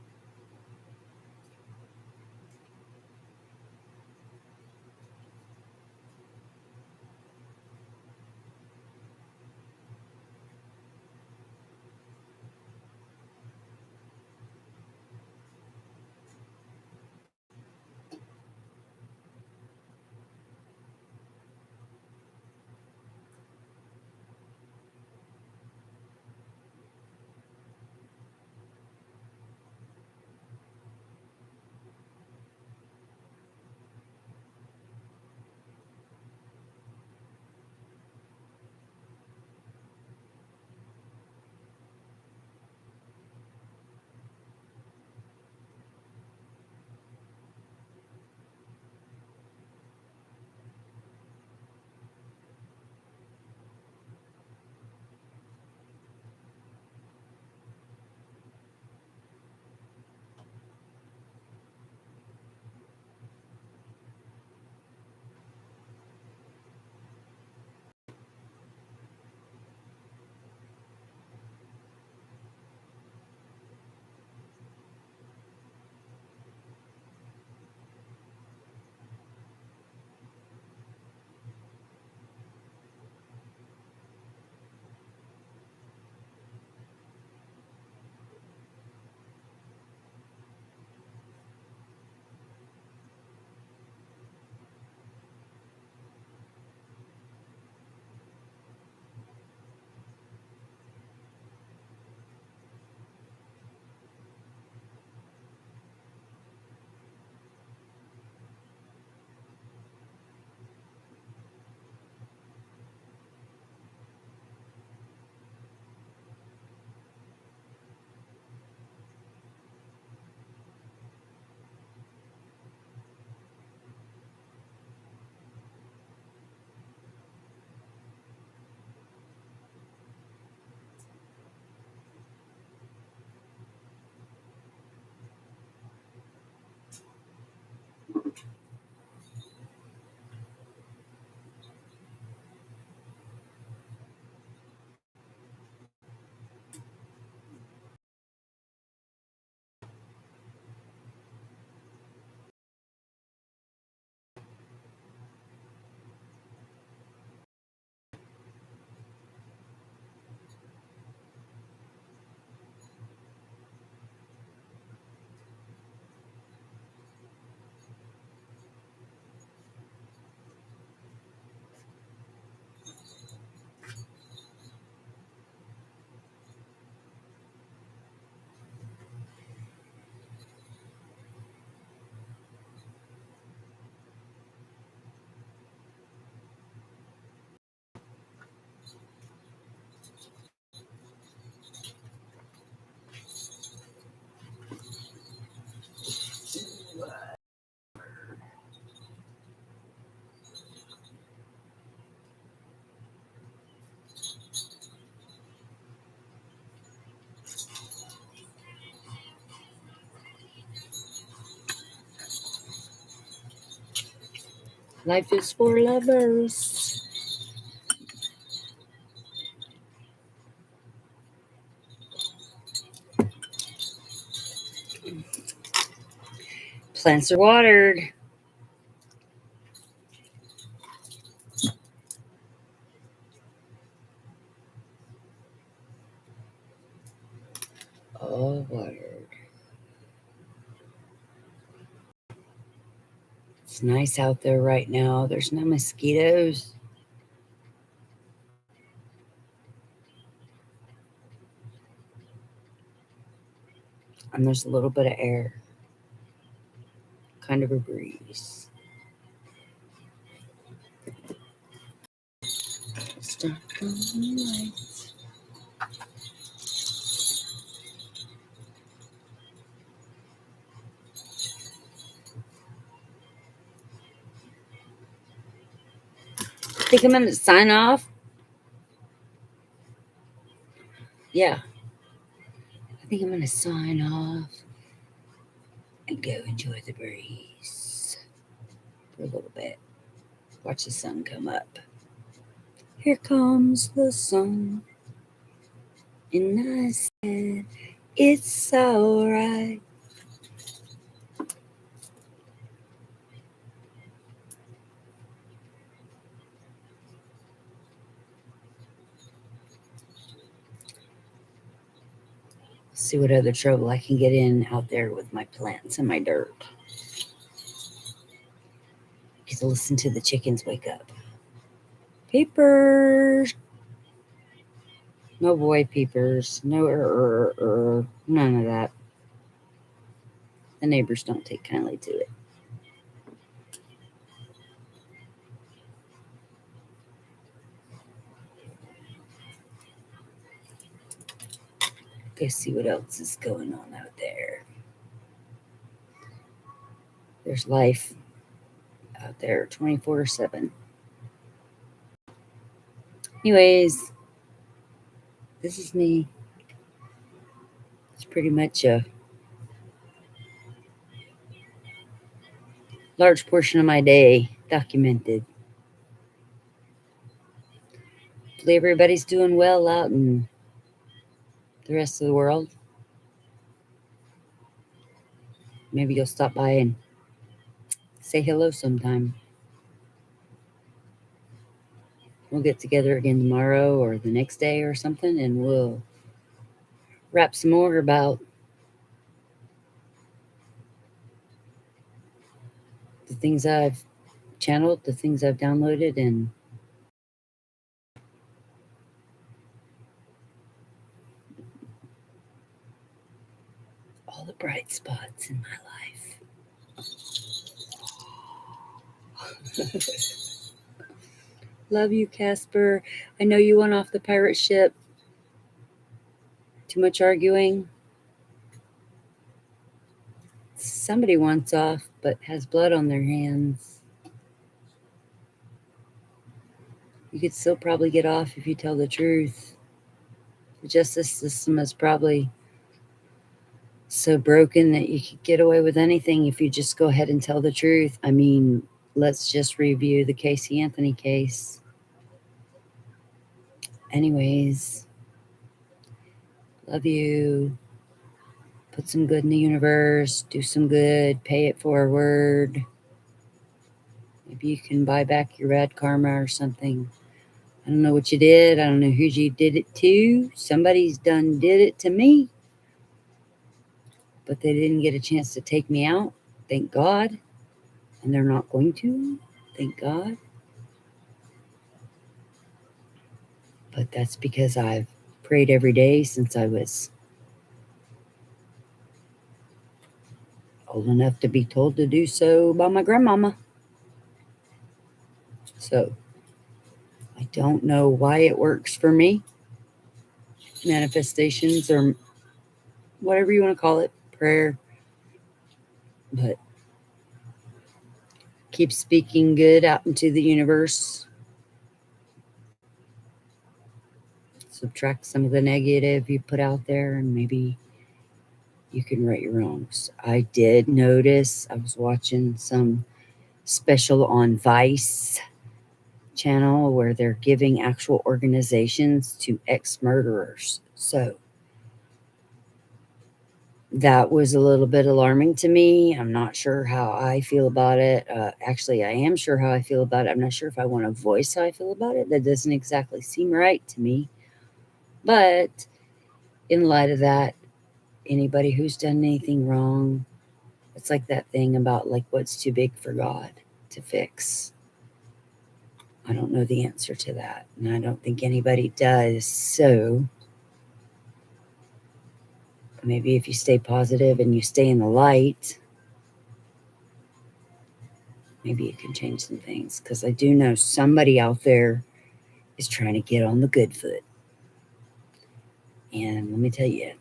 Life is for lovers. Plants are watered. All watered. It's nice out there right now. There's no mosquitoes. And there's a little bit of air. Kind of a breeze. Stuck on the lights. Think I'm gonna sign off? Yeah. I think I'm gonna sign off and go enjoy the breeze for a little bit. Watch the sun come up. Here comes the sun. And I said, It's alright. See what other trouble I can get in out there with my plants and my dirt. Get to listen to the chickens wake up. Peepers. No boy peepers. No none of that. The neighbors don't take kindly to it. Go see what else is going on out there. There's life out there 24/7. Anyways, this is me. It's pretty much a large portion of my day documented. Hopefully, everybody's doing well out in the rest of the world. Maybe you'll stop by and say hello sometime. We'll get together again tomorrow or the next day or something, and we'll rap some more about the things I've channeled, the things I've downloaded, and all the bright spots in my life. Love you, Casper. I know you went off the pirate ship. Too much arguing. Somebody wants off but has blood on their hands. You could still probably get off if you tell the truth. The justice system is probably so broken that you could get away with anything if you just go ahead and tell the truth. I mean, let's just review the Casey Anthony case. Anyways, love you. Put some good in the universe. Do some good. Pay it forward. Maybe you can buy back your bad karma or something. I don't know what you did. I don't know who you did it to. Somebody's done did it to me. But they didn't get a chance to take me out. Thank God. And they're not going to. Thank God. But that's because I've prayed every day since I was old enough to be told to do so by my grandmama. So I don't know why it works for me. Manifestations or whatever you want to call it, prayer. But keep speaking good out into the universe. Subtract some of the negative you put out there, and maybe you can right your wrongs. I did notice, I was watching some special on Vice channel where they're giving actual organizations to ex-murderers. So that was a little bit alarming to me. I'm not sure how I feel about it. Actually, I am sure how I feel about it. I'm not sure if I want to voice how I feel about it. That doesn't exactly seem right to me. But in light of that, anybody who's done anything wrong, it's like that thing about like what's too big for God to fix. I don't know the answer to that, and I don't think anybody does. So maybe if you stay positive and you stay in the light, maybe you can change some things. Because I do know somebody out there is trying to get on the good foot. And let me tell you,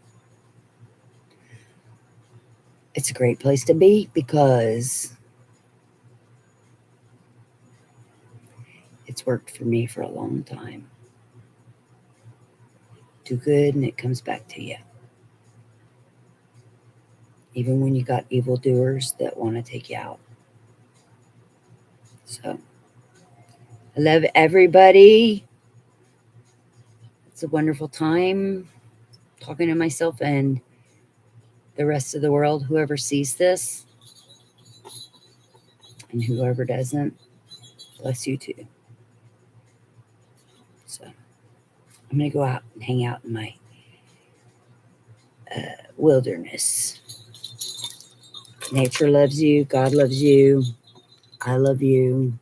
it's a great place to be because it's worked for me for a long time. Do good and it comes back to you. Even when you got evildoers that want to take you out. So, I love everybody. It's a wonderful time talking to myself and the rest of the world, whoever sees this, and whoever doesn't, bless you too. So I'm going to go out and hang out in my wilderness. Nature loves you. God loves you. I love you.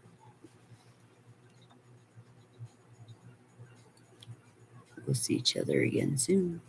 We'll see each other again soon.